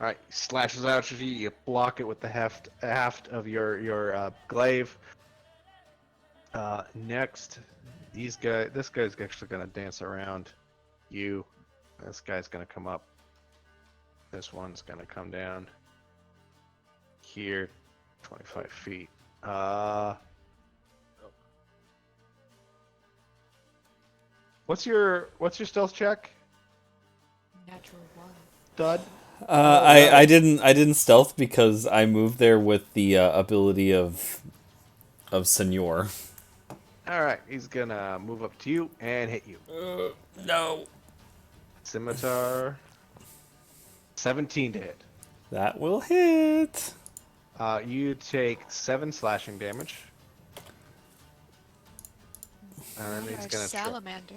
All right, he slashes out at you. You block it with the haft of your glaive. Next, this guy's actually gonna dance around you. This guy's gonna come up. This one's gonna come down here, 25 feet. What's your stealth check, Natural one. Dud? I didn't stealth because I moved there with the ability of Senor. All right, he's gonna move up to you and hit you. No. Scimitar. 17 to hit. That will hit. You take 7 slashing damage. And then he's gonna salamander.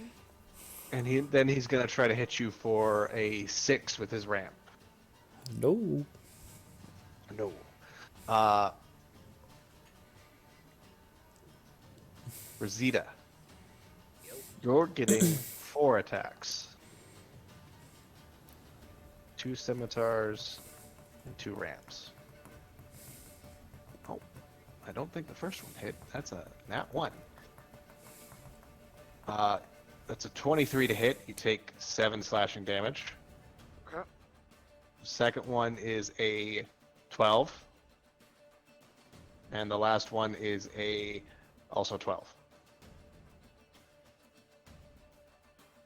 then he's gonna try to hit you for a 6 with his ramp. No. No. Rosita, you're getting 4 attacks. 2 scimitars and 2 ramps. Oh, I don't think the first one hit. That's a nat 1. That's a 23 to hit. You take 7 slashing damage. Okay. Second one is a 12. And the last one is also 12.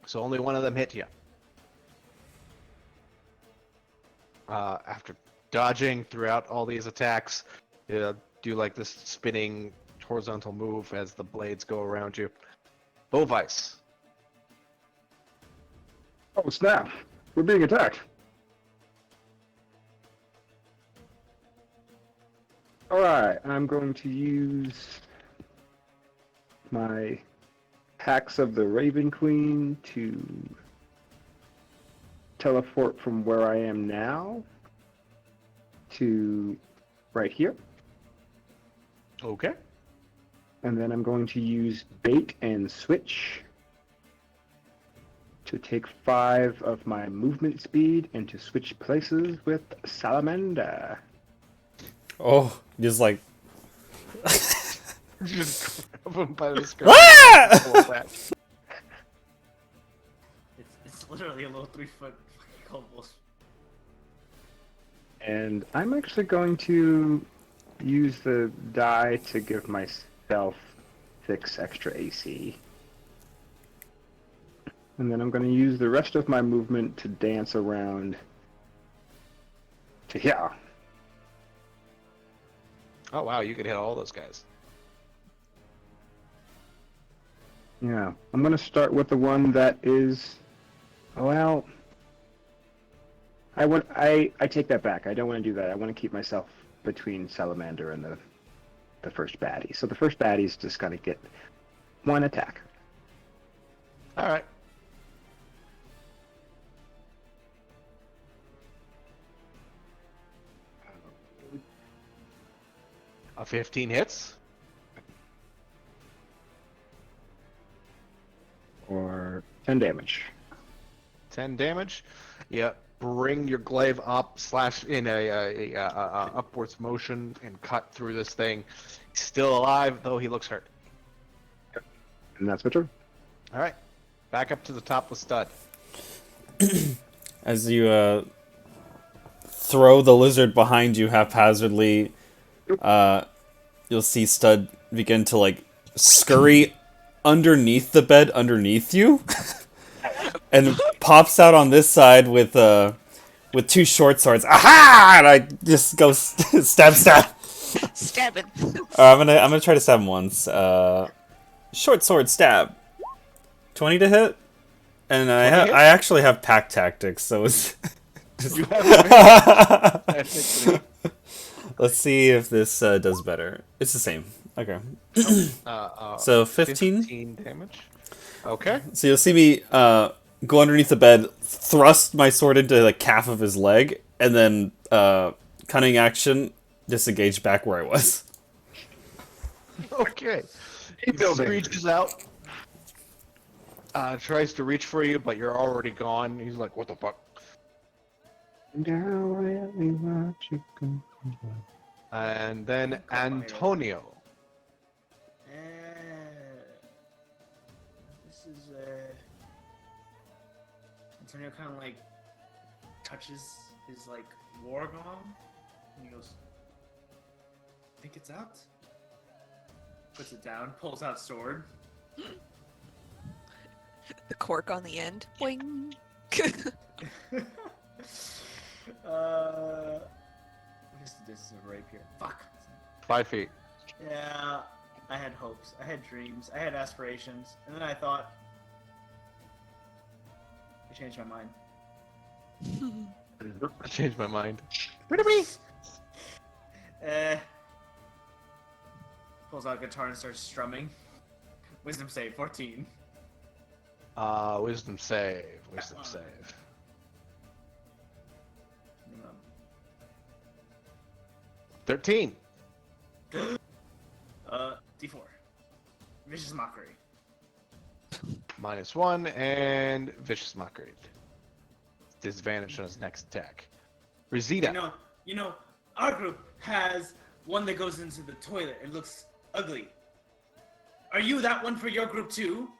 So only one of them hit you. After dodging throughout all these attacks, you do like this spinning horizontal move as the blades go around you. Bovice. Oh snap! We're being attacked. Alright, I'm going to use my Hacks of the Raven Queen to teleport from where I am now to right here. Okay. And then I'm going to use Bait and Switch to take 5 of my movement speed and to switch places with Salamander. Oh, just like. Just grab him by the skirt. Ah! It's literally a little 3-foot fucking kobold. And I'm actually going to use the die to give myself 6 extra AC. And then I'm going to use the rest of my movement to dance around to here. Oh wow, you could hit all those guys. Yeah, I'm going to start with the one that is, well, I take that back. I don't want to do that. I want to keep myself between Salamander and the first baddie. So the first baddie's just going to get 1 attack. All right. A 15 hits. Or 10 damage. 10 damage. Yeah, bring your glaive up, slash in a upwards motion, and cut through this thing. He's still alive, though he looks hurt. And that's my turn. All right, back up to the top with Stud. As you throw the lizard behind you haphazardly, you'll see Stud begin to like scurry underneath the bed underneath you, and pops out on this side with 2 short swords. Aha! And I just go stab. Stabbing. I'm gonna try to stab him once. Short sword stab. 20 to hit, and I actually have pack tactics, so it's. You have Let's see if this does better. It's the same. Okay. So 15. 15 damage. Okay. So you'll see me go underneath the bed, thrust my sword into the calf of his leg, and then cunning action, disengage back where I was. Okay. He screeches out. Tries to reach for you, but you're already gone. He's like, what the fuck? Now I only watch you go. And then Antonio. This is Antonio kind of like touches his like war gong and he goes, think it's out? Puts it down, pulls out sword. The cork on the end. Boing. What is the distance of rapier? Fuck. 5 feet. Yeah, I had hopes, I had dreams, I had aspirations, and then I thought, I changed my mind. I changed my mind. Pulls out a guitar and starts strumming. Wisdom save, 14. Wisdom save. Wisdom save. Um, 13. D4. Vicious mockery. -1 and vicious mockery. Disadvantage on his next attack. Rosita. You know, our group has one that goes into the toilet and looks ugly. Are you that one for your group too?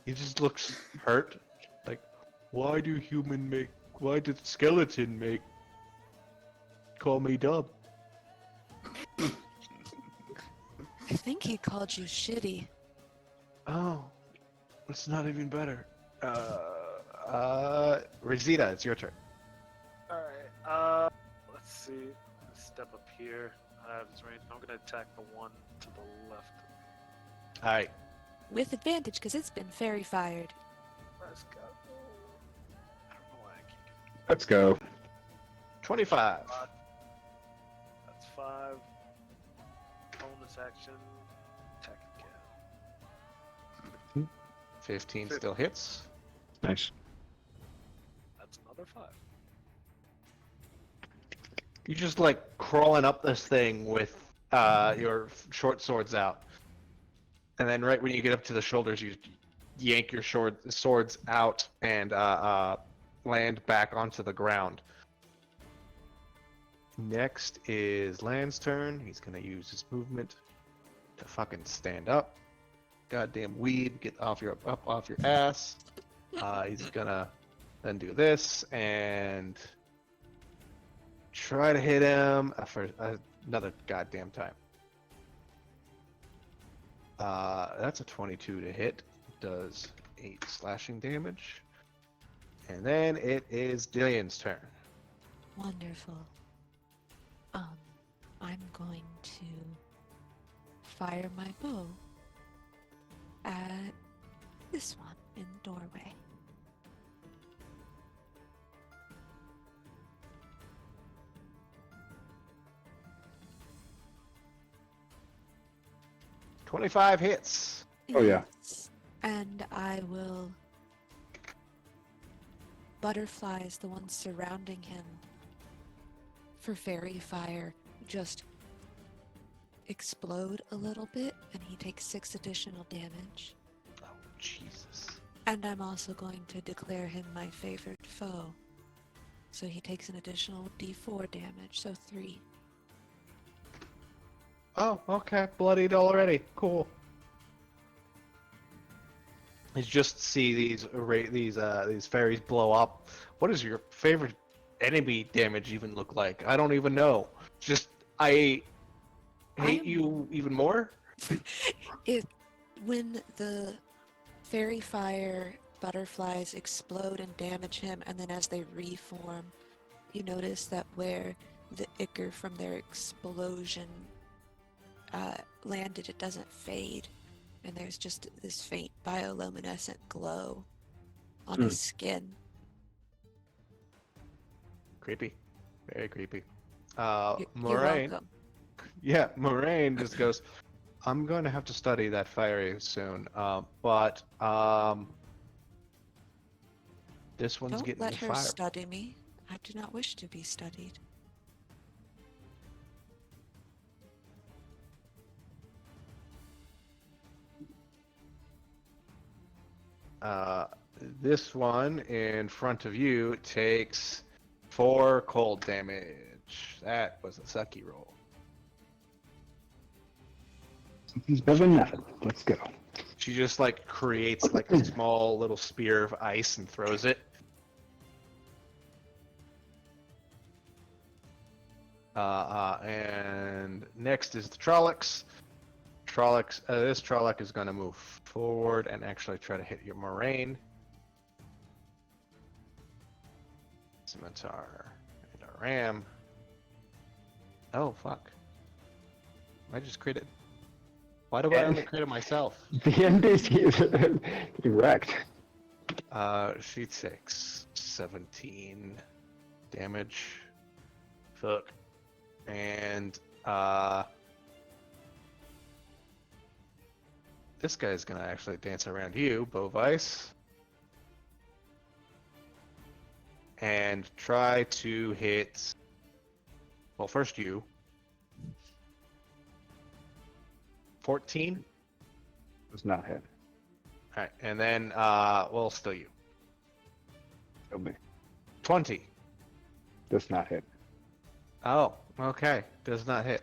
He just looks hurt. Like, why did skeleton call me dumb? I think he called you shitty. Oh, it's not even better. Rosita, it's your turn. Alright, let's see. Step up here. Out of his range. I'm gonna attack the one to the left. Alright. With advantage, because it's been fairy fired. Let's go. I don't know why I keep Let's go. 25. That's 5. Bonus action. Attack again. 15 still hits. Nice. That's another 5. You're just like crawling up this thing with your short swords out. And then right when you get up to the shoulders, you yank your swords out and land back onto the ground. Next is Land's turn. He's going to use his movement to fucking stand up. Goddamn weed, get off your ass. He's going to then do this and try to hit him for another goddamn time. That's a 22 to hit. Does 8 slashing damage. And then it is Dillian's turn. Wonderful. I'm going to fire my bow at this one in the doorway. $25 hits. Oh, yeah. Yes. And I will butterflies, the ones surrounding him, for fairy fire, just explode a little bit, and he takes 6 additional damage. Oh, Jesus. And I'm also going to declare him my favorite foe. So he takes an additional d4 damage, so 3. Oh, okay. Bloodied already. Cool. You just see these fairies blow up. What does your favorite enemy damage even look like? I don't even know. Just I hate you even more. When the fairy fire butterflies explode and damage him, and then as they reform, you notice that where the ichor from their explosion landed, it doesn't fade, and there's just this faint bioluminescent glow on his skin. Creepy. Very creepy. You're Moraine. welcome. Yeah, Moraine just goes, I'm going to have to study that fiery soon. But this one's Don't getting let the her fire. study me. I do not wish to be studied. This one in front of you takes 4 cold damage. That was a sucky roll. Something's better than nothing. Let's go. She just like creates like a small little spear of ice and throws it. And next is the Trollocs. This Trolloc is going to move forward and actually try to hit your Moraine. Scimitar and a ram. Oh fuck! I just critted. Why do I only crit it myself? The NPC is wrecked. She takes 17 damage. Fuck. And this guy's gonna actually dance around you, Bovice. And try to hit. Well, first you. 14. Does not hit. Alright, and then, well, still you. Kill me. 20. Does not hit. Oh, okay. Does not hit.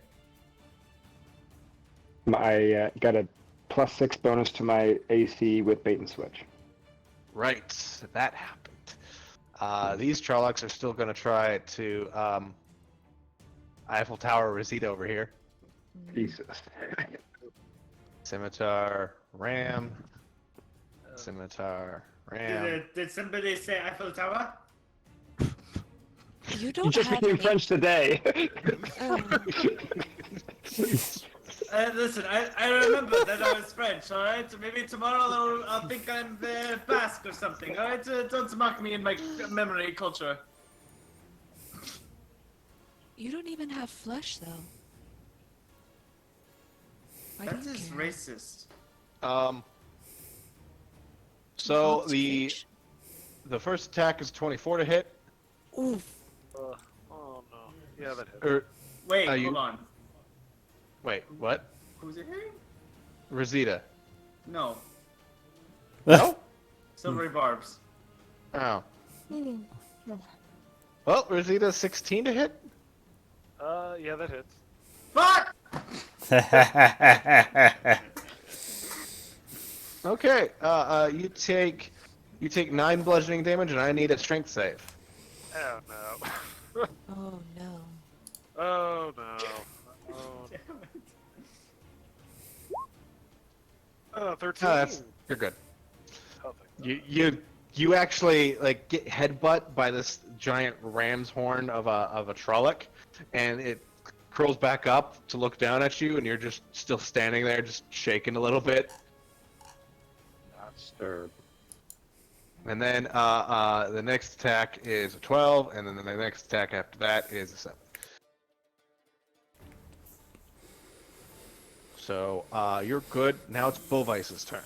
I got a +6 bonus to my AC with bait and switch. Right, that happened. These Trollocs are still going to try to Eiffel Tower Rosita over here. Jesus. Scimitar, Ram. Scimitar, Ram. Did somebody say Eiffel Tower? You You don't just have became any- French today. Listen, I remember that I was French, alright? So maybe tomorrow I'll think I'm Basque or something, alright? Don't mock me in my memory culture. You don't even have flesh, though. Why That do you is care? racist. So It's the fish. the first attack is 24 to hit. Oof. Oh no. Yeah, that hit. Or Wait, you- hold on. wait, what? Who's it hitting? Rosita. No. No? Silvery Barbs. Oh. Well, Rosita 16 to hit. Yeah, that hits. Fuck! Okay. You take 9 bludgeoning damage, and I need a strength save. Oh no. Oh, no. Oh no. Oh, no. 13. You're good. Oh, thank You actually like get headbutt by this giant ram's horn of a Trolloc, and it curls back up to look down at you, and you're just still standing there, just shaking a little bit. Not stirred. And then the next attack is a 12, and then the next attack after that is a 7. So you're good. Now it's Bovice's turn.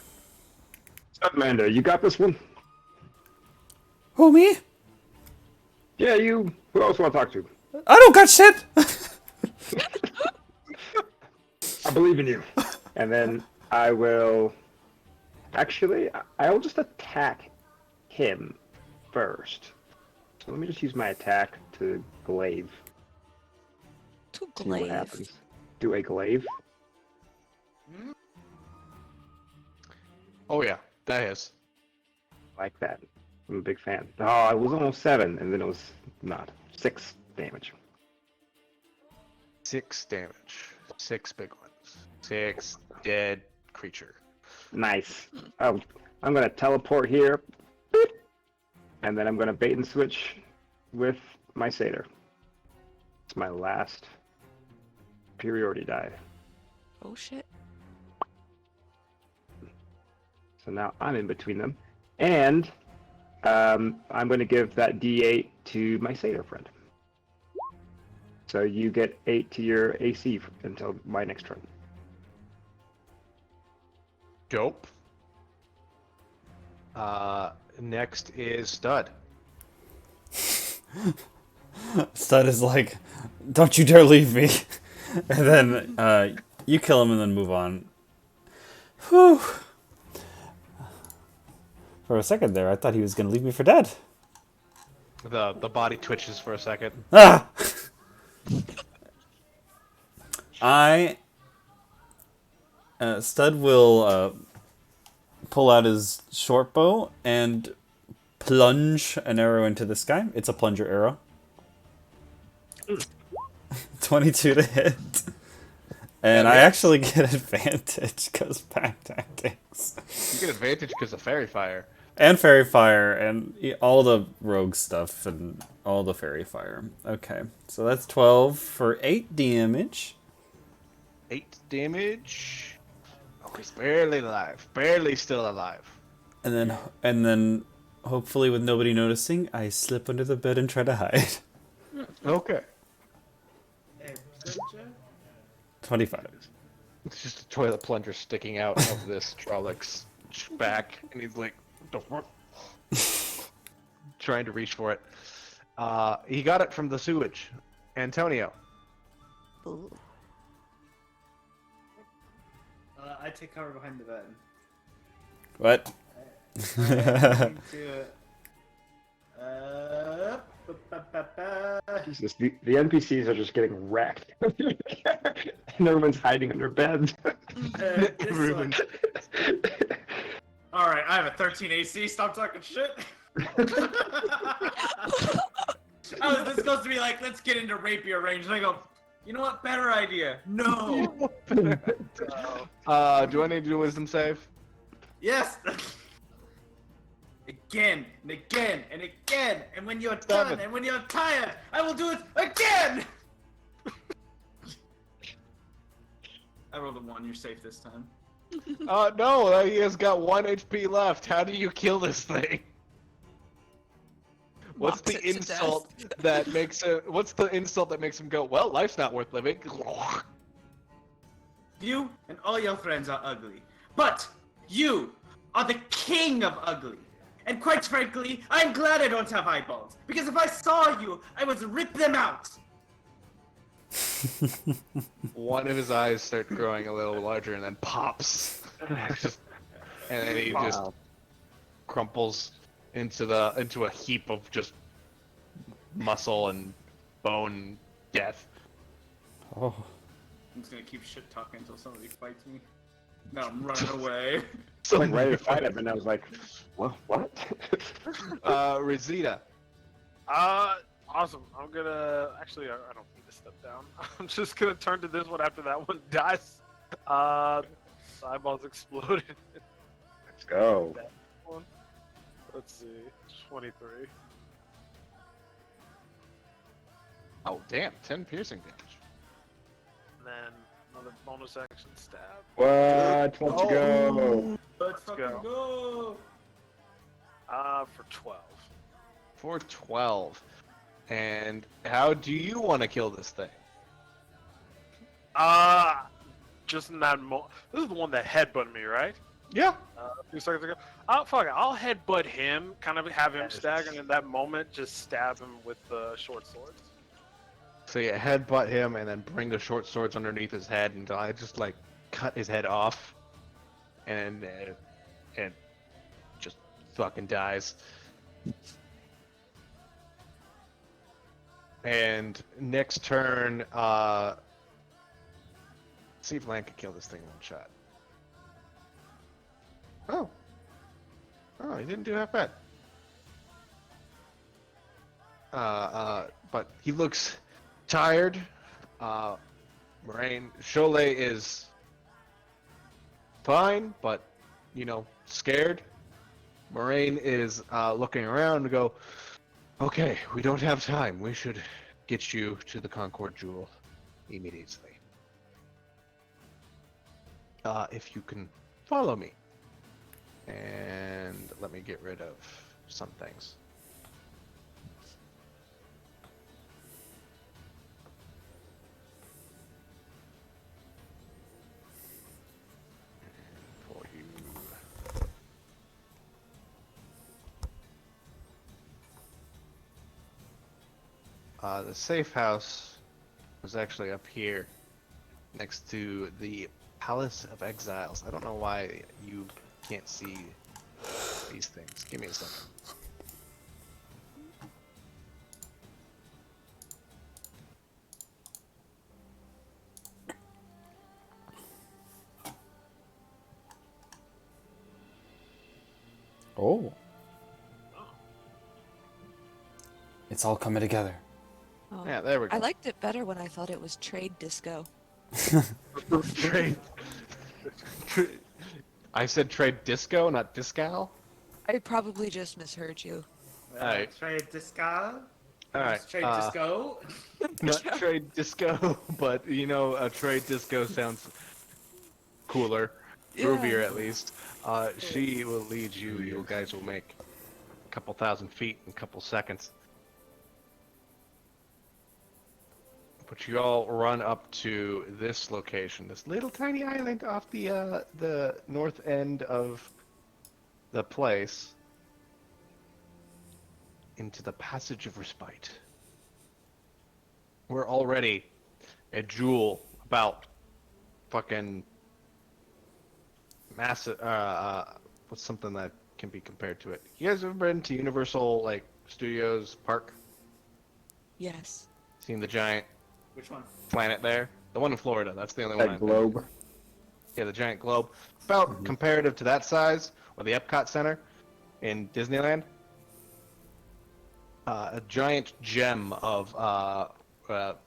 Amanda, you got this one? Who, me? Yeah, you. Who else want to talk to? I don't got shit! I believe in you. And then I will. Actually, I will just attack him first. So let me just use my attack to glaive. To See what glaive. happens. Do a glaive. Oh yeah, that is. Like that. I'm a big fan. Oh, it was almost 7, and then it was not. 6 damage. 6 damage. 6 big ones. 6 dead creature. Nice. Oh, I'm gonna teleport here. Boop. And then I'm gonna bait and switch with my satyr. It's my last superiority die. Oh, shit. So now I'm in between them. And I'm going to give that D8 to my satyr friend. So you get 8 to your AC until my next turn. Dope. Next is Stud. Stud is like, don't you dare leave me. And then you kill him and then move on. Whew. For a second there, I thought he was going to leave me for dead. The body twitches for a second. Ah! Stud will pull out his short bow and plunge an arrow into the sky. It's a plunger arrow. 22 to hit. And I actually get advantage because pack tactics. You get advantage because of fairy fire. And fairy fire and all the rogue stuff and all the fairy fire. Okay, so that's 12 for 8 damage. 8 damage. Oh, he's barely alive. Barely still alive. And then hopefully with nobody noticing, I slip under the bed and try to hide. Okay. Hey, perception? 25. It's just a toilet plunger sticking out of this Trollocs back, and he's like, "The fuck?" Trying to reach for it. He got it from the sewage. Antonio. Ooh. I take cover behind the bed. What? I'm going to, Jesus, the NPCs are just getting wrecked. And everyone's hiding under beds. this one. All right, I have a 13 AC. Stop talking shit. This goes to be like, let's get into rapier range, and I go, you know what? Better idea. No. Do I need to do a wisdom save? Yes. Again and again and again, and when you're Seven. done and when you're tired, I will do it again. I rolled a 1. You're safe this time. No, he has got 1 HP left. How do you kill this thing? What's Walks the it to insult that makes him? What's the insult that makes him go? Well, life's not worth living. You and all your friends are ugly, but you are the king of ugly. And quite frankly, I'm glad I don't have eyeballs, because if I saw you, I would rip them out. One of his eyes starts growing a little larger and then pops, and then he just crumples into a heap of just muscle and bone death. Oh. I'm just gonna keep shit talking until somebody fights me. No, I'm running away. I was like ready to fight him, and I was like, well, what? Rosita. Awesome. I'm gonna actually. I don't need to step down. I'm just gonna turn to this one after that one dies. Eyeballs exploded. Let's go. That one. Let's see. 23. Oh damn! 10 piercing damage. And then another bonus action stab. What? Let's go. Let's fucking go. go. For 12. For 12. And how do you want to kill this thing? Just in that moment. This is the one that headbutted me, right? Yeah. A few seconds ago. Fuck it. I'll headbutt him, kind of have him stagger, and in that moment, just stab him with the short swords. So you headbutt him and then bring the short swords underneath his head until I just like cut his head off, and just fucking dies. And next turn, see if Lan can kill this thing in one shot. Oh, he didn't do half bad. But he looks tired. Moraine Cholet is fine, but scared. Moraine is looking around to go, okay, we don't have time. We should get you to the Concord Jewel immediately. If you can follow me. And let me get rid of some things. The safe house was actually up here, next to the Palace of Exiles. I don't know why you can't see these things. Give me a second. Oh. It's all coming together. Oh. Yeah, there we go. I liked it better when I thought it was trade disco. Trade. I said trade disco, not discal. I probably just misheard you. Alright. Trade disco. Alright. Trade disco. Not trade disco, but you know, a trade disco sounds cooler, groovier at least. She will lead you. You guys will make a couple thousand feet in a couple seconds. But you all run up to this location, this little tiny island off the north end of the place, into the Passage of Respite. We're already a jewel about fucking massive. What's something that can be compared to it? You guys ever been to Universal like Studios Park? Yes. Seen the giant Which one? planet there? The one in Florida. That's the only one. That I've been globe. to. Yeah, the giant globe. About comparative to that size, or the Epcot Center in Disneyland. A giant gem of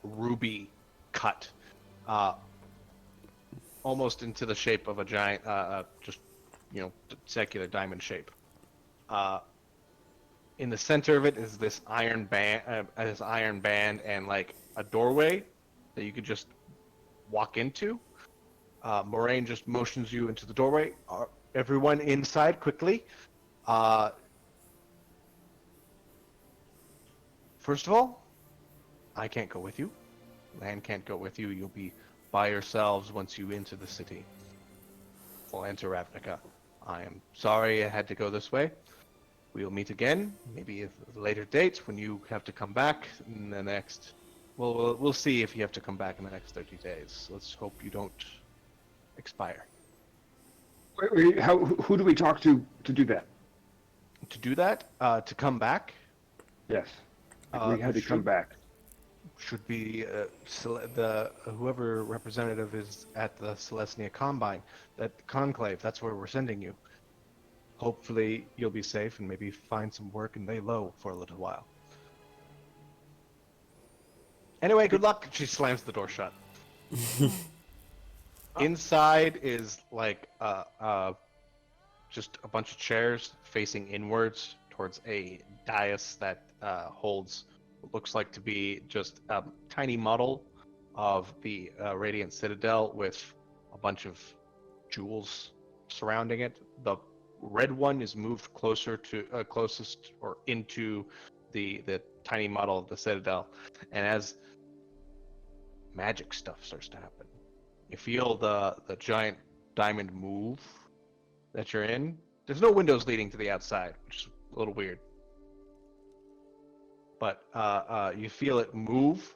ruby cut, almost into the shape of a giant, just secular diamond shape. In the center of it is this iron band, and like a doorway that you could just walk into. Moraine just motions you into the doorway. Everyone inside quickly. First of all, I can't go with you. Land can't go with you. You'll be by yourselves once you enter the city. Or enter Ravnica. I am sorry I had to go this way. We'll meet again, maybe at a later date when you have to come back in the next. Well, we'll see if you have to come back in the next 30 days. Let's hope you don't expire. Wait, who do we talk to do that? To do that, to come back, Yes. We had to come back. should be the whoever representative is at the Celestia Combine, that conclave. That's where we're sending you. Hopefully, you'll be safe and maybe find some work and lay low for a little while. Anyway, good luck. She slams the door shut. Inside is like just a bunch of chairs facing inwards towards a dais that holds what looks like to be just a tiny model of the Radiant Citadel with a bunch of jewels surrounding it. The red one is moved closer to closest or into the tiny model of the Citadel, and as magic stuff starts to happen, you feel the giant diamond move that you're in. There's no windows leading to the outside, which is a little weird. But you feel it move,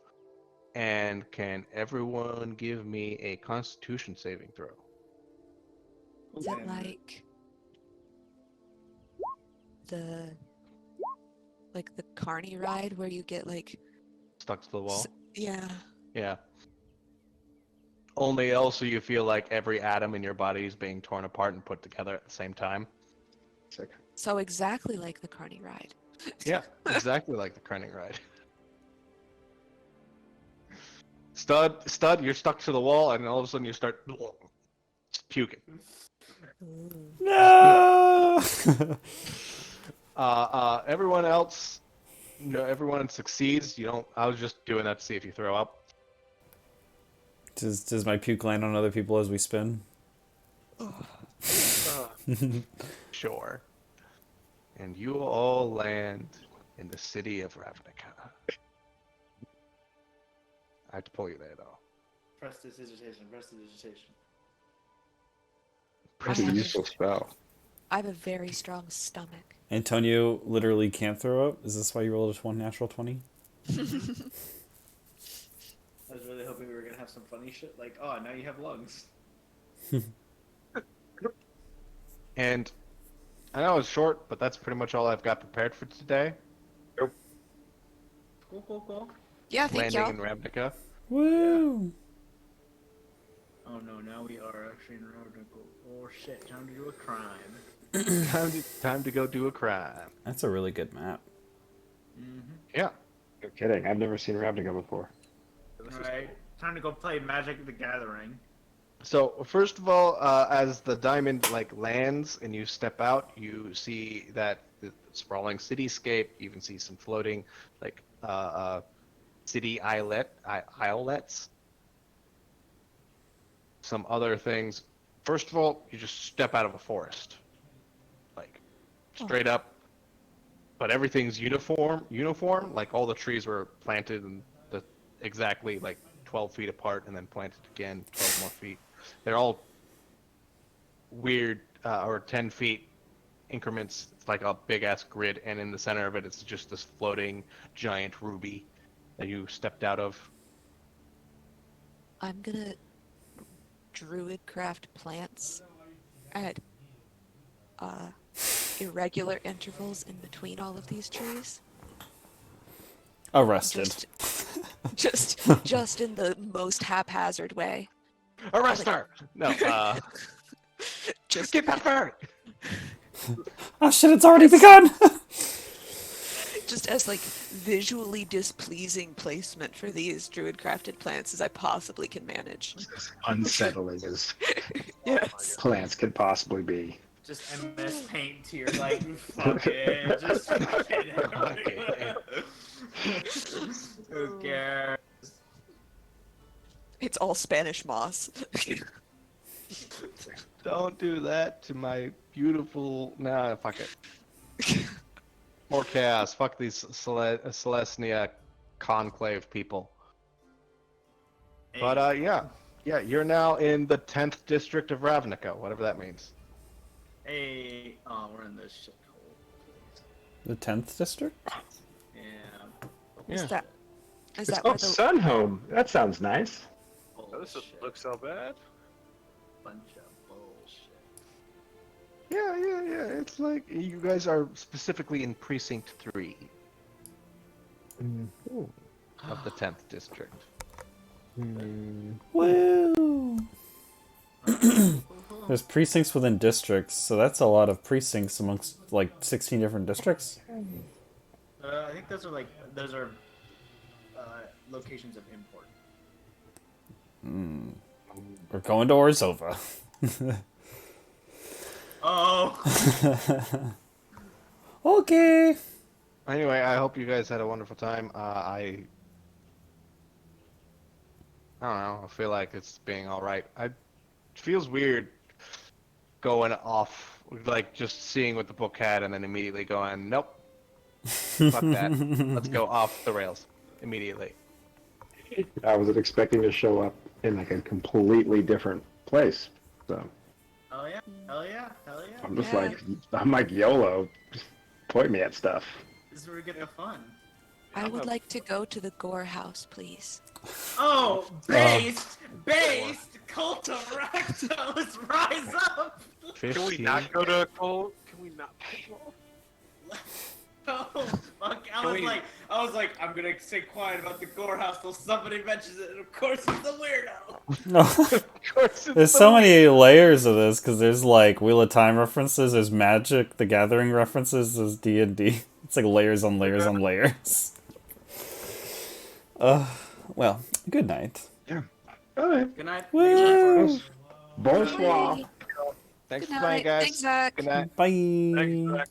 and can everyone give me a Constitution saving throw? Is it like the carny ride where you get like Stuck to the wall? yeah. Yeah. Only also you feel like every atom in your body is being torn apart and put together at the same time. Sick. So exactly like the carny ride. Yeah, exactly like the Krenning ride. Stud, you're stuck to the wall, and all of a sudden you start puking. No. Everyone else, everyone succeeds. You don't. I was just doing that to see if you throw up. Does my puke land on other people as we spin? Sure. And you all land in the city of Ravnica. I have to pull you there, though. Prestidigitation. Pretty have a- useful spell. I have a very strong stomach. Antonio literally can't throw up. Is this why you rolled a natural 20? I was really hoping we were gonna have some funny shit, like, oh, now you have lungs. And I know it's short, but that's pretty much all I've got prepared for today. Cool, cool, cool. Yeah, thank Landing y'all. in Ravnica. Woo! Oh no, now we are actually in Ravnica. Oh shit, time to do a crime. Time to go do a crime. That's a really good map. Yeah. No kidding. I've never seen Ravnica before. Alright, time to go play Magic the Gathering. So first of all, as the diamond lands and you step out, you see that the sprawling cityscape. You even see some floating city islets. Some other things. First of all, you just step out of a forest, straight up. But everything's uniform. Like all the trees were planted and exactly 12 feet apart, and then planted again 12 more feet. They're all weird or 10 feet increments. It's like a big ass grid, and in the center of it, it's just this floating giant ruby that you stepped out of. I'm gonna druid craft plants at irregular intervals in between all of these trees. Arrested. Just in the most haphazard way. Arrest her! No, Just get that bird! Oh shit, it's already begun! just as visually displeasing placement for these druid crafted plants as I possibly can manage. As unsettling as Yes. plants could possibly be. Just MS Paint to your fuck it, just fuck it. Who cares? It's all Spanish moss. Don't do that to my beautiful. Nah, fuck it. More chaos. Fuck these Celestia conclave people. But yeah, you're now in the 10th district of Ravnica, whatever that means. Hey, oh, we're in this shithole. The 10th district? Yeah. Is Yeah. that It's where called the Sunhome. That sounds nice. Oh, this doesn't look so bad. Bunch of bullshit. Yeah. It's like you guys are specifically in precinct 3 of the 10th district. Woo! There's precincts within districts, so that's a lot of precincts amongst 16 different districts. I think those are locations of import. We're going to Orzova. Oh. Okay. Anyway, I hope you guys had a wonderful time. I don't know. I feel like it's being all right. It feels weird going off, just seeing what the book had and then immediately going, nope, fuck that. Let's go off the rails immediately. I wasn't expecting to show up in a completely different place. So Oh yeah. Hell yeah. Hell yeah. I'm just Yeah. I'm like YOLO. Just point me at stuff. This is where we get the fun. I would like to go to the Gore House, please. Oh, based, cult of Rakdos, rise up! Can we not go to a cult? Can we not? Oh, fuck! I Can was like, I'm gonna stay quiet about the Gore House till somebody mentions it, and of course it's the weirdo. Of course, There's so many layers of this, because there's Wheel of Time references, there's Magic, the Gathering references, there's D&D. It's layers on layers on layers. Well, good night. Yeah. All right. Good night. Woo! Bonsoir. Thanks Good for playing, night. guys. Thanks, Zach. Good night. Bye. Thanks, Zach.